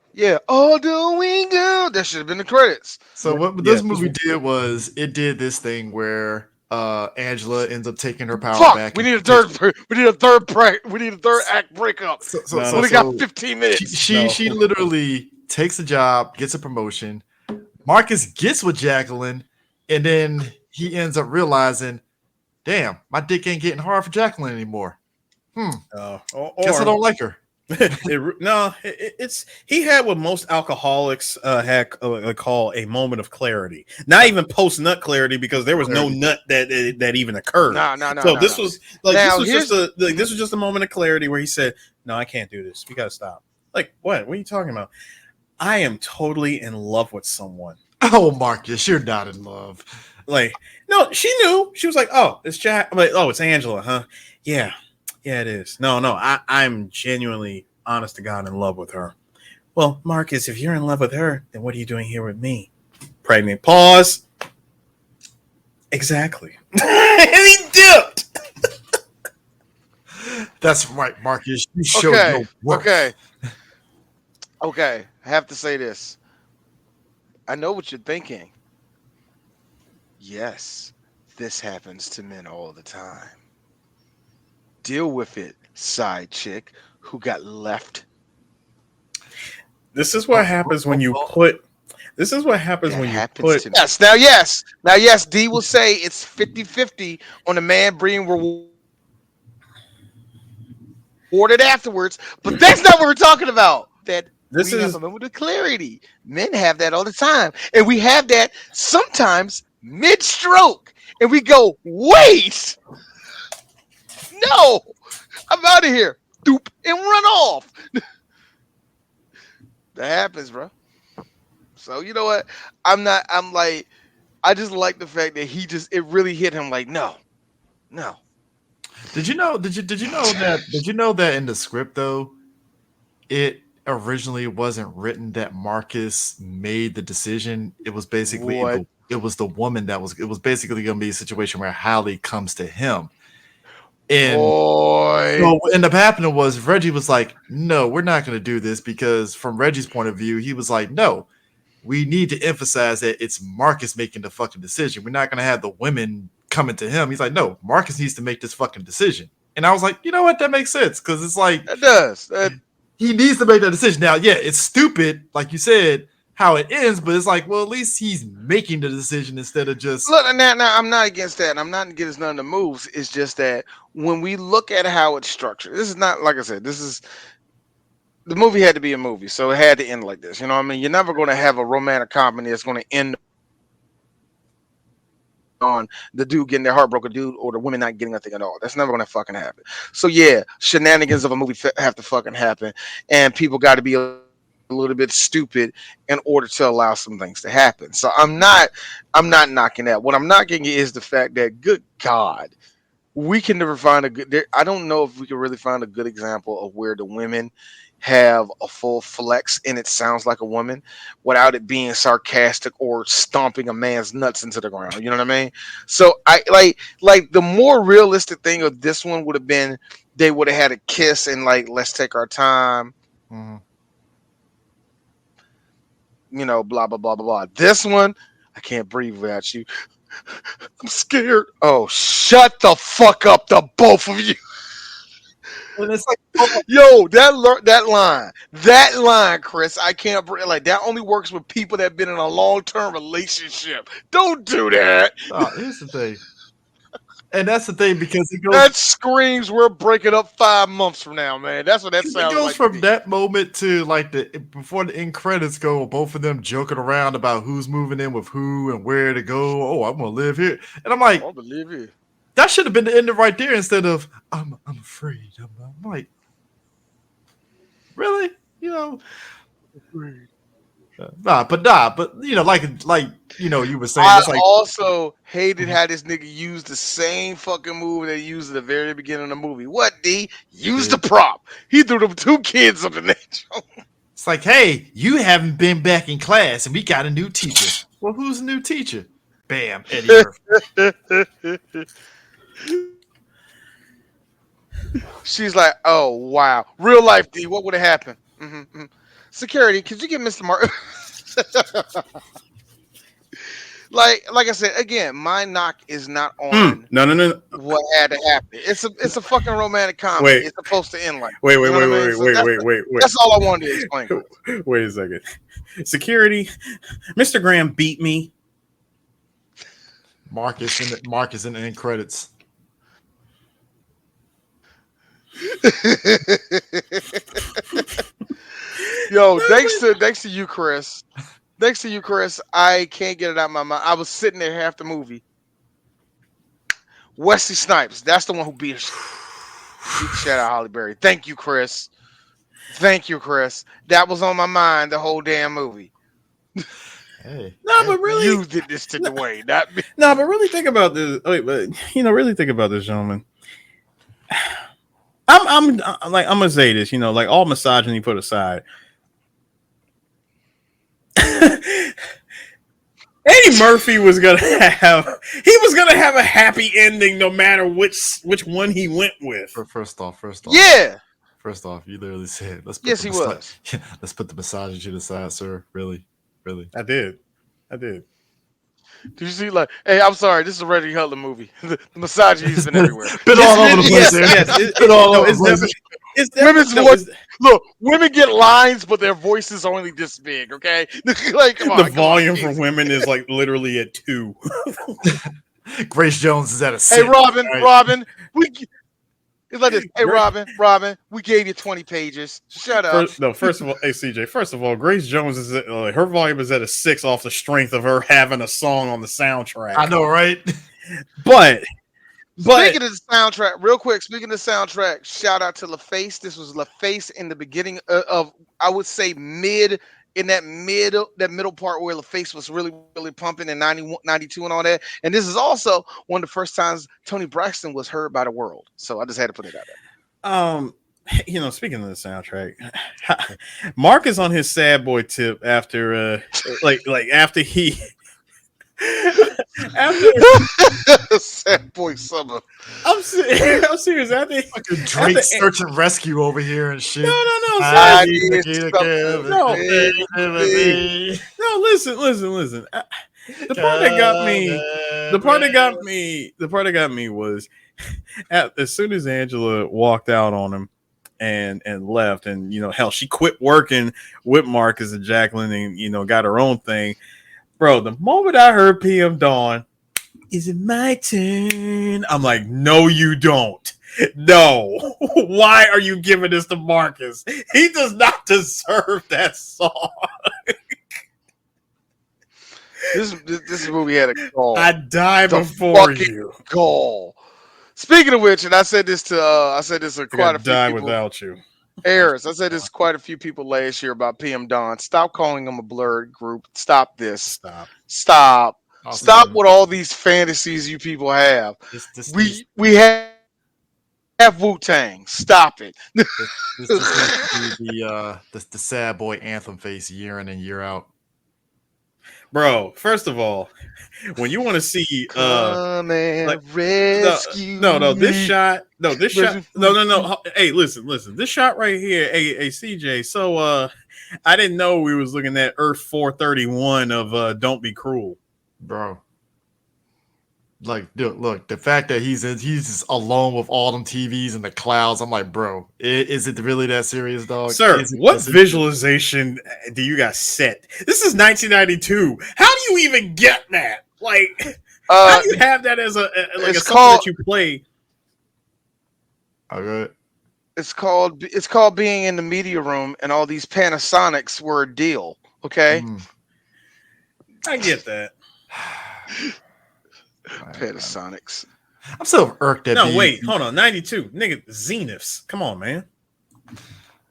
All doing good. That should have been the credits. So what this movie did was it did this thing where Angela ends up taking her power back. We need a third act breakup. So we got 15 minutes. She literally takes a job, gets a promotion. Marcus gets with Jacqueline, and then he ends up realizing, damn, my dick ain't getting hard for Jacqueline anymore. Guess I don't like her. It's he had what most alcoholics call a moment of clarity. Not even post nut clarity, because there was no nut that even occurred. No. So this was just a moment of clarity where he said, "No, I can't do this. We gotta stop." Like, what? What are you talking about? I am totally in love with someone. Oh, Marcus, you're not in love. Like, no, she knew. She was like, "Oh, it's Jack." I'm like, "Oh, it's Angela, huh?" Yeah, it is. No, I'm genuinely, honest to God, in love with her. Well, Marcus, if you're in love with her, then what are you doing here with me? Pregnant. Pause. Exactly. And he dipped. That's right, Marcus. You showed your worth. Okay. I have to say this. I know what you're thinking. Yes, this happens to men all the time. Deal with it, side chick who got left. This is what happens when you put. This is what happens when you put. Now, yes. D will say it's 50-50 on the man being rewarded afterwards, but that's not what we're talking about. That we have a moment of clarity. Men have that all the time, and we have that sometimes mid-stroke, and we go, wait, no, I'm out of here, doop, and run off. That happens, bro. So you know what? I just like the fact that it really hit him like, no. Did you know that in the script though, it originally wasn't written that Marcus made the decision. It was basically it was the woman it was basically going to be a situation where Hallie comes to him. And so what ended up happening was Reggie was like, no, we're not going to do this, because from Reggie's point of view, he was like, no, we need to emphasize that it's Marcus making the fucking decision. We're not going to have the women coming to him. He's like, no, Marcus needs to make this fucking decision. And I was like, you know what? That makes sense, because it's like it does. He needs to make that decision. Now, yeah, it's stupid, like you said, how it ends, but it's like, well, at least he's making the decision instead of just. Look, now I'm not against that. I'm not against none of the moves. It's just that when we look at how it's structured, this is not, like I said, the movie had to be a movie, so it had to end like this. You know what I mean? You're never going to have a romantic comedy that's going to end on the dude getting their heart broken, dude, or the women not getting nothing at all. That's never going to fucking happen. So yeah, shenanigans of a movie have to fucking happen, and people got to be a little bit stupid in order to allow some things to happen. So I'm not knocking that. What I'm knocking is the fact that, good God, we can never find a good. I don't know if we can really find a good example of where the women have a full flex and it sounds like a woman without it being sarcastic or stomping a man's nuts into the ground. You know what I mean? So I like the more realistic thing of this one would have been they would have had a kiss and like, let's take our time. Mm-hmm. You know, blah, blah, blah, blah, blah. This one, I can't breathe without you. I'm scared. Oh, shut the fuck up, the both of you. And it's like, yo, that line, Chris, I can't breathe. Like, that only works with people that have been in a long-term relationship. Don't do that. Here's the thing. And that's the thing, because it goes. That screams we're breaking up 5 months from now, man. That's what that sounds like. It goes from that moment to like before the end credits go, both of them joking around about who's moving in with who and where to go. Oh, I'm gonna live here, and I'm like, I believe you. That should have been the ending right there instead of I'm afraid. I'm like, Really? But you were saying I it's like also hated how this nigga used the same fucking move that he used at the very beginning of the movie. What, D? Use the prop. He threw them 2 kids up in that joint. it's like, hey, you haven't been back in class, and we got a new teacher. Well, who's the new teacher? Bam, Eddie Murphy. She's like, oh wow, real life, D. What would have happened? Security, could you get Mr. Mark? like I said again, my knock is not on. No. What had to happen? It's a fucking romantic comedy. Wait. It's supposed to end like. Wait. That's all I wanted to explain. Wait a second. Security, Mr. Graham beat me. Marcus in the end credits. Yo, thanks to you, Chris. Thanks to you, Chris. I can't get it out of my mind. I was sitting there half the movie. Wesley Snipes. That's the one who beat us. Shout out Holly Berry. Thank you, Chris. That was on my mind the whole damn movie. Hey. No, but really, you did this to Dwayne, not me. No, but really think about this. Really think about this, gentlemen. I'm gonna say this, like all misogyny put aside. Eddie Murphy was gonna have a happy ending no matter which one he went with. First off. Yeah. First off, you literally said let's Yes, he was. Let's put the misogyny to the side, sir. Really. I did. Did you see, like, hey, I'm sorry, this is a Reggie Hutler movie. The misogyny's been everywhere. Been all over the place. Yes, been all over the place. Women's voice. Look, women get lines, but their voice is only this big. Okay, like come on, the volume for women is like literally at 2. Grace Jones is at a 6. Hey, Robin, right? Robin, it's like this. Hey, Robin, we gave you 20 pages. Shut up. First of all, hey CJ. First of all, Grace Jones is her volume is at a 6 off the strength of her having a song on the soundtrack. I know, right? But speaking of the soundtrack, real quick. Speaking of the soundtrack, shout out to LaFace. This was LaFace in the beginning of I would say that middle part where LaFace was really, really pumping in 91, 92 and all that. And this is also one of the first times Tony Braxton was heard by the world. So I just had to put it out there. Speaking of the soundtrack, Mark is on his sad boy tip after after he sad boy summer. I'm serious. After Drake search and rescue over here and shit. No. Listen. The part that got me was as soon as Angela walked out on him and left, and hell, she quit working with Marcus and Jacqueline and got her own thing. Bro, the moment I heard PM Dawn, is it my turn? I'm like, no, you don't. No. Why are you giving this to Marcus? He does not deserve that song. This movie had a goal. I die before you. Goal. Speaking of which, and I said this to quite a few die people. Without you. Harris, I said this to quite a few people last year about PM Dawn. Stop calling them a blurred group. Stop this. Stop with all these fantasies you people have. We have Wu-Tang. Stop it. This is the sad boy anthem face year in and year out. Bro, first of all, when you want to see rescue this shot. Hey, listen. This shot right here, hey CJ. So I didn't know we was looking at Earth 431 of Don't Be Cruel. Bro. Like, dude, look, the fact that he's just alone with all them TVs in the clouds, I'm like, bro, is it really that serious, dog? Sir, what visualization do you guys set? This is 1992. How do you even get that? Like, how do you have that as a something that you play? Okay. It's called being in the media room, and all these Panasonics were a deal. Okay, I get that. Panasonics. I'm so irked at No, wait, hold on. 92. Nigga, Zeniths. Come on, man.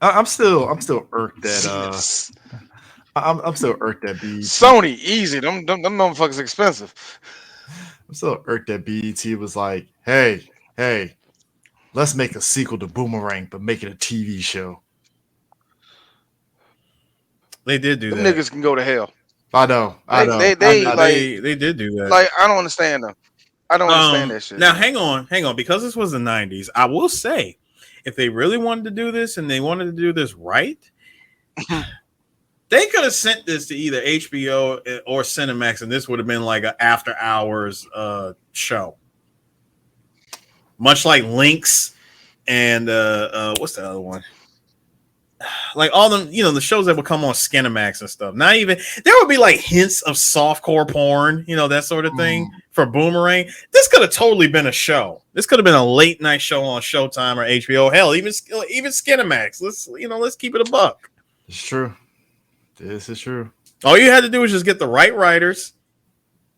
I'm still irked that Yes. I'm still irked that BET. Sony, easy. Them motherfuckers expensive. I'm still irked that BET was like, hey, let's make a sequel to Boomerang, but make it a TV show. They did do Them that. niggas can go to hell. I know. They They did do that. like I don't understand them. I don't understand that shit. Now, hang on. Because this was the 90s, I will say, if they really wanted to do this and they wanted to do this right, they could have sent this to either HBO or Cinemax, and this would have been like an after hours show. Much like Lynx and what's the other one? Like all them, the shows that would come on Skinemax and stuff. Not even there would be like hints of softcore porn, that sort of thing for Boomerang. This could have totally been a show. This could have been a late night show on Showtime or HBO. Hell, even Skinemax. Let's keep it a buck. It's true. This is true. All you had to do was just get the right writers.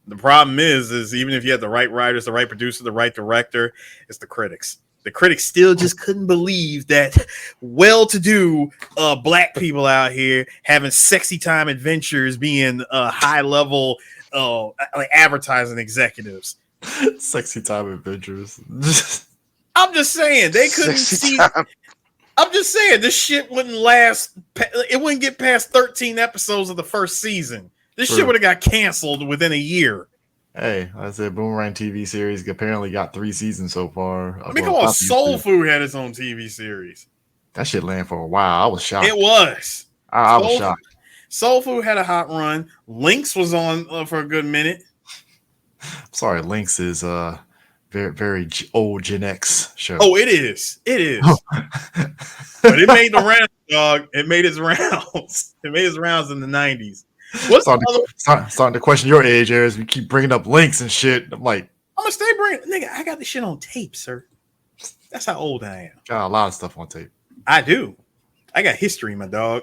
The problem is even if you had the right writers, the right producer, the right director, it's the critics. The critics still just couldn't believe that well-to-do black people out here having sexy time adventures being high-level like advertising executives. Sexy time adventures. I'm just saying they couldn't see. I'm just saying this shit wouldn't last. It wouldn't get past 13 episodes of the first season. This shit would have got canceled within a year. Hey, I said Boomerang TV series apparently got 3 seasons so far. I mean, come on, Soul Food had its own TV series. That shit ran for a while. I was shocked. It was. I was shocked. Soul Food had a hot run. Lynx was on for a good minute. Sorry, Lynx is very, very old Gen X show. Oh, it is. It is. But it made the rounds, dog. It made its rounds. It made its rounds in the 90s. What's starting to question your age, Aries. We keep bringing up Lynx and shit. I'm like, I'm gonna stay bringing. Nigga, I got this shit on tape, sir. That's how old I am. Got a lot of stuff on tape. I do. I got history, my dog.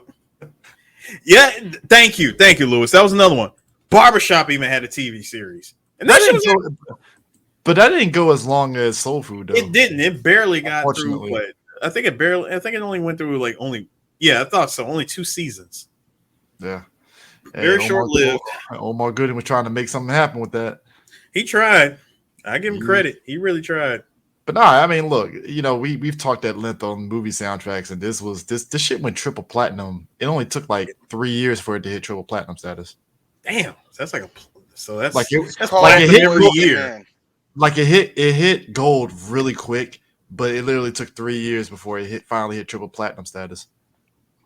Yeah, thank you, Lewis. That was another one. Barbershop even had a TV series, and but that didn't go as long as Soul Food, though. It didn't. It barely got through. But I think it only went through I thought so. Only 2 seasons. Yeah. Very short-lived. Omar Gooding was trying to make something happen with that. He tried. I give him credit. He really tried. But no, I mean, look, we've talked at length on movie soundtracks, and this shit went triple platinum. It only took like 3 years for it to hit triple platinum status. Damn, that's like that's like it hit every year. Like it hit gold really quick, but it literally took 3 years before it finally hit triple platinum status.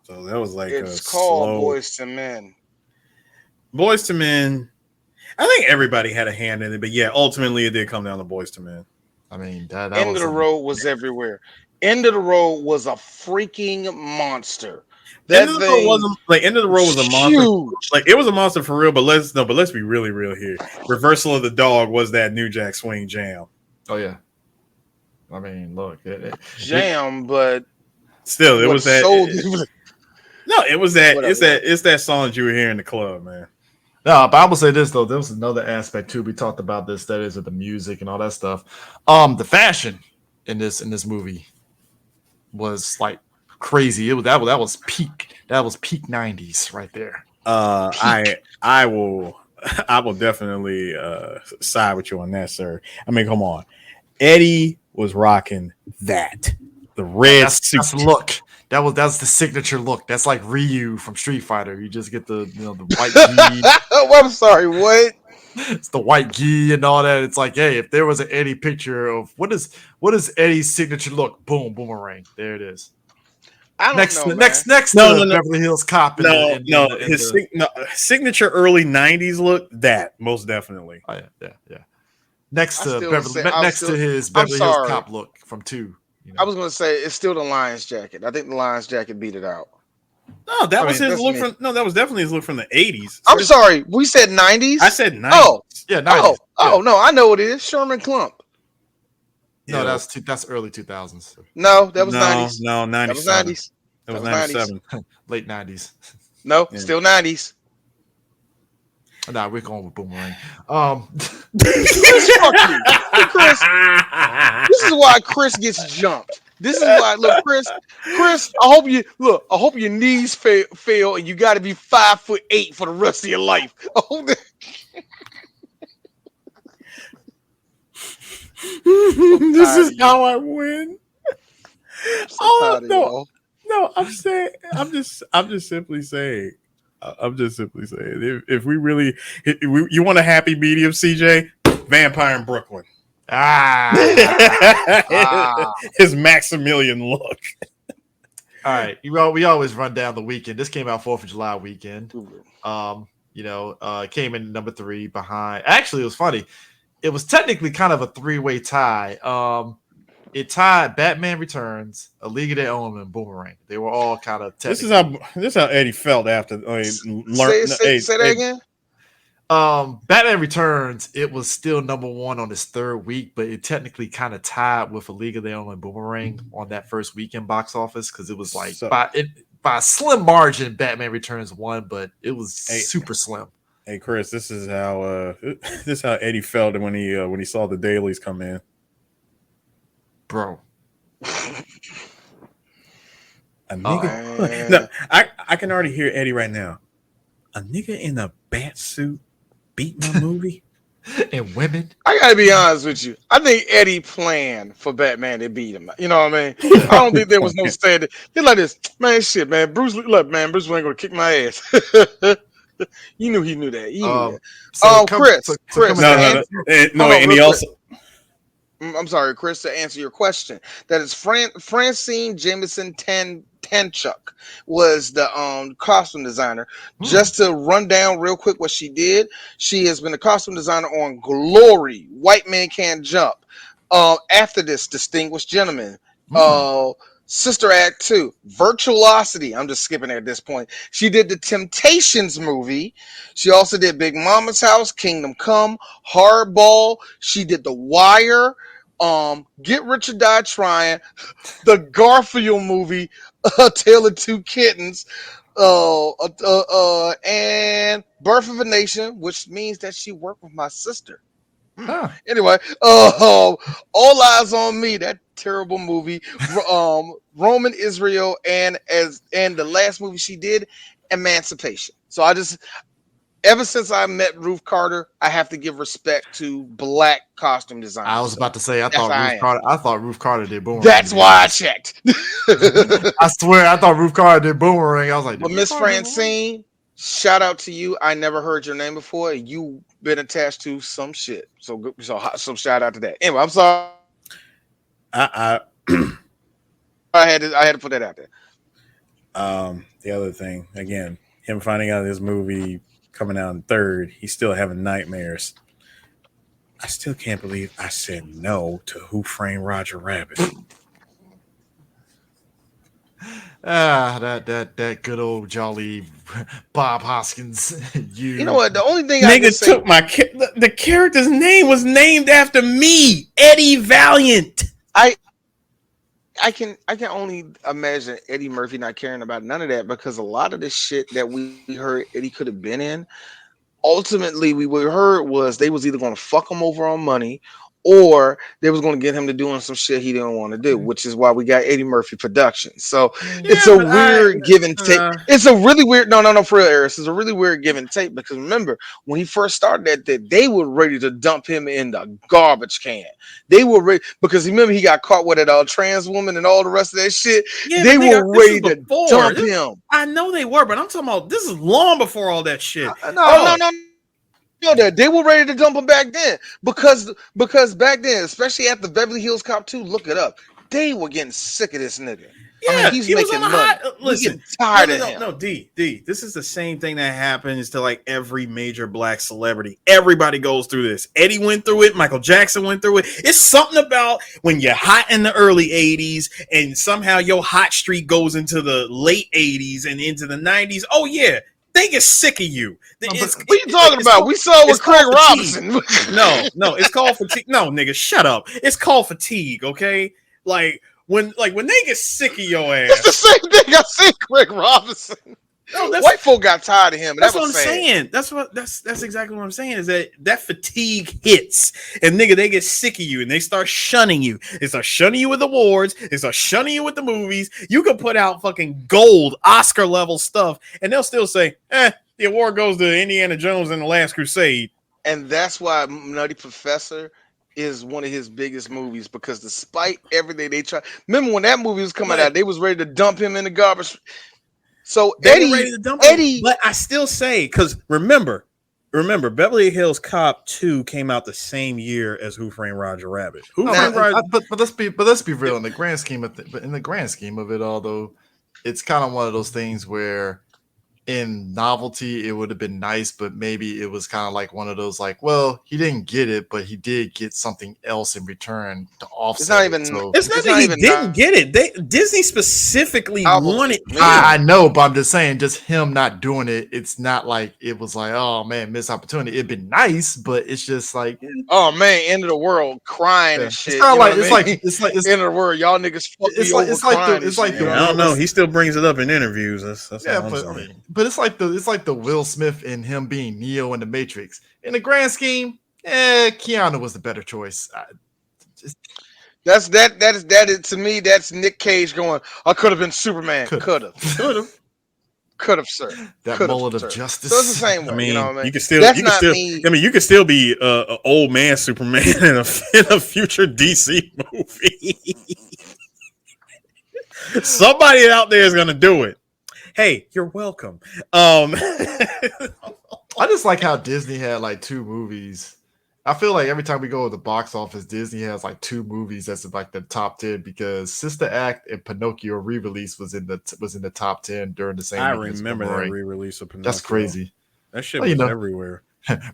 So that was like it's called Boys to Men. Boys to Men. I think everybody had a hand in it, but yeah, ultimately it did come down to Boys to Men. I mean, that End of the Road was everywhere. End of the Road was a freaking monster. End of the Road wasn't like End of the Road was a monster. Like it was a monster for real, but let's be really real here. Reversal of the Dog was that New Jack Swing jam. Oh yeah. I mean, look, but still it was that. It was that. Whatever. It's that song that you were hearing in the club, man. No, but I will say this though. There was another aspect too. We talked about this, that is, with the music and all that stuff. The fashion in this movie was like crazy. That was peak 90s right there. I will definitely side with you on that, sir. I mean, come on. Eddie was rocking that. The red suit. That's look. That's the signature look. That's like Ryu from Street Fighter. You just get the white gi. Oh, I'm sorry, what? It's the white gi and all that. It's like, hey, if there was an Eddie picture of what is Eddie's signature look? Boom, Boomerang. There it is. Next to Beverly Hills Cop. His signature early 90s look. That most definitely. Oh yeah. Next to his Beverly Hills Cop look from 2. I was going to say it's still the Lions jacket. I think the Lions jacket beat it out. No, that was his look from. No, that was definitely his look from the 80s. I'm sorry, we said 90s. I said 90s. Oh, yeah, 90s. Oh, no, I know what it is. Sherman Klump. No, that's early 2000s. No, that was 90s. No, 90s. That was 97. Late 90s. No, still 90s. Nah, we're going with Boomerang. Chris, this is why Chris gets jumped. This is why. Look, Chris. I hope your knees fail, and you got to be 5'8" for the rest of your life. I hope that. This is how I win. Oh no, I'm saying, I'm just simply saying, if we really, you want a happy medium, CJ, Vampire in Brooklyn. His Maximilian look. All right, we always run down the weekend. This came out 4th of July weekend. Came in number 3 behind. Actually, it was funny. It was technically kind of a 3-way tie. It tied Batman Returns, A League of Their Own, and Boomerang. They were all kind of. This is how Eddie felt after learned. Say that again. Batman Returns. It was still number 1 on its 3rd week, but it technically kind of tied with A League of Their Own and Boomerang on that first weekend box office because it was like by a slim margin, Batman Returns won, but it was super slim. Hey Chris, this is how Eddie felt when he saw the dailies come in. Bro. A nigga. No, I can already hear Eddie right now. A nigga in a bat suit beating a movie and women. I gotta be honest with you. I think Eddie planned for Batman to beat him. You know what I mean? I don't think there was no standard. He's like this, man. Shit, man. Bruce Wayne gonna kick my ass. You knew he knew that. He knew that. Chris. No, and he also. I'm sorry, Chris, to answer your question. That is Francine Jameson Tanchuk was the costume designer. Just to run down real quick what she did, she has been a costume designer on Glory, White Man Can't Jump. After this, Distinguished Gentleman, Sister Act 2, Virtuosity. I'm just skipping at this point. She did the Temptations movie. She also did Big Mama's House, Kingdom Come, Hardball. She did The Wire, Get Rich or Die Trying, the Garfield movie, A Tale of Two Kittens, and Birth of a Nation, which means that she worked with my sister. Anyway, All Eyes on Me, that terrible movie, Roman Israel, and the last movie she did, Emancipation. So ever since I met Ruth Carter, I have to give respect to black costume designers. I was about to say I thought Ruth Carter did Boomerang. That's why I checked. I swear I thought Ruth Carter did Boomerang. I was like, but Miss Francine, shout out to you. I never heard your name before. You've been attached to some shit. So shout out to that. Anyway, I'm sorry. I had to put that out there. The other thing, again, him finding out this movie coming out in 3rd, he's still having nightmares. I still can't believe I said no to Who Framed Roger Rabbit. That good old jolly Bob Hoskins. You know what? The only thing nigga took my the character's name was named after me, Eddie Valiant. I can only imagine Eddie Murphy not caring about none of that, because a lot of the shit that we heard Eddie could have been in, ultimately we heard was they was either going to fuck him over on money, or they was going to get him to doing some shit he didn't want to do, which is why we got Eddie Murphy Productions. So it's a weird give and take. It's a really weird, no, for real, Eris. It's a really weird give and take, because remember, when he first started that they were ready to dump him in the garbage can. They were ready, because remember, he got caught with that trans woman and all the rest of that shit. Yeah, they were ready to dump him. I know they were, but I'm talking about this is long before all that shit. No. That they were ready to dump him back then, because back then, especially after Beverly Hills Cop 2, look it up, they were getting sick of this nigga. Yeah, he's making money. Listen, tired of him. No, D. This is the same thing that happens to like every major black celebrity. Everybody goes through this. Eddie went through it. Michael Jackson went through it. It's something about when you're hot in the early 80s and somehow your hot streak goes into the late 80s and into the 90s. Oh yeah. They get sick of you. What are you talking about? We saw it with Craig Robinson. No, it's called fatigue. No, nigga, shut up. It's called fatigue, okay? Like when they get sick of your ass. It's the same thing I see Craig Robinson. No, White folk got tired of him. That's That what was I'm sad. saying. That's exactly what I'm saying. Is that fatigue hits, and nigga, they get sick of you, and they start shunning you. They start shunning you with awards. They start shunning you with the movies. You can put out fucking gold Oscar level stuff, and they'll still say, the award goes to Indiana Jones and the Last Crusade. And that's why Nutty Professor is one of his biggest movies, because despite everything they try, remember when that movie was coming out, they was ready to dump him in the garbage. So They were ready to dump him, but I still say, because remember, Beverly Hills Cop 2 came out the same year as Who Framed Roger Rabbit. But let's be real. In the grand scheme of it all, though, it's kind of one of those things where, in novelty, it would have been nice, but maybe it was kind of like one of those, like, well, he didn't get it, but he did get something else in return to offset. It's not even. It's not that he didn't get it. Disney specifically wanted. I know, but I'm just saying, just him not doing it. It's not like it was like, oh man, missed opportunity. It'd been nice, but it's just like, oh man, end of the world, crying and shit. It's not like it's like end of the world. Y'all niggas fuck me over. It's like the I don't know. He still brings it up in interviews. That's but it's like the Will Smith and him being Neo in the Matrix. In the grand scheme, Keanu was the better choice. That is to me. That's Nick Cage going, I could have been Superman. Could have, sir. That could've, mullet sir. of justice. So it's the same way. I mean, you know what I mean? you can still. That's You can not still. me. I mean, you can still be an old man Superman in a future DC movie. Somebody out there is gonna do it. Hey, you're welcome. I just like how Disney had like 2 movies. I feel like every time we go to the box office, Disney has like 2 movies that's in like the top 10, because Sister Act and Pinocchio re-release was in the top 10 during the same. I remember that re-release of Pinocchio. That's crazy. That shit was everywhere.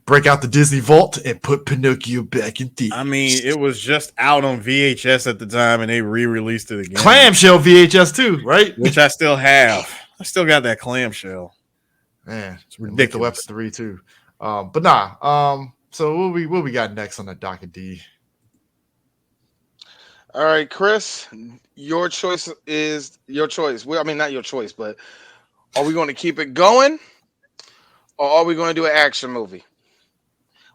Break out the Disney vault and put Pinocchio back in theaters. I mean, it was just out on VHS at the time, and they re-released it again. Clamshell VHS too, right? Which I still have. I still got that clamshell. Man, it's ridiculous. The Weapon 3 too. But nah. So what we got next on the docket, D? All right, Chris, your choice is your choice. Well, I mean, not your choice, but are we going to keep it going, or are we going to do an action movie?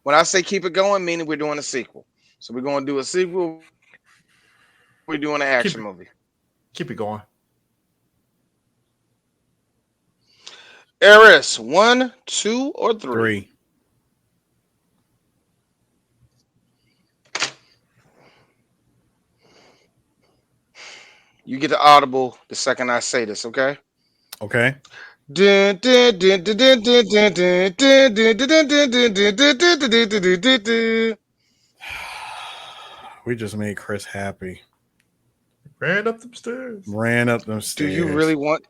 When I say keep it going, meaning we're doing a sequel. So we're going to do a sequel. We're doing an action movie. Keep it going. Eris, 1, 2, or 3? You get the audible the second I say this, okay? Okay. We just made Chris happy. Ran up them stairs. Do you really want?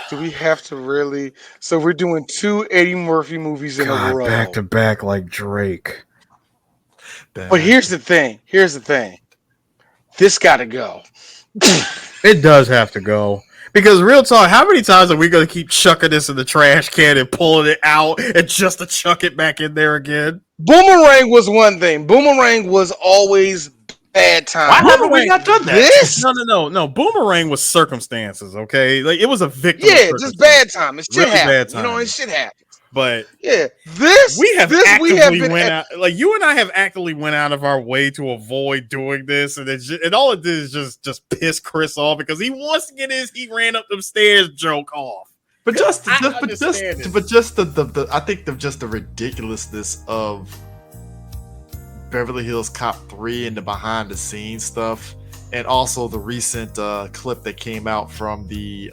Do we have to really? So we're doing 2 Eddie Murphy movies in a row, back to back, like Drake. But here's the thing. This got to go. It does have to go. Because real talk, how many times are we going to keep chucking this in the trash can and pulling it out and just to chuck it back in there again? Boomerang was one thing. Boomerang was always bad time. Why haven't we not done that? This? No. Boomerang was circumstances, okay? Like, it was a victim. Yeah, just bad time. It shit really happens. bad You know, time. it shit happens. But yeah, we have you and I have actively went out of our way to avoid doing this, and all it did is just piss Chris off because he wants to get his "he ran up them stairs" joke off. But I think the ridiculousness of Beverly Hills Cop 3 and the behind the scenes stuff, and also the recent clip that came out from the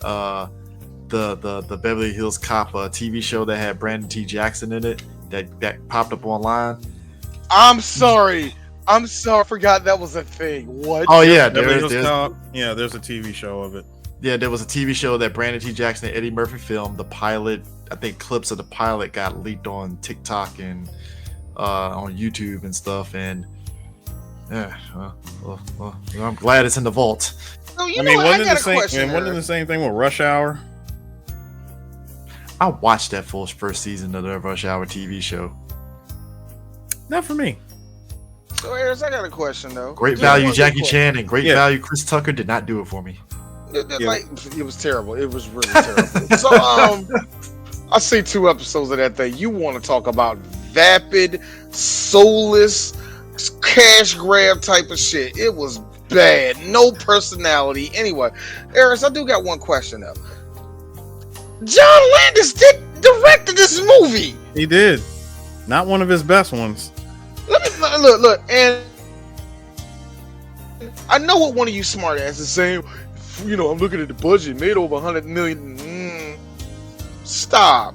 Beverly Hills Cop TV show that had Brandon T. Jackson in it that popped up online. I'm sorry. I forgot that was a thing. What? Oh yeah, there's a TV show of it. Yeah, there was a TV show that Brandon T. Jackson and Eddie Murphy filmed. The pilot, I think clips of the pilot got leaked on TikTok and on YouTube and stuff. And yeah, well, I'm glad it's in the vault. So, wasn't the same thing with Rush Hour? I watched that first season of the Rush Hour TV show. Not for me. So, Eris, I got a question though. Great value Jackie Chan and great value Chris Tucker did not do it for me. Like it was terrible. It was really terrible. So I see 2 episodes of that thing. You want to talk about vapid, soulless, cash grab type of shit? It was bad. No personality. Anyway, Eris, I do got one question though. John Landis directed this movie. He did. Not one of his best ones. Let me look, and I know what one of you smart asses is saying. You know, I'm looking at the budget, made over 100 million. Stop.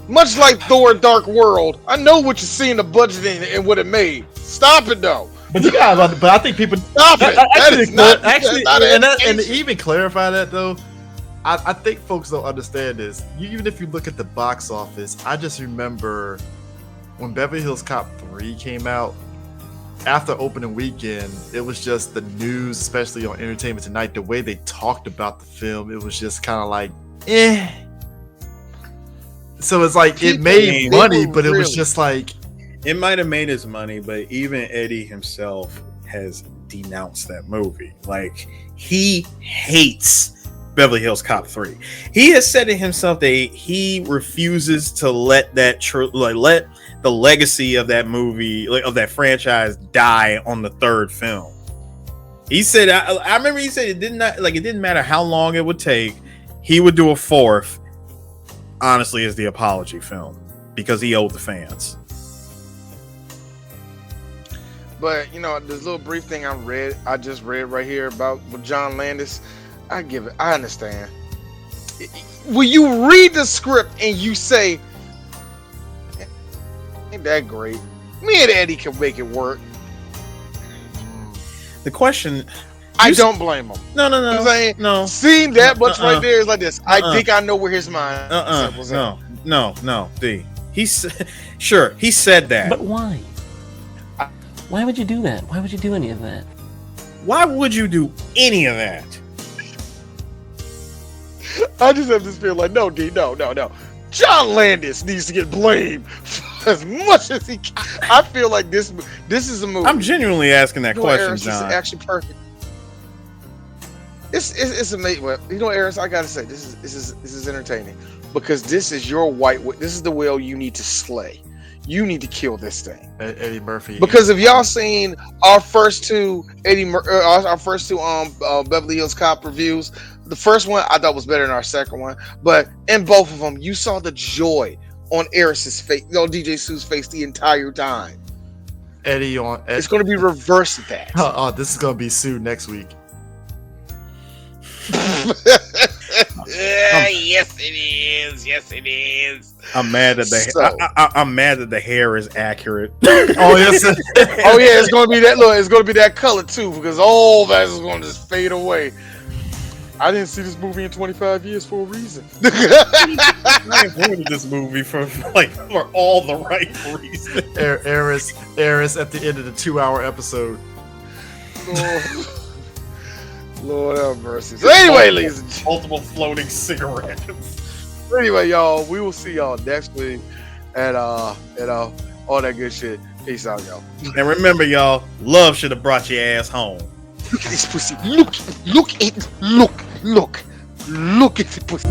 Much like Thor: Dark World, I know what you see in the budget and what it made. Stop it though. But you guys, but I think people stop it. And to even clarify that though, I think folks don't understand this. Even if you look at the box office, I just remember when Beverly Hills Cop 3 came out. After opening weekend, it was just the news, especially on Entertainment Tonight, the way they talked about the film, it was just kind of like, eh. So it's like it made money, but it was just like it might have made his money, but even Eddie himself has denounced that movie. Like he hates Beverly Hills Cop 3. He has said it himself that he refuses to let that let the legacy of that movie, of that franchise, die on the 3rd film. He said, I remember he said it didn't matter how long it would take, he would do a 4th. Honestly, as the apology film because he owed the fans. But you know, this little brief thing I just read right here about with John Landis. I understand. When you read the script and you say, ain't that great? Me and Eddie can make it work. The question, I don't blame him. No. I'm saying, no. Seeing that much right there is like this. I think I know where his mind was at. No, D. Sure, he said that. But why? Why would you do that? Why would you do any of that? Why would you do any of that? I just have this feel like, no, D, no. John Landis needs to get blamed as much as he can. I feel like this is a movie. I'm genuinely asking that question, Eris, John. It's actually perfect. It's amazing. Well, you know, Eris, I gotta say, this is entertaining because this is your this is the whale you need to slay. You need to kill this thing, Eddie Murphy. Because if y'all seen our first two Beverly Hills Cop reviews, the first one I thought was better than our second one, but in both of them, you saw the joy on Eris's face, on DJ Sue's face the entire time. It's going to be reverse of that. Oh, this is going to be Sue next week. Yes, it is. I'm mad that I'm mad that the hair is accurate. Oh yes. Oh yeah, it's gonna be that look. It's gonna be that color too, because all that is gonna just fade away. I didn't see this movie in 25 years for a reason. I avoided this movie for all the right reasons. Eris at the end of the 2-hour episode. Lord have mercy. So anyway, ladies and gentlemen, multiple floating cigarettes. Anyway, y'all, we will see y'all next week and all that good shit. Peace out, y'all. And remember, y'all, love should have brought your ass home. Look at this pussy. Look at the pussy.